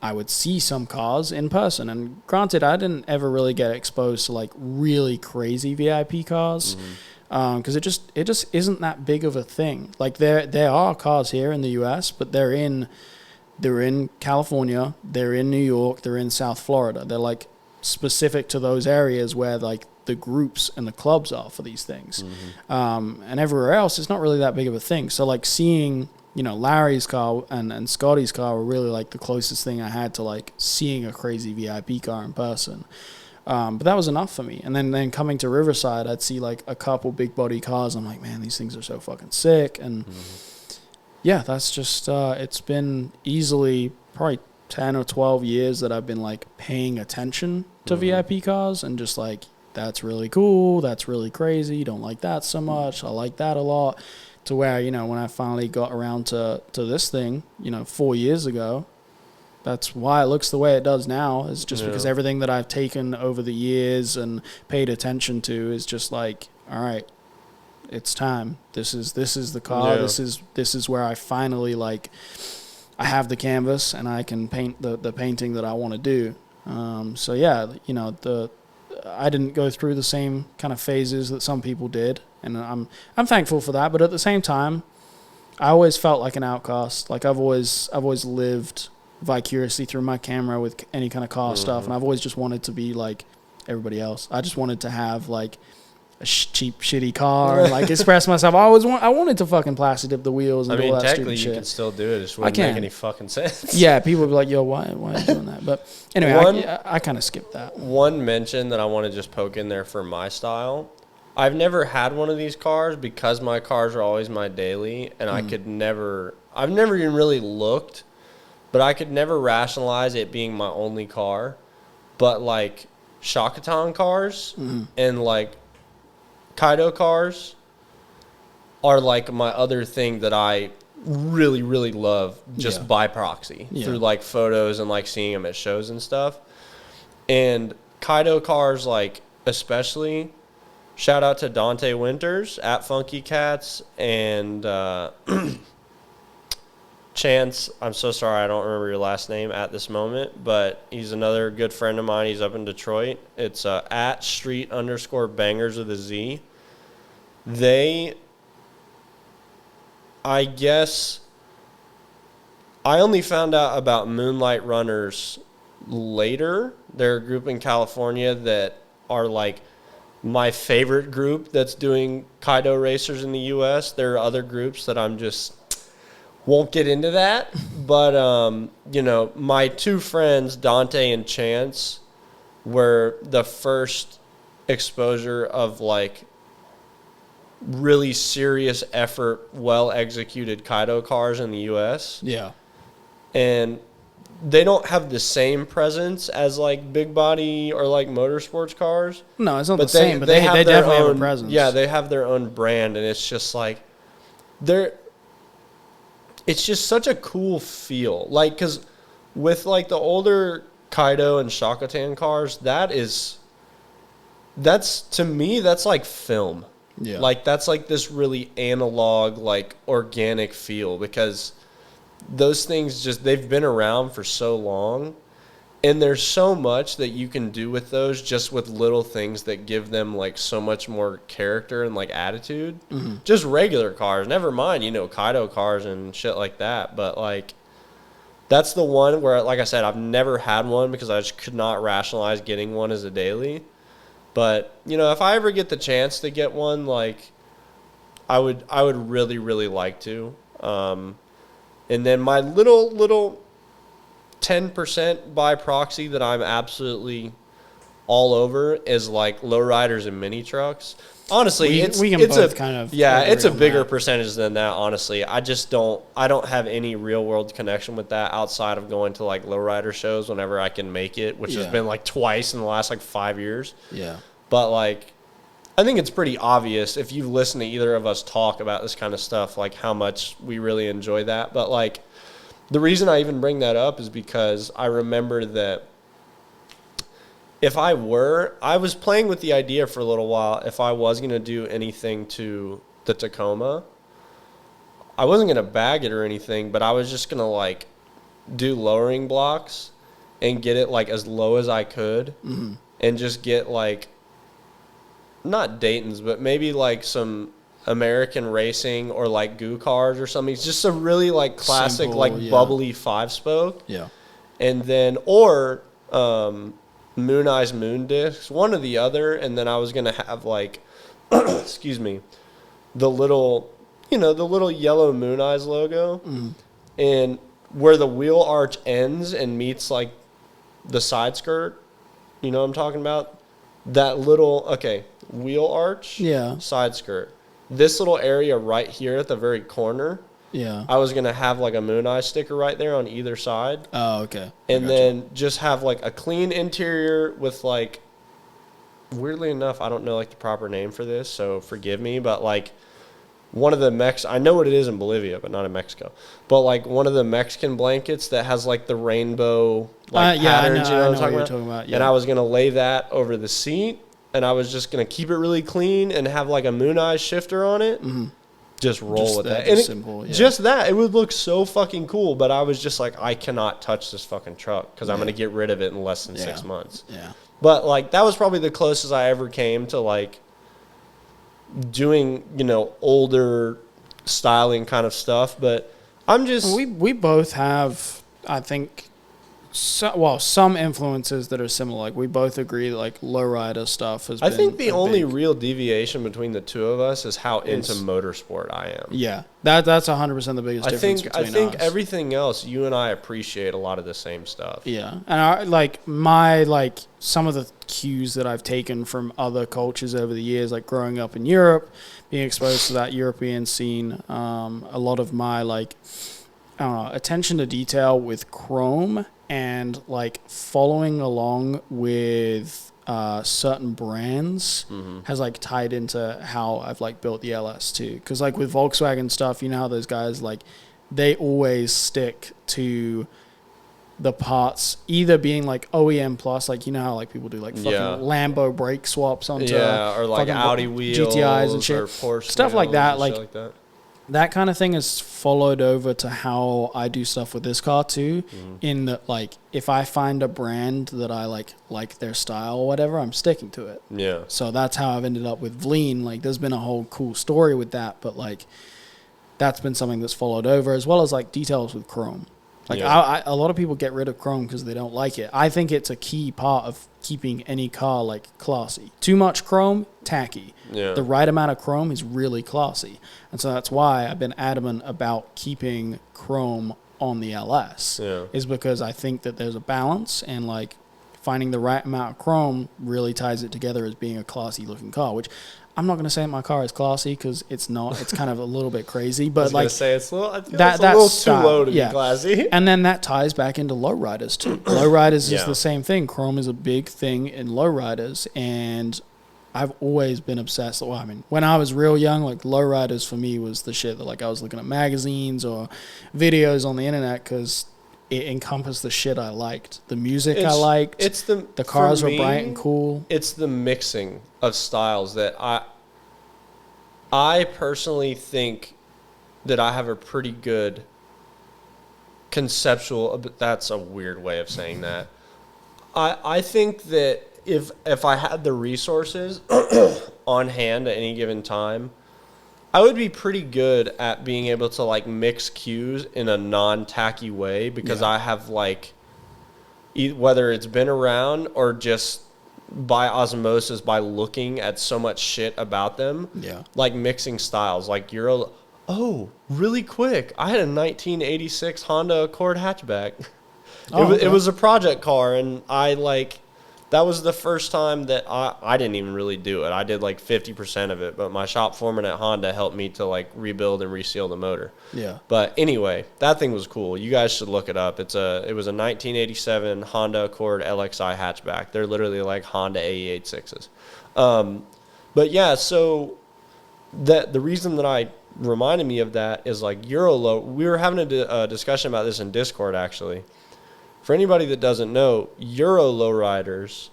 I would see some cars in person. And granted, I didn't ever really get exposed to like really crazy VIP cars. Because it just isn't that big of a thing. Like there are cars here in the U.S., but they're in California, they're in New York, they're in South Florida. They're like specific to those areas where like the groups and the clubs are for these things. And everywhere else, it's not really that big of a thing. So like seeing, Larry's car and Scotty's car were really like the closest thing I had to like seeing a crazy VIP car in person. But that was enough for me. And then coming to Riverside, I'd see like a couple big body cars. I'm like, man, these things are so fucking sick. And yeah, that's just, it's been easily probably 10 or 12 years that I've been like paying attention to VIP cars and just like, that's really cool. That's really crazy. Don't like that so much. I like that a lot. To where, when I finally got around to this thing, 4 years ago, that's why it looks the way it does now. Is just because everything that I've taken over the years and paid attention to is just like, all right, it's time. This is the car. Yeah. This is where I finally like, I have the canvas and I can paint the painting that I want to do. So yeah, I didn't go through the same kind of phases that some people did, and I'm thankful for that. But at the same time, I always felt like an outcast. Like I've always lived vicariously through my camera with any kind of car stuff, and I've always just wanted to be like everybody else. I just wanted to have like a cheap, shitty car and like express myself. I wanted to fucking plastic dip the wheels and do all that technically stupid you shit. can still do it. It just wouldn't make any fucking sense. Yeah, people would be like, "Yo, why are you doing that?" But anyway, I kind of skipped that. One mention that I want to just poke in there for my style. I've never had one of these cars because my cars are always my daily, and I've never even really looked, but I could never rationalize it being my only car. But like Shakatan cars and like Kaido cars are like my other thing that I really, really love just by proxy through like photos and like seeing them at shows and stuff. And Kaido cars, like especially, shout out to Dante Winters at Funky Cats and Chance. I'm so sorry I don't remember your last name at this moment, but he's another good friend of mine. He's up in Detroit. It's at street_bangers with a Z. I guess I only found out about Moonlight Runners later. They're a group in California that are like my favorite group that's doing Kaido racers in the U.S. There are other groups that I'm just won't get into that. But, my two friends, Dante and Chance, were the first exposure of like really serious effort, well-executed Kaido cars in the U.S. Yeah. And they don't have the same presence as like big body or like motorsports cars. No, it's not the same, but they definitely have a presence. Yeah, they have their own brand, and it's just like it's just such a cool feel. Like, because with like the older Kaido and Shakatan cars, that's to me, that's like film. Yeah. Like, that's like this really analog, like organic feel, because those things they've been around for so long, and there's so much that you can do with those just with little things that give them like so much more character and like attitude. Just regular cars, never mind, Kaido cars and shit like that. But like, that's the one where, like I said, I've never had one because I just could not rationalize getting one as a daily. But, if I ever get the chance to get one, like, I would really, really like to. And then my little 10% by proxy that I'm absolutely all over is like lowriders and mini trucks. Honestly, it's a bigger percentage than that. Honestly, I don't have any real world connection with that outside of going to like lowrider shows whenever I can make it, which has been like twice in the last like 5 years. Yeah. But like, I think it's pretty obvious if you've listened to either of us talk about this kind of stuff, like how much we really enjoy that. But like, the reason I even bring that up is because I remember that I was playing with the idea for a little while, if I was going to do anything to the Tacoma, I wasn't going to bag it or anything, but I was just going to like do lowering blocks and get it like as low as I could and just get like, not Dayton's, but maybe like some American racing or like goo cars or something. It's just a really like classic, simple, like bubbly 5-spoke. Yeah. And then, or Moon Eyes Moon Discs, one or the other. And then I was going to have like, excuse me, the little yellow Moon Eyes logo. And where the wheel arch ends and meets like the side skirt, you know what I'm talking about? That little, wheel arch, side skirt. This little area right here at the very corner, I was going to have like a Moon Eye sticker right there on either side. Oh, okay. And then just have like a clean interior with like, weirdly enough, I don't know like the proper name for this, so forgive me, but like one of the I know what it is in Bolivia, but not in Mexico. But like one of the Mexican blankets that has like the rainbow patterns, I know what I'm talking about? Yeah. And I was going to lay that over the seat, and I was just going to keep it really clean and have like a Moon Eye shifter on it. Just roll with that. Just that. It would look so fucking cool, but I was just like, I cannot touch this fucking truck because I'm going to get rid of it in less than 6 months. Yeah. But like, that was probably the closest I ever came to like doing, older styling kind of stuff. But I'm just We both have, I think, some influences that are similar. Like we both agree that like lowrider stuff has I been think the a only big- real deviation between the two of us is how into Is- motorsport I am. Yeah, that's 100% the biggest I difference think between us. everything else, you and I appreciate a lot of the same stuff. Yeah, and some of the cues that I've taken from other cultures over the years, like growing up in Europe, being exposed to that European scene, a lot of my attention to detail with chrome and like following along with certain brands has like tied into how I've like built the LS too. Because like with Volkswagen stuff, you know how those guys like they always stick to the parts either being like OEM plus, like you know how like people do like fucking Lambo brake swaps onto or like fucking Audi wheels, GTIs and shit, or Porsche stuff like wheels that. and Like, shit like that. that kind of thing is followed over to how I do stuff with this car too. In that, like, if I find a brand that I like their style or whatever, I'm sticking to it. Yeah. So that's how I've ended up with Vleen. Like, there's been a whole cool story with that, but like, that's been something that's followed over, as well as like details with chrome. Like, a lot of people get rid of chrome because they don't like it. I think it's a key part of keeping any car like classy. Too much chrome, tacky. Yeah. The right amount of chrome is really classy. And so that's why I've been adamant about keeping chrome on the LS. Yeah. Is because I think that there's a balance, and like finding the right amount of chrome really ties it together as being a classy looking car, which I'm not going to say my car is classy because it's not. It's kind of a little bit crazy, but I was like gonna say it's a little, I feel that- it's a little that's too low to yeah. be classy. and then that ties back into lowriders too. Lowriders is Yeah. the same thing. Chrome is a big thing in lowriders, and I've always been obsessed. Well, I mean, when I was real young, like lowriders for me was the shit that like I was looking at magazines or videos on the internet because it encompassed the shit I liked, the music I liked. It's the for cars were me, bright and cool. It's the mixing of styles that I personally think that I have a pretty good conceptual. But that's a weird way of saying that. I think that if I had the resources on hand at any given time, I would be pretty good at being able to like mix cues in a non-tacky way because I have like whether it's been around or just by osmosis by looking at so much shit about them. Yeah. Like mixing styles, like really quick. I had a 1986 Honda Accord hatchback. It was a project car, and that was the first time that I didn't even really do it. I did like 50% of it, but my shop foreman at Honda helped me to like rebuild and reseal the motor. Yeah. But anyway, that thing was cool. You guys should look it up. It was a 1987 Honda Accord LXI hatchback. They're literally like Honda AE86s. But yeah, so the reason that I reminded me of that is like Eurolow. We were having a discussion about this in Discord actually. For anybody that doesn't know, Euro lowriders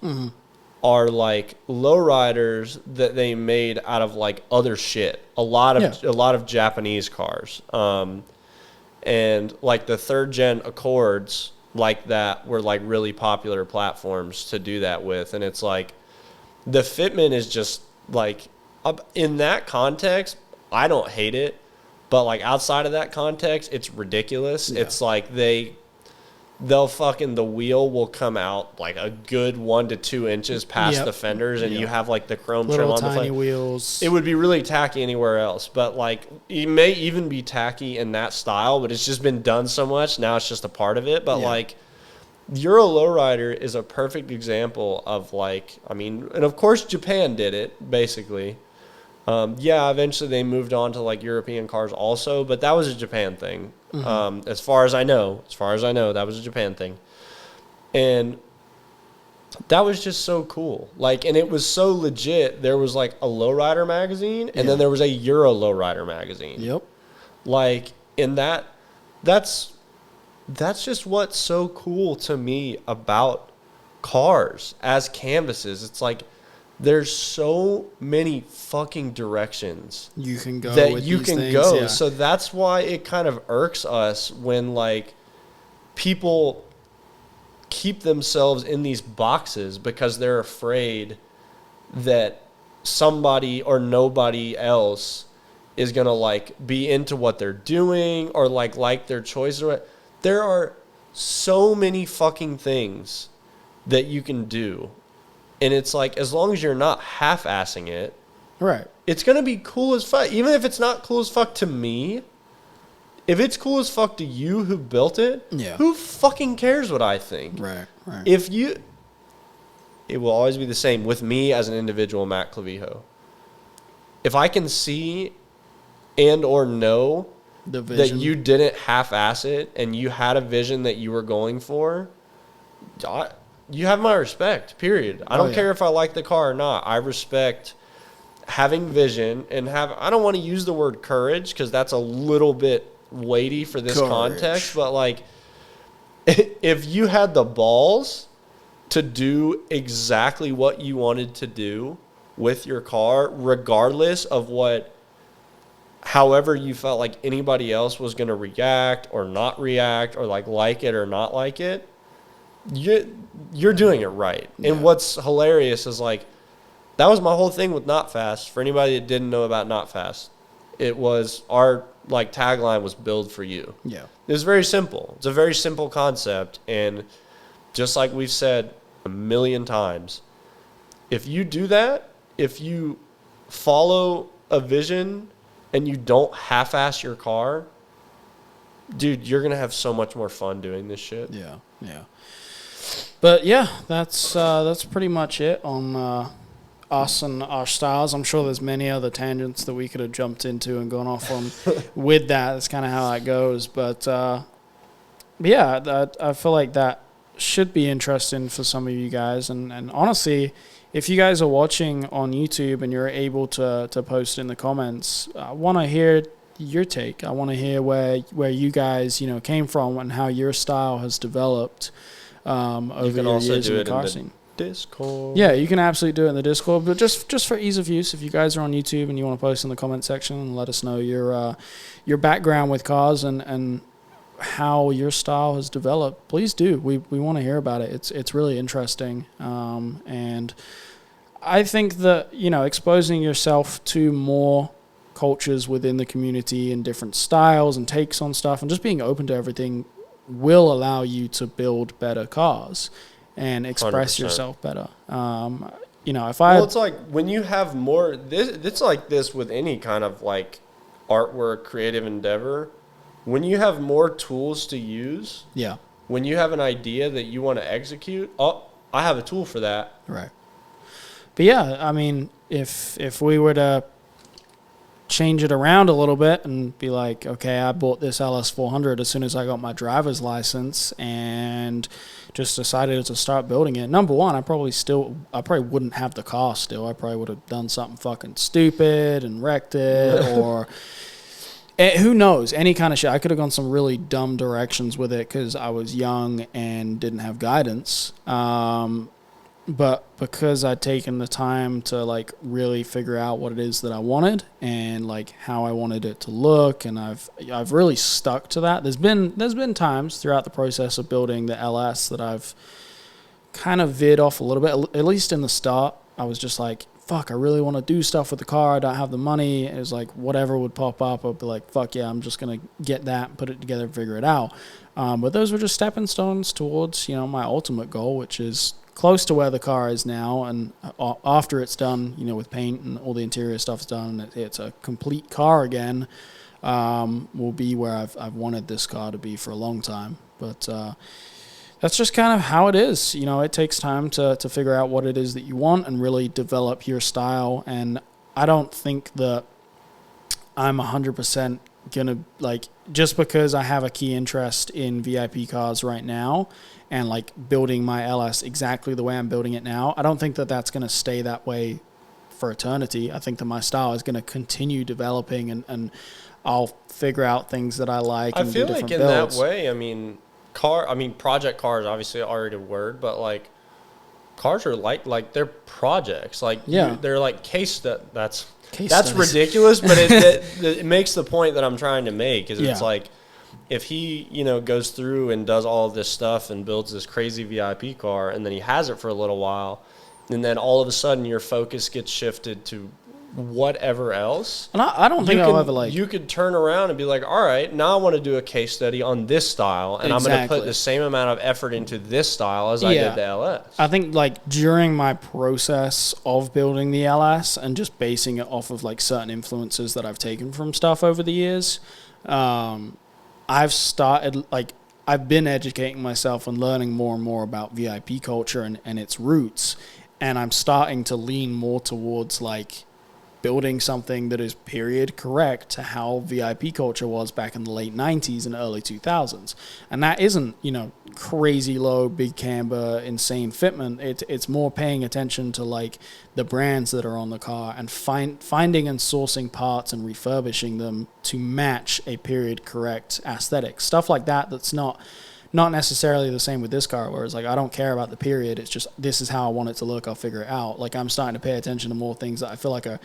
are like lowriders that they made out of like other shit. A lot of Japanese cars, and like the third gen Accords like that were like really popular platforms to do that with. And it's like the fitment is just like in that context, I don't hate it, but like outside of that context, it's ridiculous. Yeah. It's like the wheel will come out like a good 1 to 2 inches past the fenders, and you have like the chrome little trim on tiny the wheels. It would be really tacky anywhere else, but like it may even be tacky in that style, but it's just been done so much now it's just a part of it. But like Euro Lowrider is a perfect example of like, I mean, and of course Japan did it basically. Eventually they moved on to like European cars also, but that was a Japan thing. As far as I know, that was a Japan thing. And that was just so cool. Like, and it was so legit. There was like a lowrider magazine, and then there was a Euro lowrider magazine. Yep. Like, in that's just what's so cool to me about cars as canvases. It's like, there's so many fucking directions you can go that with you these can things, go. yeah. So that's why it kind of irks us when like people keep themselves in these boxes because they're afraid that somebody or nobody else is going to like be into what they're doing or like their choices. There are so many fucking things that you can do. And it's like, as long as you're not half-assing it, Right. it's going to be cool as fuck. Even if it's not cool as fuck to me, if it's cool as fuck to you who built it, Yeah. who fucking cares what I think? Right. It will always be the same with me as an individual, Matt Clavijo. If I can see and or know The that vision. you didn't half-ass it and you had a vision that you were going for, you have my respect, period. I don't care if I like the car or not. I respect having vision and I don't want to use the word courage because that's a little bit weighty for this context, but like if you had the balls to do exactly what you wanted to do with your car, regardless of however you felt like anybody else was going to react or not react or like it or not like it, you're doing it right. Yeah. And what's hilarious is like, that was my whole thing with Not Fast. For anybody that didn't know about Not Fast, it was our like tagline was build for you. Yeah. It was very simple. It's a very simple concept. And just like we've said a million times, if you do that, if you follow a vision and you don't half-ass your car, dude, you're going to have so much more fun doing this shit. Yeah, yeah. But yeah, that's pretty much it on us and our styles. I'm sure there's many other tangents that we could have jumped into and gone off on with that. That's kind of how that goes. But yeah, I feel like that should be interesting for some of you guys. And honestly, if you guys are watching on YouTube and you're able to post in the comments, I want to hear your take. I want to hear where you guys came from and how your style has developed over your years in the car scene. Discord. Yeah, you can absolutely do it in the Discord, but just for ease of use, if you guys are on YouTube and you want to post in the comment section and let us know your background with cars and how your style has developed, please do. We want to hear about it. It's really interesting, and I think that exposing yourself to more cultures within the community and different styles and takes on stuff and just being open to everything will allow you to build better cars and express 100%. yourself better. It's like when you have more, it's like this with any kind of like artwork, creative endeavor. When you have more tools to use, yeah. When you have an idea that you want to execute, I have a tool for that. Right. But yeah, I mean, if we were to change it around a little bit and be like, okay, I bought this LS400 as soon as I got my driver's license and just decided to start building it. Number one, I probably wouldn't have the car still. I probably would have done something fucking stupid and wrecked it or who knows, any kind of shit. I could have gone some really dumb directions with it because I was young and didn't have guidance. But because I'd taken the time to like really figure out what it is that I wanted and like how I wanted it to look, and I've really stuck to that. There's been times throughout the process of building the LS that I've kind of veered off a little bit. At least in the start, I was just like, fuck, I really want to do stuff with the car. I don't have the money. It was like whatever would pop up, I'd be like, fuck yeah, I'm just going to get that, put it together, figure it out. But those were just stepping stones towards, my ultimate goal, which is close to where the car is now. And after it's done, with paint and all the interior stuff's done, it's a complete car again, will be where I've wanted this car to be for a long time. But that's just kind of how it is. It takes time to figure out what it is that you want and really develop your style. And I don't think that I'm 100% going to, like, just because I have a key interest in VIP cars right now and, like, building my LS exactly the way I'm building it now, I don't think that that's going to stay that way for eternity. I think that my style is going to continue developing and I'll figure out things that I like and do different builds. I feel like in that way, project cars obviously already a word, but like cars are like they're projects. Like they're like that's ridiculous, but it makes the point that I'm trying to make is it's like if he, goes through and does all of this stuff and builds this crazy VIP car and then he has it for a little while and then all of a sudden your focus gets shifted to whatever else. And I don't think I'll ever like. You could turn around and be like, all right, now I want to do a case study on this style, and I'm going to put the same amount of effort into this style as I did the LS. I think like during my process of building the LS and just basing it off of like certain influences that I've taken from stuff over the years, I've started like I've been educating myself and learning more and more about VIP culture and its roots, and I'm starting to lean more towards like building something that is period correct to how VIP culture was back in the late 90s and early 2000s. And that isn't, crazy low, big camber, insane fitment. It's more paying attention to like the brands that are on the car and finding and sourcing parts and refurbishing them to match a period correct aesthetic. Stuff like that that's not necessarily the same with this car, where it's like, I don't care about the period. It's just, this is how I want it to look. I'll figure it out. Like, I'm starting to pay attention to more things that I feel like are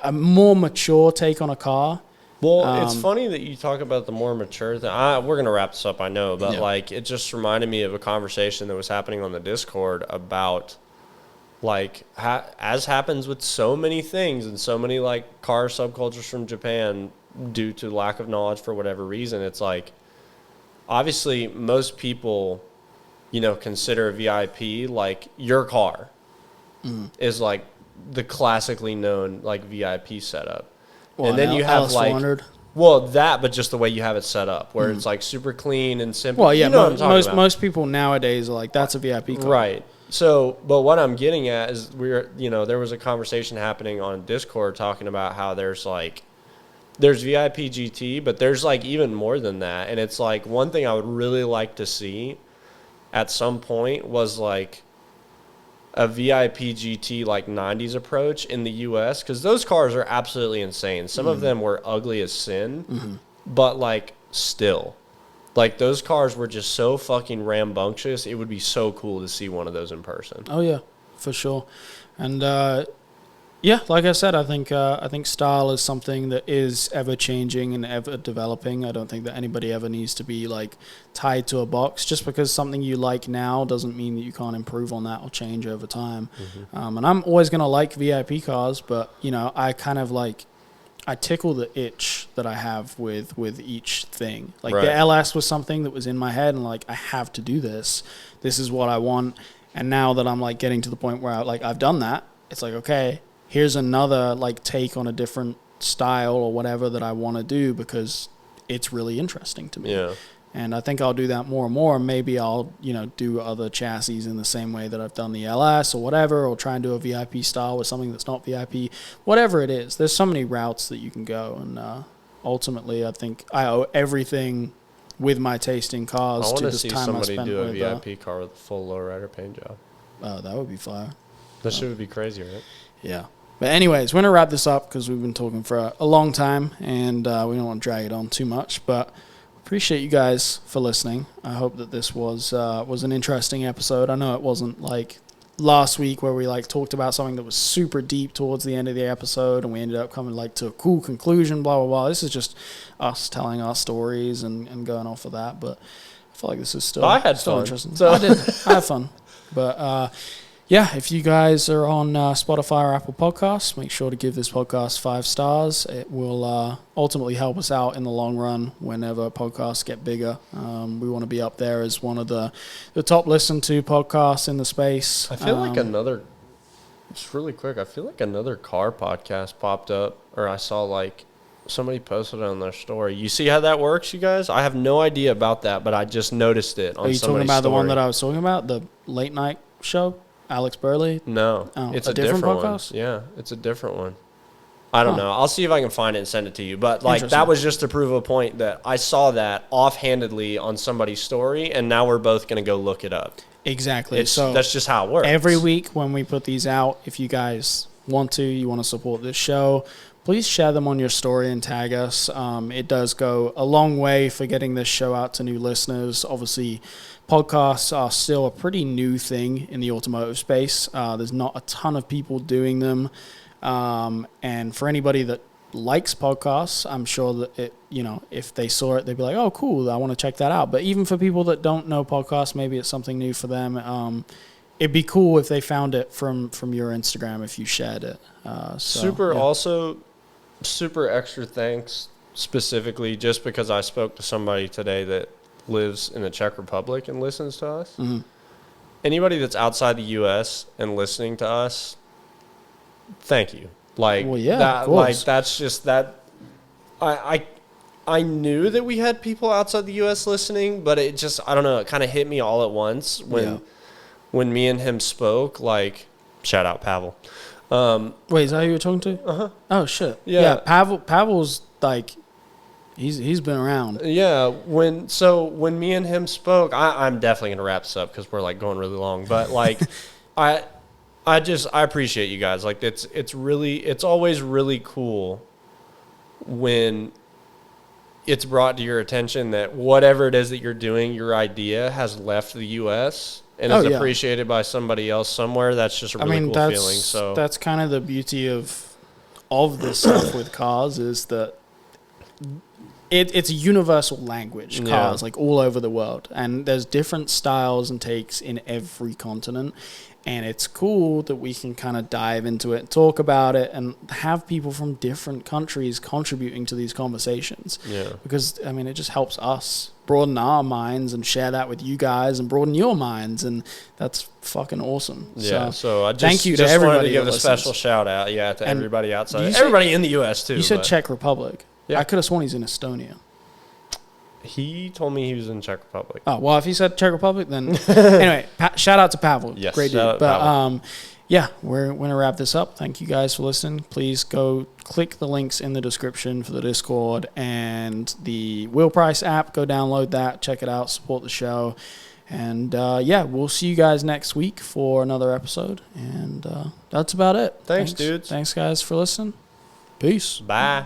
a more mature take on a car. Well, it's funny that you talk about the more mature thing. We're going to wrap this up, I know, but like, it just reminded me of a conversation that was happening on the Discord about like, as happens with so many things and so many like car subcultures from Japan due to lack of knowledge for whatever reason, it's like, obviously, most people, consider a VIP like your car is like the classically known like VIP setup. Well, and then you have LS400. But just the way you have it set up, where it's like super clean and simple. Well, yeah, what I'm talking about. most people nowadays are like, that's a VIP car. Right. So, but what I'm getting at is there was a conversation happening on Discord talking about how there's VIP GT, but there's like even more than that. And it's like one thing I would really like to see at some point was like a VIP GT like 90s approach in the US, because those cars are absolutely insane. Some of them were ugly as sin, but like still. Like those cars were just so fucking rambunctious. It would be so cool to see one of those in person. Oh yeah, for sure. And yeah, like I said, I think style is something that is ever changing and ever developing. I don't think that anybody ever needs to be like tied to a box. Just because something you like now doesn't mean that you can't improve on that or change over time. And I'm always gonna like VIP cars, but I kind of like I tickle the itch that I have with each thing. Like the LS was something that was in my head and like, I have to do this. This is what I want. And now that I'm like getting to the point where I've done that, it's like, okay, here's another like take on a different style or whatever that I want to do because it's really interesting to me. Yeah. And I think I'll do that more and more. Maybe I'll, do other chassis in the same way that I've done the LS or whatever, or try and do a VIP style with something that's not VIP, whatever it is. There's so many routes that you can go. And ultimately, I think I owe everything with my taste in cars to this time I spent with... I want to see somebody do a VIP car with a full lowrider paint job. That would be fire. That shit would be crazy, right? Yeah. But anyways, we're going to wrap this up because we've been talking for a long time and we don't want to drag it on too much. But appreciate you guys for listening. I hope that this was an interesting episode. I know it wasn't like last week where we like talked about something that was super deep towards the end of the episode and we ended up coming like to a cool conclusion, blah, blah, blah. This is just us telling our stories and going off of that. But I feel like this is still, I had still fun. interesting. So. I did. I had fun. But yeah, if you guys are on Spotify or Apple Podcasts, make sure to give this podcast 5 stars. It will ultimately help us out in the long run whenever podcasts get bigger. We want to be up there as one of the top listened to podcasts in the space. I feel like just really quick, I feel like another car podcast popped up, or I saw like somebody posted it on their story. You see how that works, you guys? I have no idea about that, but I just noticed it on somebody's story. Are you talking about the one that I was talking about, the late night show? Alex Burley? No. Oh, it's a different podcast? one. Yeah, it's a different one. I don't know. I'll see if I can find it and send it to you. But like that was just to prove a point that I saw that offhandedly on somebody's story, and now we're both going to go look it up. Exactly. So that's just how it works. Every week when we put these out, if you guys want to support this show, please share them on your story and tag us. It does go a long way for getting this show out to new listeners. Obviously, podcasts are still a pretty new thing in the automotive space. There's not a ton of people doing them. And for anybody that likes podcasts, I'm sure that if they saw it, they'd be like, oh, cool, I want to check that out. But even for people that don't know podcasts, maybe it's something new for them. it'd be cool if they found it from your Instagram if you shared it. Also, super extra thanks specifically just because I spoke to somebody today that lives in the Czech Republic and listens to us. Mm-hmm. Anybody that's outside the U.S. and listening to us, thank you. Like, well, yeah, that, of course. like that's just that. I knew that we had people outside the U.S. listening, but it just, I don't know, it kind of hit me all at once when me and him spoke. Like, shout out Pavel. Wait, is that who you're talking to? Uh-huh. Oh shit. Yeah. Pavel's like, he's been around. Yeah. When me and him spoke, I'm definitely gonna wrap this up because we're like going really long. But like, I appreciate you guys. Like, it's always really cool when it's brought to your attention that whatever it is that you're doing, your idea has left the U.S. and is appreciated by somebody else somewhere. That's just a really cool feeling. So that's kind of the beauty of this stuff with cars is that it's a universal language, cars, like all over the world. And there's different styles and takes in every continent. And it's cool that we can kind of dive into it, talk about it, and have people from different countries contributing to these conversations. Yeah. Because, I mean, it just helps us broaden our minds and share that with you guys and broaden your minds. And that's fucking awesome. Yeah. So I just, thank you to just everybody wanted to give a listens. special shout out, to everybody outside. Said, everybody in the U.S. too. You said Czech Republic. Yeah. I could have sworn he's in Estonia. He told me he was in Czech Republic. Oh, well, if he said Czech Republic, then anyway, shout out to Pavel. Yes, great dude. But we're going to wrap this up. Thank you guys for listening. Please go click the links in the description for the Discord and the Wheel Price app. Go download that, check it out, support the show. And we'll see you guys next week for another episode. And that's about it. Thanks, dudes. Thanks, guys, for listening. Peace. Bye.